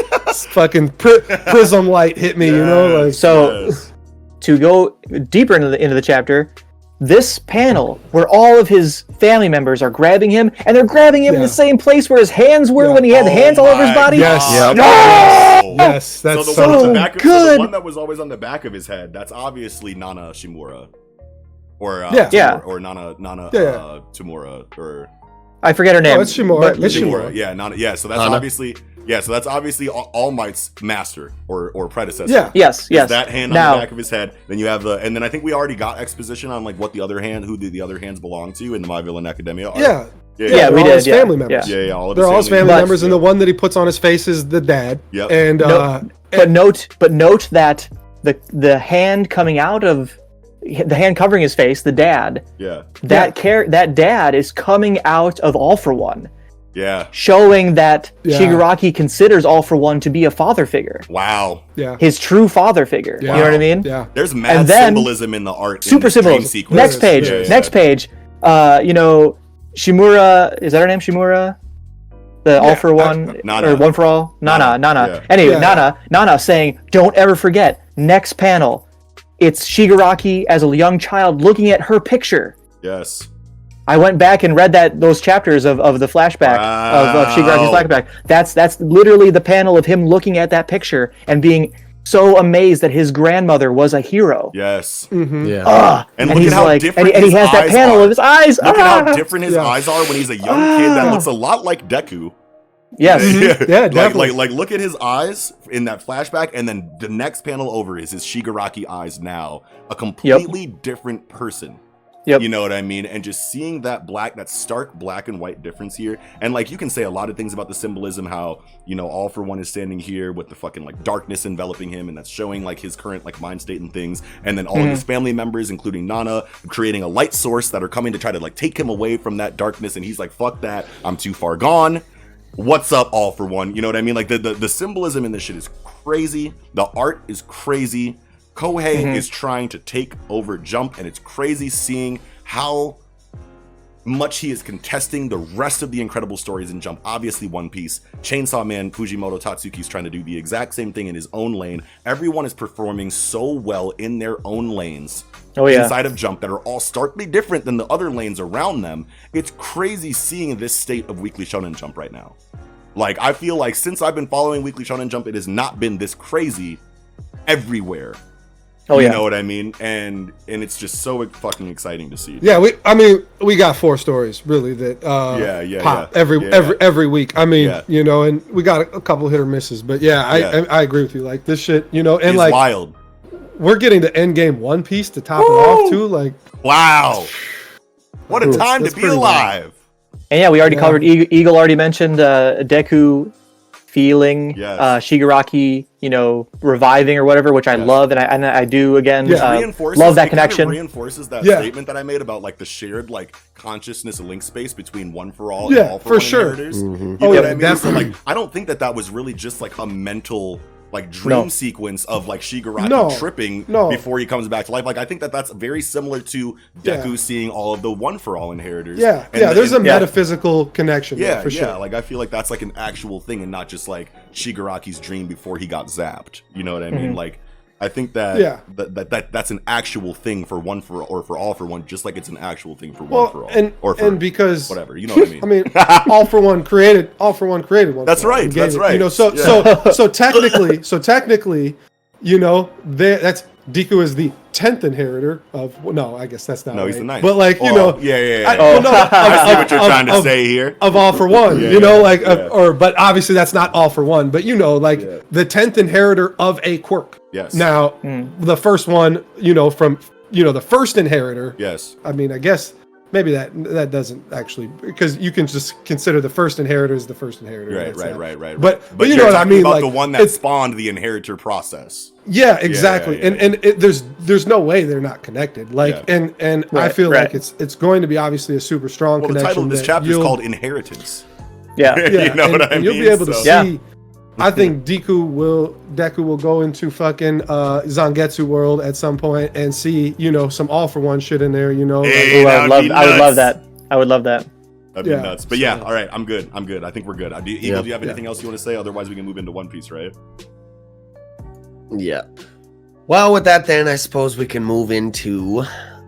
fucking prism light hit me, you know, like. So to go deeper into the chapter, this panel where all of his family members are grabbing him, and they're grabbing him in the same place where his hands were when he had the hands all over his body. Yes. God. No! Yes, that's so the one on the back of, so the good. one that was always on the back of his head, that's obviously Nana Shimura. Or or Nana Tamura, or I forget her name. Oh, it's Shimura. but- It's Shimura. Yeah, Nana. Yeah, so that's obviously All Might's master or predecessor. Yeah. Yes. That hand on the back of his head. Then you have and then I think we already got exposition on like what the other hand, who the other hands belong to in the My Villain Academia arc. Yeah. Yeah, they're we all did, his yeah. family members. Yeah, all of They're all his family But- members, and the one that he puts on his face is the dad. Yep. And But note that the hand coming out of the hand covering his face, the dad, Yeah. that dad is coming out of All for One, Yeah. showing that Yeah. Shigaraki considers All for One to be a father figure, Wow. yeah, his true father figure. yeah. You know what I mean? Yeah. There's mad And then- symbolism in the art. Super in this dream symbolism. sequence. Next page. Yeah, yeah. Next page. Shimura, is that her name? Shimura? The All for One Nana. or One for All? Nana. Yeah. Anyway, Yeah. Nana saying, "Don't ever forget." Next panel, it's Shigaraki as a young child looking at her picture. Yes. I went back and read those chapters of the flashback of Shigaraki's flashback. That's literally the panel of him looking at that picture and being so amazed that his grandmother was a hero. Yes. Yeah. And look at he's how like, different and he his has that eyes panel are. of his eyes. Look at how different his Yeah. eyes are when he's a young kid that looks a lot like Deku. Yes. Yeah, definitely. Like look at his eyes in that flashback, and then the next panel over is his Shigaraki eyes now. A completely different person. Yep. You know what I mean? And just seeing that stark black and white difference here. And like you can say a lot of things about the symbolism, how, you know, All for One is standing here with the fucking like darkness enveloping him, and that's showing like his current like mind state and things. And then all of his family members, including Nana, creating a light source that are coming to try to like take him away from that darkness. And he's like, fuck that, I'm too far gone. What's up, All for One? You know what I mean? Like the symbolism in this shit is crazy. The art is crazy. Kohei is trying to take over Jump, and it's crazy seeing how much he is contesting the rest of the incredible stories in Jump. Obviously One Piece, Chainsaw Man, Fujimoto Tatsuki's trying to do the exact same thing in his own lane. Everyone is performing so well in their own lanes inside of Jump that are all starkly different than the other lanes around them. It's crazy seeing this state of Weekly Shonen Jump right now. Like, I feel like since I've been following Weekly Shonen Jump, it has not been this crazy everywhere. You know what I mean? And it's just so fucking exciting to see. Yeah, we got 4 stories really that pop every week. I mean, you know, and we got a couple hit or misses, but I agree with you. Like this shit, you know, and it's like wild. We're getting the end game One Piece to top it off too. Like, wow, what a time to be alive! And yeah, we already covered. Eagle already mentioned Deku feeling Shigaraki, you know, reviving or whatever, which I love, and I do again love that connection. Kind of reinforces that statement that I made about like the shared like consciousness link space between One for All and All for One inheritors. You know what I mean? So like, I don't think that was really just like a mental like dream sequence of like Shigaraki tripping before he comes back to life. Like I think that's very similar to Deku seeing all of the One for All inheritors. There's a metaphysical connection there for sure. Like I feel like that's like an actual thing and not just like Shigaraki's dream before he got zapped. You know what I mean? Like I think that that's an actual thing for One for or for All for One, just like it's an actual thing for One for All or for because whatever. You know what I mean? I mean, All for One created One. That's right. That's right. You know, so technically, you know, that's Deku is the 10th inheritor of. No, I guess that's not. No, right. he's the 9th. But like you know, I see what you're trying to say here. Of All for One, but obviously that's not All for One. But you know, like the 10th inheritor of a quirk. Yes. Now, the first one, you know, from the first inheritor. Yes. I mean, I guess maybe that doesn't actually, because you can just consider the first inheritor as the first inheritor. Right. But you you're know what I mean? About Like the one that spawned the inheritor process. Yeah, exactly. And there's no way they're not connected. Like, and I feel like it's going to be obviously a super strong connection. The title of this chapter is called Inheritance. Yeah. You know what I mean? You'll be able to see. I think Deku will go into fucking Zangetsu world at some point and see, you know, some All for One shit in there, you know. Hey, I would love that. I would love that. That'd be nuts. But all right, I'm good. I think we're good. Eagle, do you have anything else you want to say? Otherwise, we can move into One Piece, right? Yeah. Well, with that, then I suppose we can move into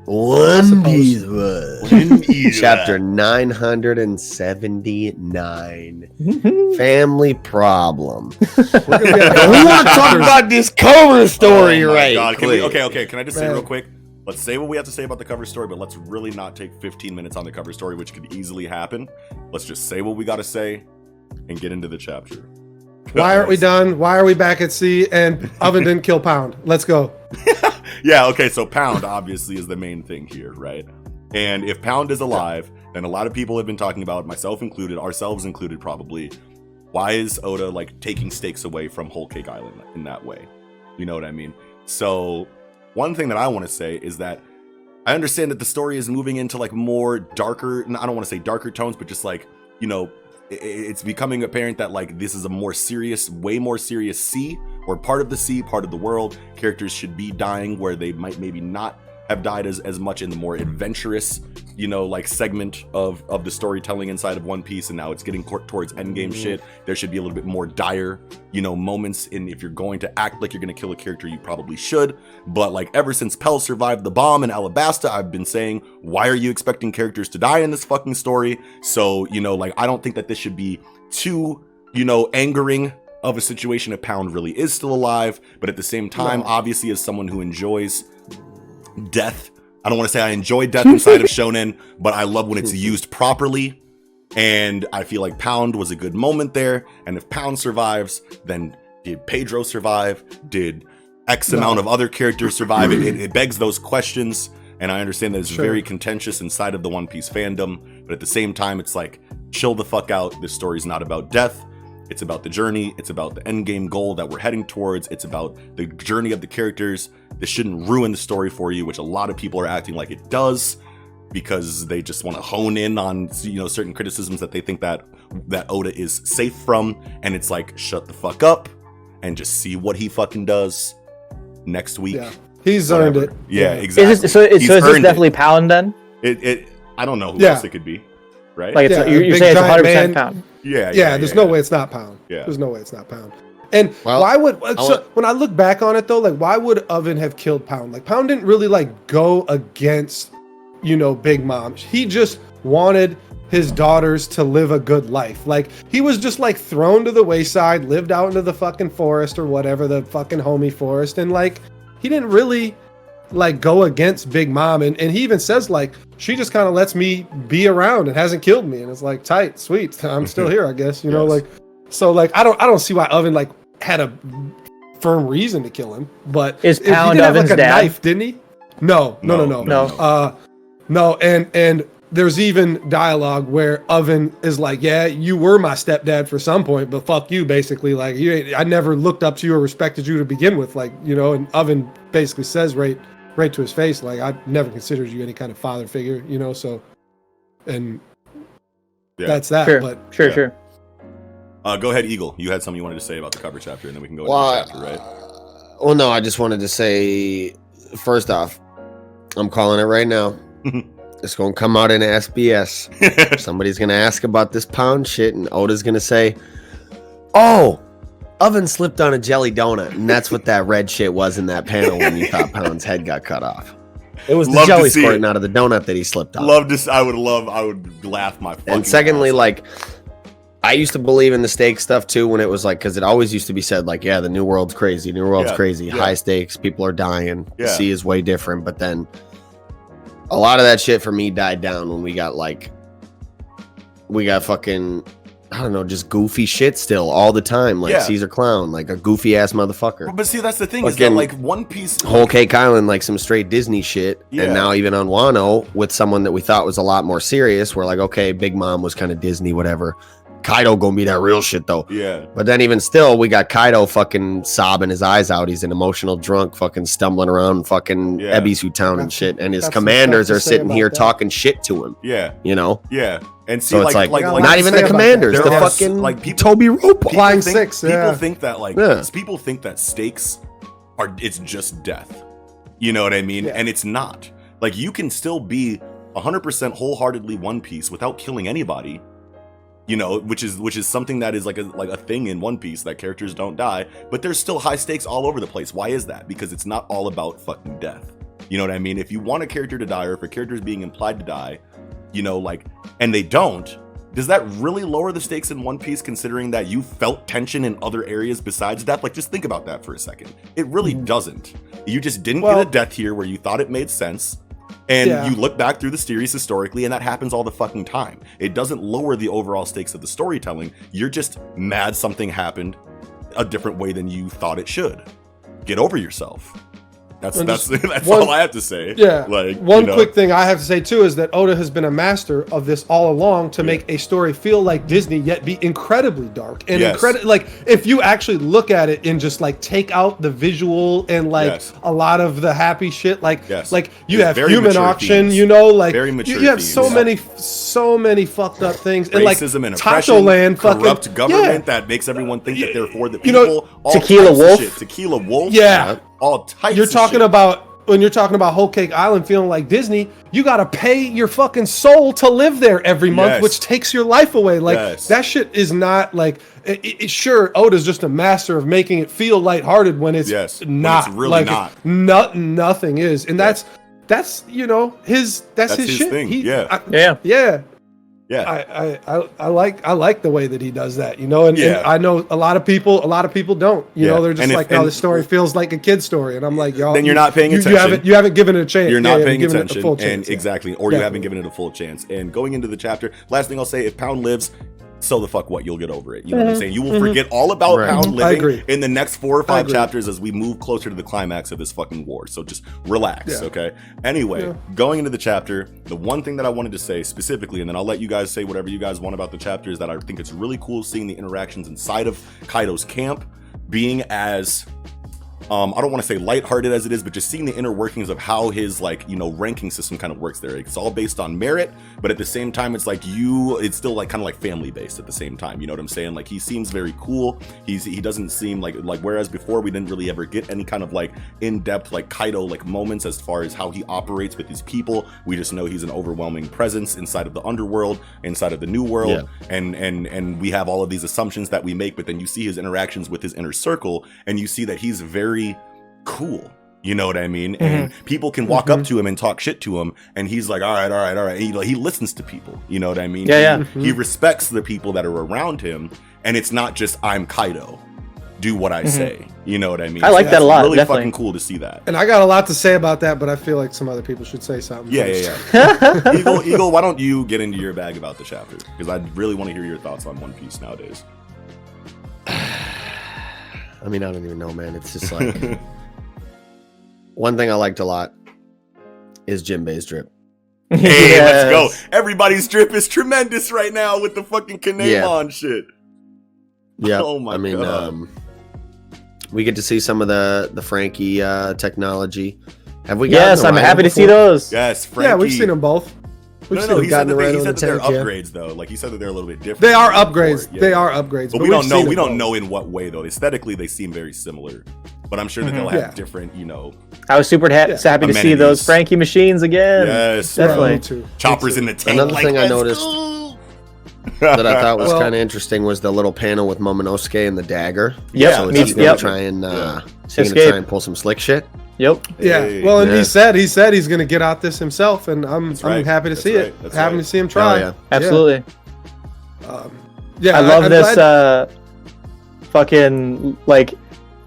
One Piece chapter 979, Family Problem. We want to talk about this cover story, right? God. Okay. Can I just say real quick? Let's say what we have to say about the cover story, but let's really not take 15 minutes on the cover story, which could easily happen. Let's just say what we got to say and get into the chapter. Why aren't we done? Why are we back at sea? And Oven didn't kill Pound. Let's go. Yeah, okay, so Pound obviously is the main thing here, right? And if Pound is alive, then a lot of people have been talking about, myself included, ourselves included probably, why is Oda like taking stakes away from Whole Cake Island in that way? You know what I mean? So one thing that I want to say is that I understand that the story is moving into like more darker, I don't want to say darker tones, but just like, you know, it's becoming apparent that like this is a more serious, way more serious sea, or part of the sea, part of the world. Characters should be dying where they might maybe not have died as much in the more adventurous, you know, like segment of the storytelling inside of One Piece, and now it's getting towards endgame shit. There should be a little bit more dire, you know, moments in, if you're going to act like you're going to kill a character, you probably should. But like ever since Pell survived the bomb in Alabasta, I've been saying, why are you expecting characters to die in this fucking story? So, you know, like I don't think that this should be too, you know, angering of a situation if Pound really is still alive. But at the same time, obviously as someone who enjoys death, I don't want to say I enjoy death inside of Shonen, but I love when it's used properly. And I feel like Pound was a good moment there. And if Pound survives, then did Pedro survive? Did X amount of other characters survive? It begs those questions. And I understand that it's very contentious inside of the One Piece fandom. But at the same time, it's like, chill the fuck out. This story's not about death. It's about the journey. It's about the endgame goal that we're heading towards. It's about the journey of the characters. This shouldn't ruin the story for you, which a lot of people are acting like it does, because they just want to hone in on, you know, certain criticisms that they think that Oda is safe from. And it's like, shut the fuck up and just see what he fucking does next week. Yeah. He's earned it. Yeah, exactly. Is this definitely Pound then? I don't know who else it could be, right? Like you're saying it's 100% Pound. Yeah, there's no way it's not Pound. Yeah. There's no way it's not Pound. And why would when I look back on it though, like why would Oven have killed Pound? Like Pound didn't really like go against, you know, Big Mom. He just wanted his daughters to live a good life. Like he was just like thrown to the wayside, lived out into the fucking forest or whatever, the fucking homie forest, and like he didn't really like go against Big Mom. And he even says like she just kind of lets me be around and hasn't killed me, and it's like tight, sweet, I'm still here, I guess, you know. Like so like I don't see why Oven like had a firm reason to kill him. But is Pound he Oven's like a dad? knife, didn't he? No. And there's even dialogue where Oven is like, yeah, you were my stepdad for some point, but fuck you, basically. Like I never looked up to you or respected you to begin with, like, you know. And Oven basically says right to his face, like, I never considered you any kind of father figure, you know. So, and that's that. Sure. But Sure. Go ahead, Eagle. You had something you wanted to say about the cover chapter, and then we can go into the chapter, right? Well, no, I just wanted to say, first off, I'm calling it right now. It's going to come out in SBS. Somebody's going to ask about this Pound shit, and Oda's going to say, oh, Oven slipped on a jelly donut, and that's what that red shit was in that panel when you thought Pound's head got cut off. It was the jelly squirting out of the donut that he slipped on. I would laugh my fucking And secondly, ass off. like, I used to believe in the stakes stuff too, when it was like, because it always used to be said like, yeah, the new world's crazy, high stakes, people are dying, the sea is way different. But then a lot of that shit for me died down when we got fucking, I don't know, just goofy shit still all the time, like Caesar Clown, like a goofy ass motherfucker. But see, that's the thing, is that like One Piece, Whole Cake Island, like some straight Disney shit, and now even on Wano with someone that we thought was a lot more serious, we're like, okay, Big Mom was kind of Disney, whatever. Kaido gonna be that real shit though. Yeah. But then even still, we got Kaido fucking sobbing his eyes out. He's an emotional drunk, fucking stumbling around fucking Ebisu town and shit. And his commanders are sitting here talking shit to him. Yeah. You know? Yeah. And see, so it's like not even the commanders, the fucking like people, Toby Rope flying six. People think that people think that stakes it's just death. You know what I mean? And it's not. Like you can still be 100% wholeheartedly One Piece without killing anybody. You know, which is something that is like a thing in One Piece, that characters don't die, but there's still high stakes all over the place. Why is that? Because it's not all about fucking death. You know what I mean? If you want a character to die, or if a character is being implied to die, you know, like, and they don't, does that really lower the stakes in One Piece, considering that you felt tension in other areas besides death? Like, just think about that for a second. It really doesn't. You just didn't get a death here where you thought it made sense. And you look back through the series historically, and that happens all the fucking time. It doesn't lower the overall stakes of the storytelling. You're just mad something happened a different way than you thought it should. Get over yourself. That's all I have to say. Yeah. Like, one quick thing I have to say too is that Oda has been a master of this all along to make a story feel like Disney yet be incredibly dark and like if you actually look at it and just like take out the visual and like a lot of the happy shit, like you have human auction, themes. you know, like very mature you have themes. so many fucked up things, Racism and like and oppression, Land, corrupt government that makes everyone think that they're for the people. You know, all Tequila Wolf. Shit. Tequila Wolf. Yeah. All types You're of talking shit. about when you're talking about Whole Cake Island feeling like Disney, you got to pay your fucking soul to live there every month, which takes your life away. Like that shit is not like sure, Oda's just a master of making it feel lighthearted when it's not. It's really like, not. Nothing is, and that's you know his shit. Thing. I like the way that he does that, you know, and I know a lot of people don't, you know, they're just like, oh, this story feels like a kid's story, and I'm like, y'all, then you're not paying attention. You haven't given it a chance. You're not paying attention, chance, exactly, or you haven't given it a full chance. And going into the chapter, last thing I'll say: if Pound lives, so the fuck what, you'll get over it. You know what I'm saying? You will forget all about Pound living in the next 4 or 5 chapters as we move closer to the climax of this fucking war. So just relax, okay? Anyway, going into the chapter, the one thing that I wanted to say specifically, and then I'll let you guys say whatever you guys want about the chapter, is that I think it's really cool seeing the interactions inside of Kaido's camp being as I don't want to say lighthearted as it is, but just seeing the inner workings of how his, like, you know, ranking system kind of works there. It's all based on merit, but at the same time, it's like it's still like kind of like family based at the same time. You know what I'm saying? Like, he seems very cool. He doesn't seem like whereas before we didn't really ever get any kind of like in-depth like Kaido like moments as far as how he operates with his people. We just know he's an overwhelming presence inside of the underworld, inside of the new world, and we have all of these assumptions that we make, but then you see his interactions with his inner circle, and you see that he's very cool, you know what I mean? And people can walk up to him and talk shit to him, and he's like, all right. He listens to people, you know what I mean? He respects the people that are around him, and it's not just, I'm Kaido, do what I say, you know what I mean? I like that a lot. Really definitely. fucking cool to see that. And I got a lot to say about that, but I feel like some other people should say something. Yeah. Eagle, why don't you get into your bag about the chapter? Because I really want to hear your thoughts on One Piece nowadays. I mean, I don't even know, man. It's just like one thing I liked a lot is Jinbei's drip. Hey, let's go. Everybody's drip is tremendous right now with the fucking Kinemon shit. Yeah. Oh my god. We get to see some of the Frankie technology. Have we? Yes, I'm happy to see those. Yes, Frankie. Yeah, we've seen them both. He said that they're upgrades though. Like, he said that they're a little bit different. They are upgrades. They are upgrades. But we don't know. We don't know in what way though. Aesthetically, they seem very similar. But I'm sure that they'll have different, you know. I was super happy to see those Frankie machines again. Yes, definitely. Choppers in the tank. Another thing I noticed that I thought was kind of interesting was the little panel with Momonosuke and the dagger. Yeah, so he's gonna try and pull some slick shit. Yep. Yeah. Well, and he said he's going to get out this himself, and I'm happy to see it. Happy to see him try. Yeah. Absolutely. Yeah. I love this. Fucking like,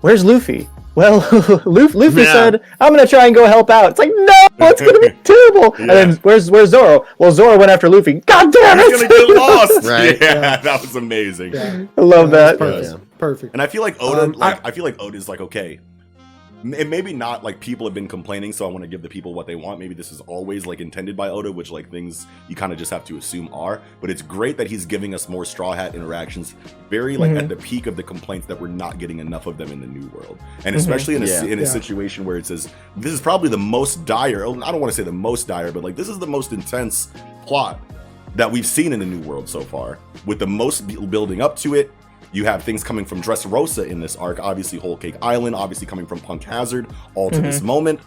where's Luffy? Well, Luffy said, "I'm gonna try and go help out." It's like, no, it's gonna be terrible. And then where's Zoro? Well, Zoro went after Luffy. God damn it! He's gonna get lost. Right? Yeah, that was amazing. Yeah. I love that. Perfect. And I feel like Oda, I feel like Oda's like, okay, and maybe not like people have been complaining, so I want to give the people what they want. Maybe this is always like intended by Oda, which like things you kind of just have to assume are. But it's great that he's giving us more Straw Hat interactions, very like at the peak of the complaints that we're not getting enough of them in the New World, and especially in a situation where it says this is probably the most dire. I don't want to say the most dire, but like this is the most intense plot that we've seen in the New World so far, with the most building up to it. You have things coming from Dressrosa in this arc, obviously Whole Cake Island, obviously coming from Punk Hazard, all to this moment.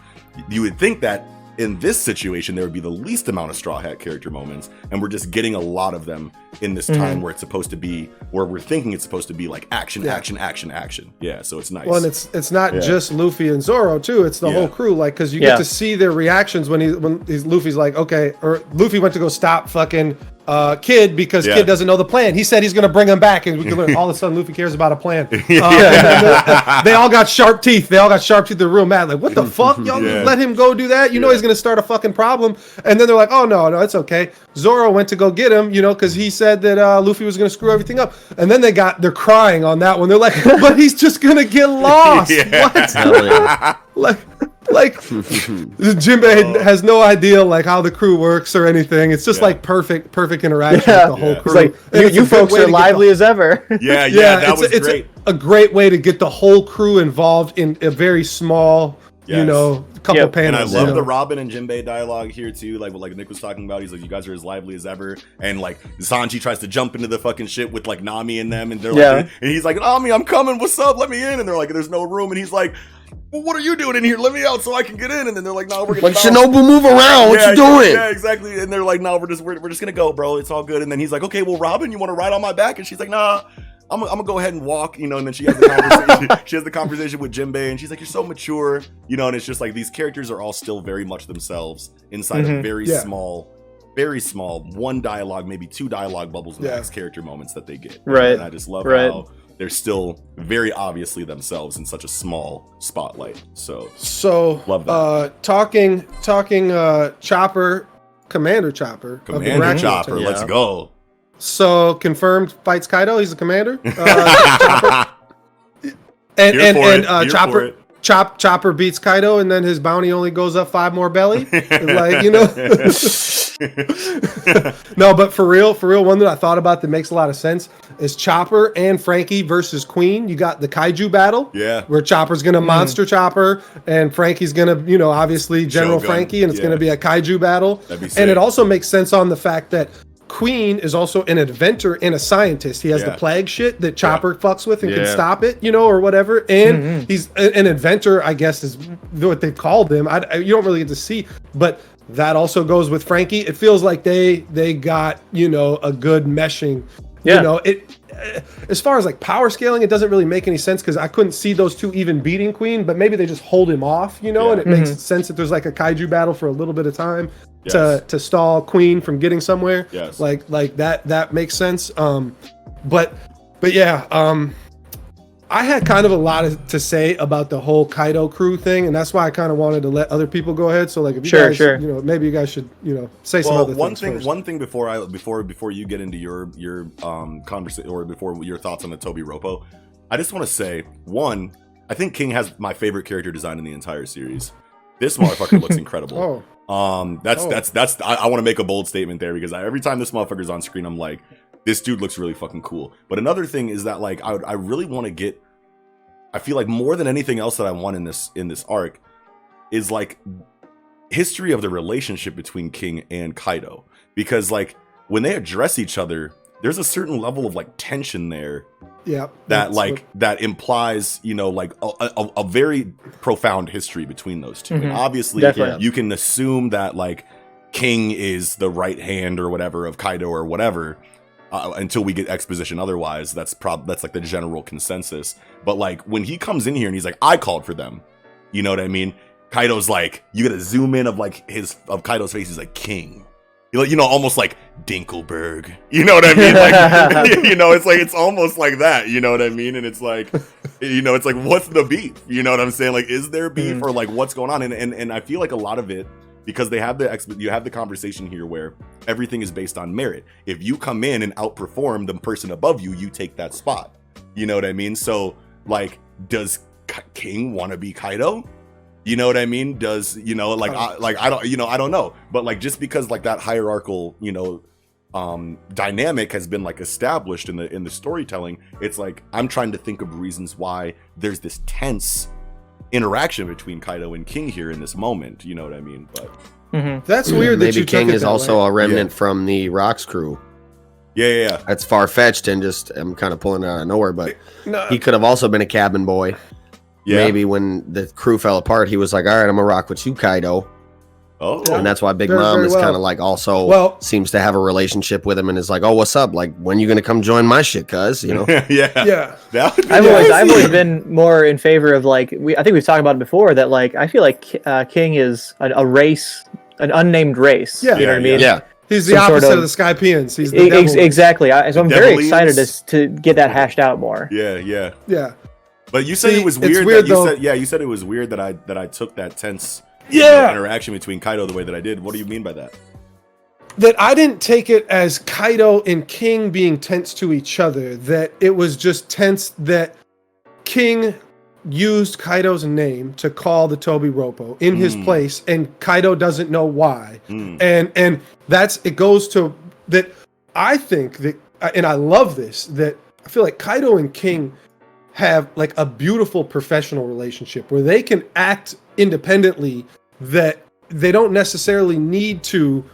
You would think that in this situation, there would be the least amount of Straw Hat character moments, and we're just getting a lot of them in this time where it's supposed to be, where we're thinking it's supposed to be like action. Yeah, so it's nice. Well, and it's not just Luffy and Zoro too. It's the whole crew, like, because you get to see their reactions when Luffy's like, okay, or Luffy went to go stop fucking Kid because Kid doesn't know the plan. He said he's going to bring him back, and we can learn. All of a sudden, Luffy cares about a plan. They all got sharp teeth. They're real mad. Like, what the fuck? Y'all let him go do that? You know he's going to start a fucking problem. And then they're like, oh, no, it's okay. Zoro went to go get him, because he said that Luffy was going to screw everything up. And then they're crying on that one. They're like, but he's just going to get lost. What? Like Jinbei has no idea like how the crew works or anything. It's just like perfect interaction with the whole crew. It's like, you folks are lively as ever. That was great. It's a great way to get the whole crew involved in a very small, couple panels. And I love the Robin and Jinbei dialogue here too. Like what Nick was talking about. He's like, you guys are as lively as ever. And like Sanji tries to jump into the fucking shit with like Nami and them, and they're like, and he's like, Nami, I'm coming. What's up? Let me in. And they're like, there's no room. And he's like, well, what are you doing in here? Let me out so I can get in. And then they're like, no, we're gonna Shinobu, move around. What you doing? Yeah, exactly. And they're like, no, we're just gonna go, bro. It's all good. And then he's like, okay, well, Robin, you want to ride on my back? And she's like, nah, I'm gonna go ahead and walk, And then she has the conversation. She has the conversation with Jinbei, and she's like, you're so mature, And it's just like these characters are all still very much themselves inside of very small one dialogue, maybe two dialogue bubbles max character moments that they get. Right. And I just love how they're still very obviously themselves in such a small spotlight. So love that. Talking Chopper, Commander Chopper. Let's go. So confirmed fights Kaido. He's the commander. Chopper. And Chopper beats Kaido, and then his bounty only goes up 5 more belly. No, but for real, one that I thought about that makes a lot of sense is Chopper and Frankie versus Queen. You got the Kaiju battle, where Chopper's gonna monster Chopper, and Frankie's gonna, obviously General Shogun. Frankie, and it's gonna be a Kaiju battle. And it also makes sense on the fact that Queen is also an inventor and a scientist. He has the plague shit that Chopper fucks with and can stop it, or whatever. And he's an inventor, I guess, is what they called him. You don't really get to see, but that also goes with Frankie. It feels like they got, a good meshing. As far as like power scaling, it doesn't really make any sense because I couldn't see those two even beating Queen, but maybe they just hold him off, and it makes sense that there's like a kaiju battle for a little bit of time to stall Queen from getting somewhere. Like that makes sense. But yeah, I had kind of a lot to say about the whole Kaido crew thing, and that's why I kind of wanted to let other people go ahead. So like, if you guys, maybe you guys should, say some other things first. One thing before you get into your conversation or before your thoughts on the Toby Roppo, I just want to say, one, I think King has my favorite character design in the entire series. This motherfucker looks incredible. I want to make a bold statement there because every time this motherfucker's on screen, I'm like, this dude looks really fucking cool. But another thing is that like I really want to get, I feel like more than anything else that I want in this arc is like history of the relationship between King and Kaido, because like when they address each other, there's a certain level of like tension there. That implies, like a very profound history between those two. And obviously you can assume that like King is the right hand or whatever of Kaido or whatever. Until we get exposition otherwise, that's like the general consensus. But like when he comes in here and he's like, I called for them, you know what I mean? Kaido's like, you gotta zoom in of Kaido's face. He's like, King, almost like Dinkelberg, you know what I mean? Like, it's like, it's almost like that, you know what I mean? And it's like, it's like, what's the beef? You know what I'm saying? Like, is there beef or like what's going on? And I feel like a lot of it, because you have the conversation here where everything is based on merit. If you come in and outperform the person above you, you take that spot. You know what I mean? So like, does King want to be Kaido? You know what I mean? Does, I don't know. But like, just because like that hierarchical, dynamic has been like established in the storytelling, it's like, I'm trying to think of reasons why there's this tense interaction between Kaido and King here in this moment, you know what I mean? But that's weird. Maybe King is also a remnant from the Rocks crew. Yeah. That's far-fetched and just, I'm kind of pulling it out of nowhere, but he could have also been a cabin boy. Maybe when the crew fell apart, he was like, all right, I'm gonna rock with you, Kaido. Oh, And that's why Big Very, Mom very is well. kind of like also Well- seems to have a relationship with him and is like, oh, what's up? Like, when you going to come join my shit, cuz, you know? yeah. Yeah. That would be I've crazy. always been more in favor of like I think we've talked about it before that like I feel like King is a race, an unnamed race. Yeah. You know what I mean? Yeah. He's the Some sort opposite of- of the Skypeans. He's the devil. Exactly. So I'm very Devilians. excited to get that hashed out more. Yeah. Yeah. But you said See, it was it's weird. weird, that you though. said you said it was weird that I took that tense Yeah. interaction between Kaido the way that I did. What do you mean by that? That I didn't take it as Kaido and King being tense to each other. That it was just tense that King used Kaido's name to call the Toby Roppo in his place, and Kaido doesn't know why. And that's it goes to that. I think that, and I love this, that I feel like Kaido and King have like a beautiful professional relationship where they can act independently, that they don't necessarily need to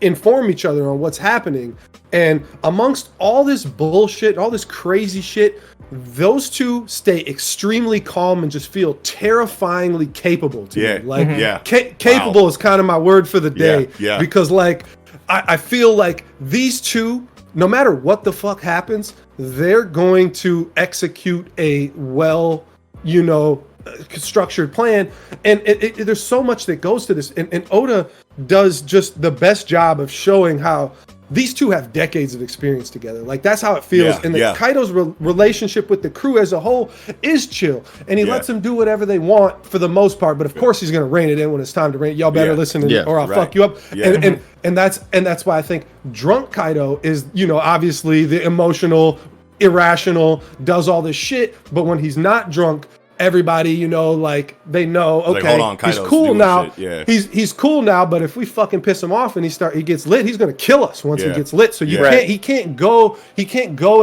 inform each other on what's happening. And amongst all this bullshit, all this crazy shit, those two stay extremely calm and just feel terrifyingly capable to me. Like, yeah. capable is kind of my word for the day. Yeah. Because like I feel like these two, no matter what the fuck happens, they're going to execute a well, structured plan. And there's so much that goes to this. And Oda does just the best job of showing how these two have decades of experience together. Like, that's how it feels. And Kaido's relationship with the crew as a whole is chill. And he lets them do whatever they want for the most part. But of course, he's going to rein it in when it's time to rein. Y'all better listen or I'll fuck you up. Yeah. And that's why I think drunk Kaido is, obviously the emotional, irrational, does all this shit. But when he's not drunk, everybody, like they know, okay, like, hold on, he's Kaido's cool doing now. shit, yeah. He's cool now, but if we fucking piss him off and he gets lit, he's gonna kill us once he Yeah. gets lit. So Yeah. he can't go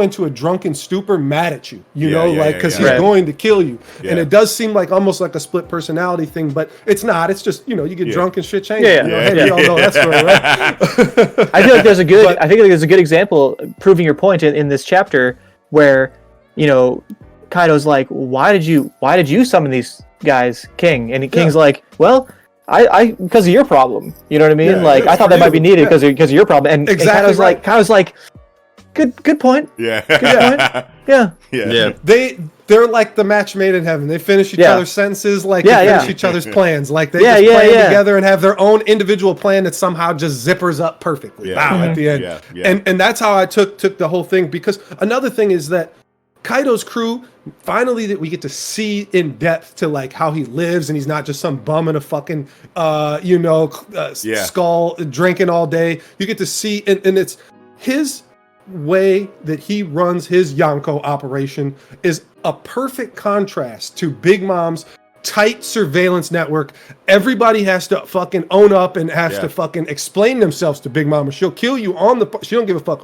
into a drunken stupor mad at you, because he's Right. going to kill you. Yeah. And it does seem like almost like a split personality thing, but it's not. It's just, you get drunk and shit changes. Yeah. Hey, we all know that story, right? I feel like there's a good. I think there's a good example proving your point in this chapter where, Kaido's like, why did you summon these guys, King? And King's like, well, I because of your problem. You know what I mean? Yeah, like, I thought that might be needed yeah. because of your problem. And Exactly Kaido's like, good point. Yeah. Yeah. They're like the match made in heaven. They finish each other's sentences like they finish each other's plans. Like they just plan together and have their own individual plan that somehow just zippers up perfectly. Yeah. Wow, at the end. Yeah. And that's how I took the whole thing, because another thing is that Kaido's crew, finally, that we get to see in depth to like how he lives, and he's not just some bum in a fucking skull drinking all day. You get to see, and it's his way that he runs his Yonko operation is a perfect contrast to Big Mom's tight surveillance network. Everybody has to fucking own up and has to fucking explain themselves to Big Mama. She'll kill you she don't give a fuck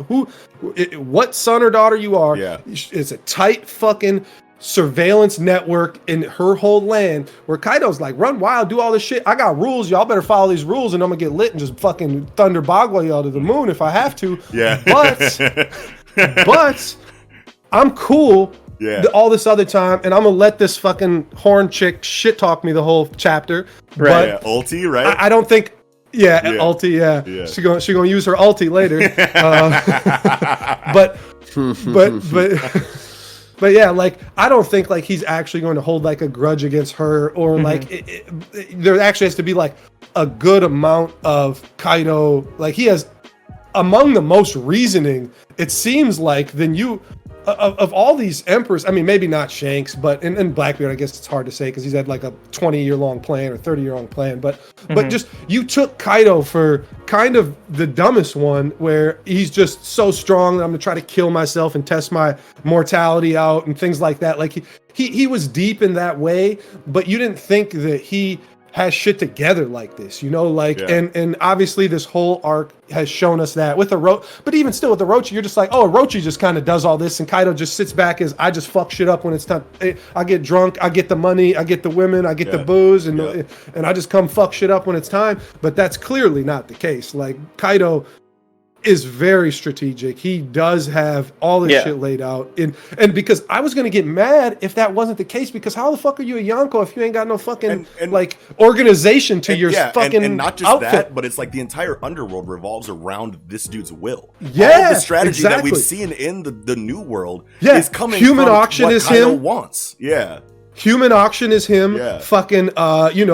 what son or daughter you are. Yeah. It's a tight fucking surveillance network in her whole land, where Kaido's like, run wild, do all this shit. I got rules. Y'all better follow these rules, and I'm gonna get lit and just fucking thunder Bagua y'all to the moon if I have to. Yeah. But I'm cool. Yeah. All this other time, and I'm gonna let this fucking horn chick shit talk me the whole chapter. Right. Yeah. Ulti, right? I don't think. Yeah, Yeah. ulti. Yeah, Yeah. she gonna use her ulti later. But yeah, like I don't think like he's actually going to hold like a grudge against her, or like there actually has to be like a good amount of Kaido. Like he has among the most reasoning, it seems like, than you. Of all these emperors, I mean, maybe not Shanks, but in Blackbeard, I guess it's hard to say because he's had like a 20-year-long plan or 30-year-long plan. But just you took Kaido for kind of the dumbest one, where he's just so strong that I'm gonna try to kill myself and test my mortality out and things like that. Like he was deep in that way, but you didn't think that he has shit together like this, and obviously this whole arc has shown us that with but even still with Orochi, you're just like, oh, Orochi just kind of does all this, and Kaido just sits back as I just fuck shit up when it's time. I get drunk, I get the money, I get the women, I get the booze, and I just come fuck shit up when it's time. But that's clearly not the case. Like Kaido, is very strategic. He does have all this shit laid out. And because I was gonna get mad if that wasn't the case, because how the fuck are you a Yonko if you ain't got no fucking like organization to your fucking and not just outfit? that, but it's like the entire underworld revolves around this dude's will. Yeah, all of the strategy that exactly. we've seen in the new world is coming Human from auction what is Kaido him. wants. Yeah. Human auction is him. Yeah. Fucking,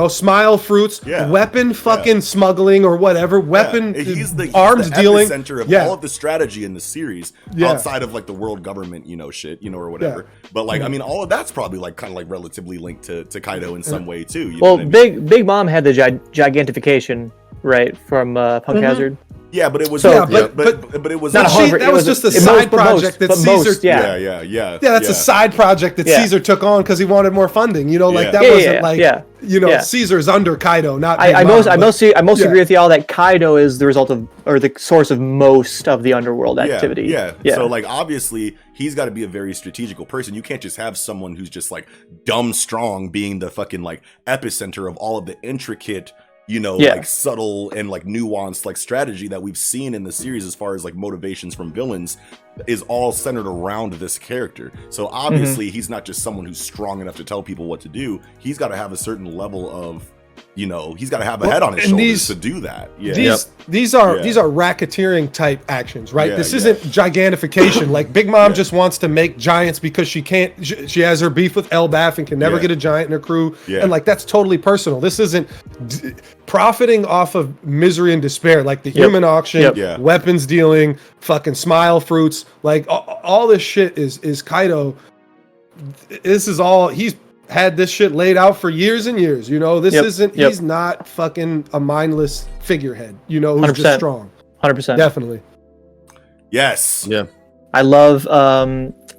smile fruits, weapon fucking smuggling or whatever, weapon He's the arms dealing. Center of all of the strategy in the series, outside of like the world government, shit, or whatever. Yeah. But like, I mean, all of that's probably like kind of like relatively linked to Kaido in some way too. You know what I mean? Big Mom had the gigantification, right, from Punk Hazard. Yeah, but it was but it was not not that was just a side project that Caesar. Yeah. Yeah, that's a side project that Caesar took on because he wanted more funding. That wasn't Caesar's under Kaido, not. I mostly agree with y'all that Kaido is the result of or the source of most of the underworld activity. Yeah. So like obviously he's got to be a very strategical person. You can't just have someone who's just like dumb strong being the fucking like epicenter of all of the intricate, like subtle and like nuanced like strategy that we've seen in the series as far as like motivations from villains is all centered around this character. So obviously he's not just someone who's strong enough to tell people what to do. He's got to have a certain level of, he's got to have a head on his shoulders to do that. Yeah. These are racketeering type actions, right? This isn't gigantification. Like Big Mom just wants to make giants because she can't. She has her beef with Elbaf and can never get a giant in her crew, and like that's totally personal. This isn't profiting off of misery and despair, like the human auction, weapons dealing, fucking smile fruits, like all this shit is Kaido. This is all he's had this shit laid out for years and years. This isn't. He's not fucking a mindless figurehead. Who's 100%. Just strong. 100%. Definitely. Yes. Yeah. I love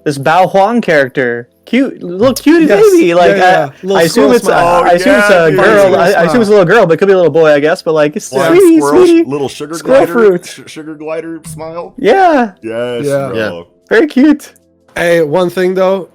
this Bao Huang character. Cute, little cutie baby. Like I assume it's a girl. I assume it's a little girl, but it could be a little boy, I guess. But like, it's sweetie, little sugar squirrel glider, fruit, sugar glider smile. Yeah. Yes. Yeah. Very cute. Hey, one thing though.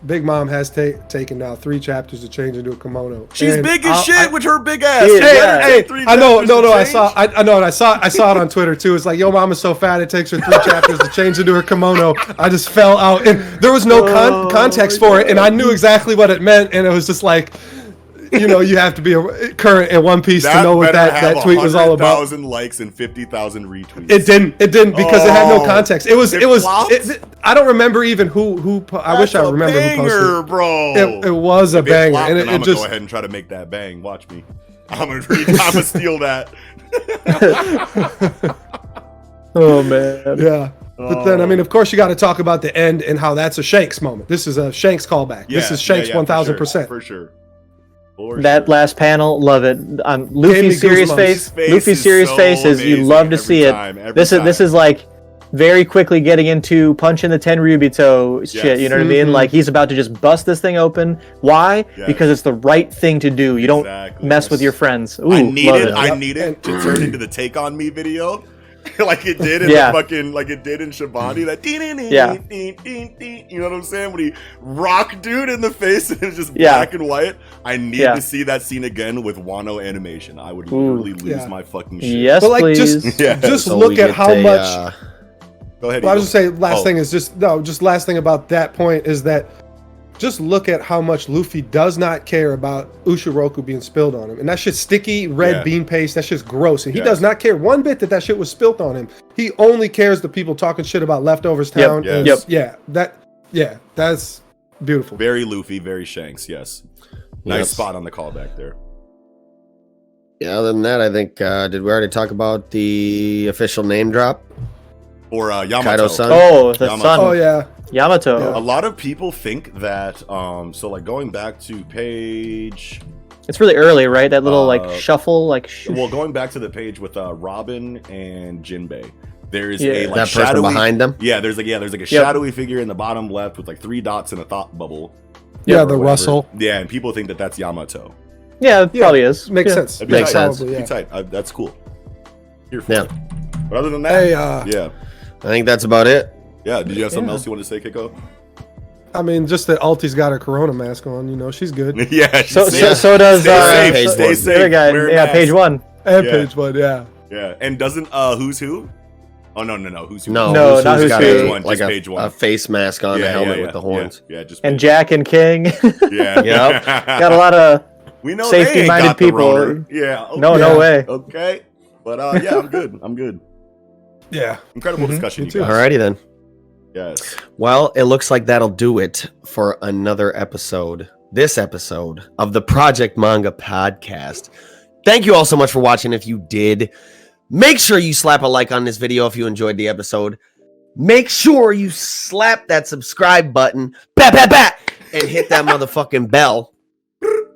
Big Mom has taken now 3 chapters to change into a kimono. She's big as shit with her big ass. I know. No, I saw it on Twitter too. It's like, yo, mom is so fat it takes her 3 chapters to change into her kimono. I just fell out, and there was no context for it, and I knew exactly what it meant, and it was just like, you have to be current in One Piece to know what that tweet was all about. 100,000 likes and 50,000 retweets. It didn't because it had no context. It was. I don't remember even who. I wish I remember who posted it. Bro. It was a banger, and I'm gonna go ahead and try to make that bang. Watch me. I'm gonna steal that. Oh man. Yeah. But then, I mean, of course, you got to talk about the end and how that's a Shanks moment. This is a Shanks callback. This is Shanks 1000%. For sure. That last panel, love it. Luffy's serious face. Luffy's serious face is you love to see it. This is like very quickly getting into punch in the Tenryubito shit. You know what I mean? Like he's about to just bust this thing open. Why? Because it's the right thing to do. You don't mess with your friends. Ooh, I need it to turn into the Take On Me video. Like it did in the fucking, like it did in Shabani, that you know what I'm saying? When he rocked dude in the face and it's just black and white. I need to see that scene again with Wano animation. I would literally lose my fucking shit. Yes, but like please. just look at how much. Go ahead. Well, I was just saying last thing is just last thing about that point is that just look at how much Luffy does not care about Ushiroku being spilled on him. And that shit's sticky, red bean paste. That shit's gross. And he does not care one bit that shit was spilt on him. He only cares the people talking shit about Leftovers Town. That's beautiful. Very Luffy, very Shanks, yes. Nice spot on the callback there. Yeah, other than that, I think, did we already talk about the official name drop? Or Yamato. Kaido's son? Oh, the son. Oh, yeah. Yamato. Yeah. A lot of people think that, so like going back to page... It's really early, right? That little like shuffle, like... Well, going back to the page with Robin and Jinbei, there's a like that shadowy... person behind them? Yeah, there's like a shadowy figure in the bottom left with like 3 dots and a thought bubble. Yeah, the Russell. Yeah, and people think that that's Yamato. Yeah, it probably is. Makes sense. Makes sense. Probably, Be tight. That's cool. Here for it. But other than that, hey, I think that's about it. Yeah, did you have something else you want to say, Kiko? I mean, just that Alti's got her Corona mask on, she's good. Yeah, so does stay safe. the other guy. Wear a mask. Page 1. And page 1, yeah. Yeah, and doesn't Who's Who? Oh no, Who's Who? No, No, Who's not Who's Who's got Who. like Page a one. face mask on, a helmet with the horns. Yeah, just And page Jack and King. Yeah. Yep. Got a lot of We know they ain't safety-minded got the people. roner. Yeah. Okay. No way. Okay. But yeah, I'm good. I'm good. Yeah. Incredible discussion, Me you too. guys. Alrighty then. Yes. Well, it looks like that'll do it for another episode. This episode of the Project Manga podcast. Thank you all so much for watching. If you did, make sure you slap a like on this video if you enjoyed the episode. Make sure you slap that subscribe button, and hit that motherfucking bell.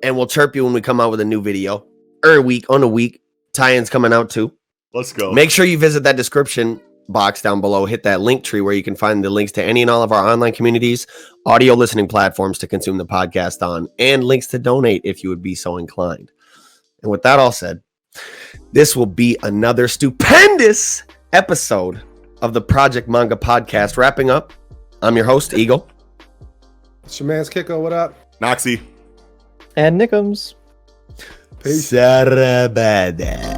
And we'll chirp you when we come out with a new video. On a week. Tie-ins coming out too. Let's go. Make sure you visit that description box down below. Hit that link tree where you can find the links to any and all of our online communities, audio listening platforms to consume the podcast on, and links to donate if you would be so inclined. And with that all said, this will be another stupendous episode of the Project Manga podcast. Wrapping up, I'm your host, Eagle. It's your man's Kiko. What up? Noxie. and Nickums. Peace. Sarabada.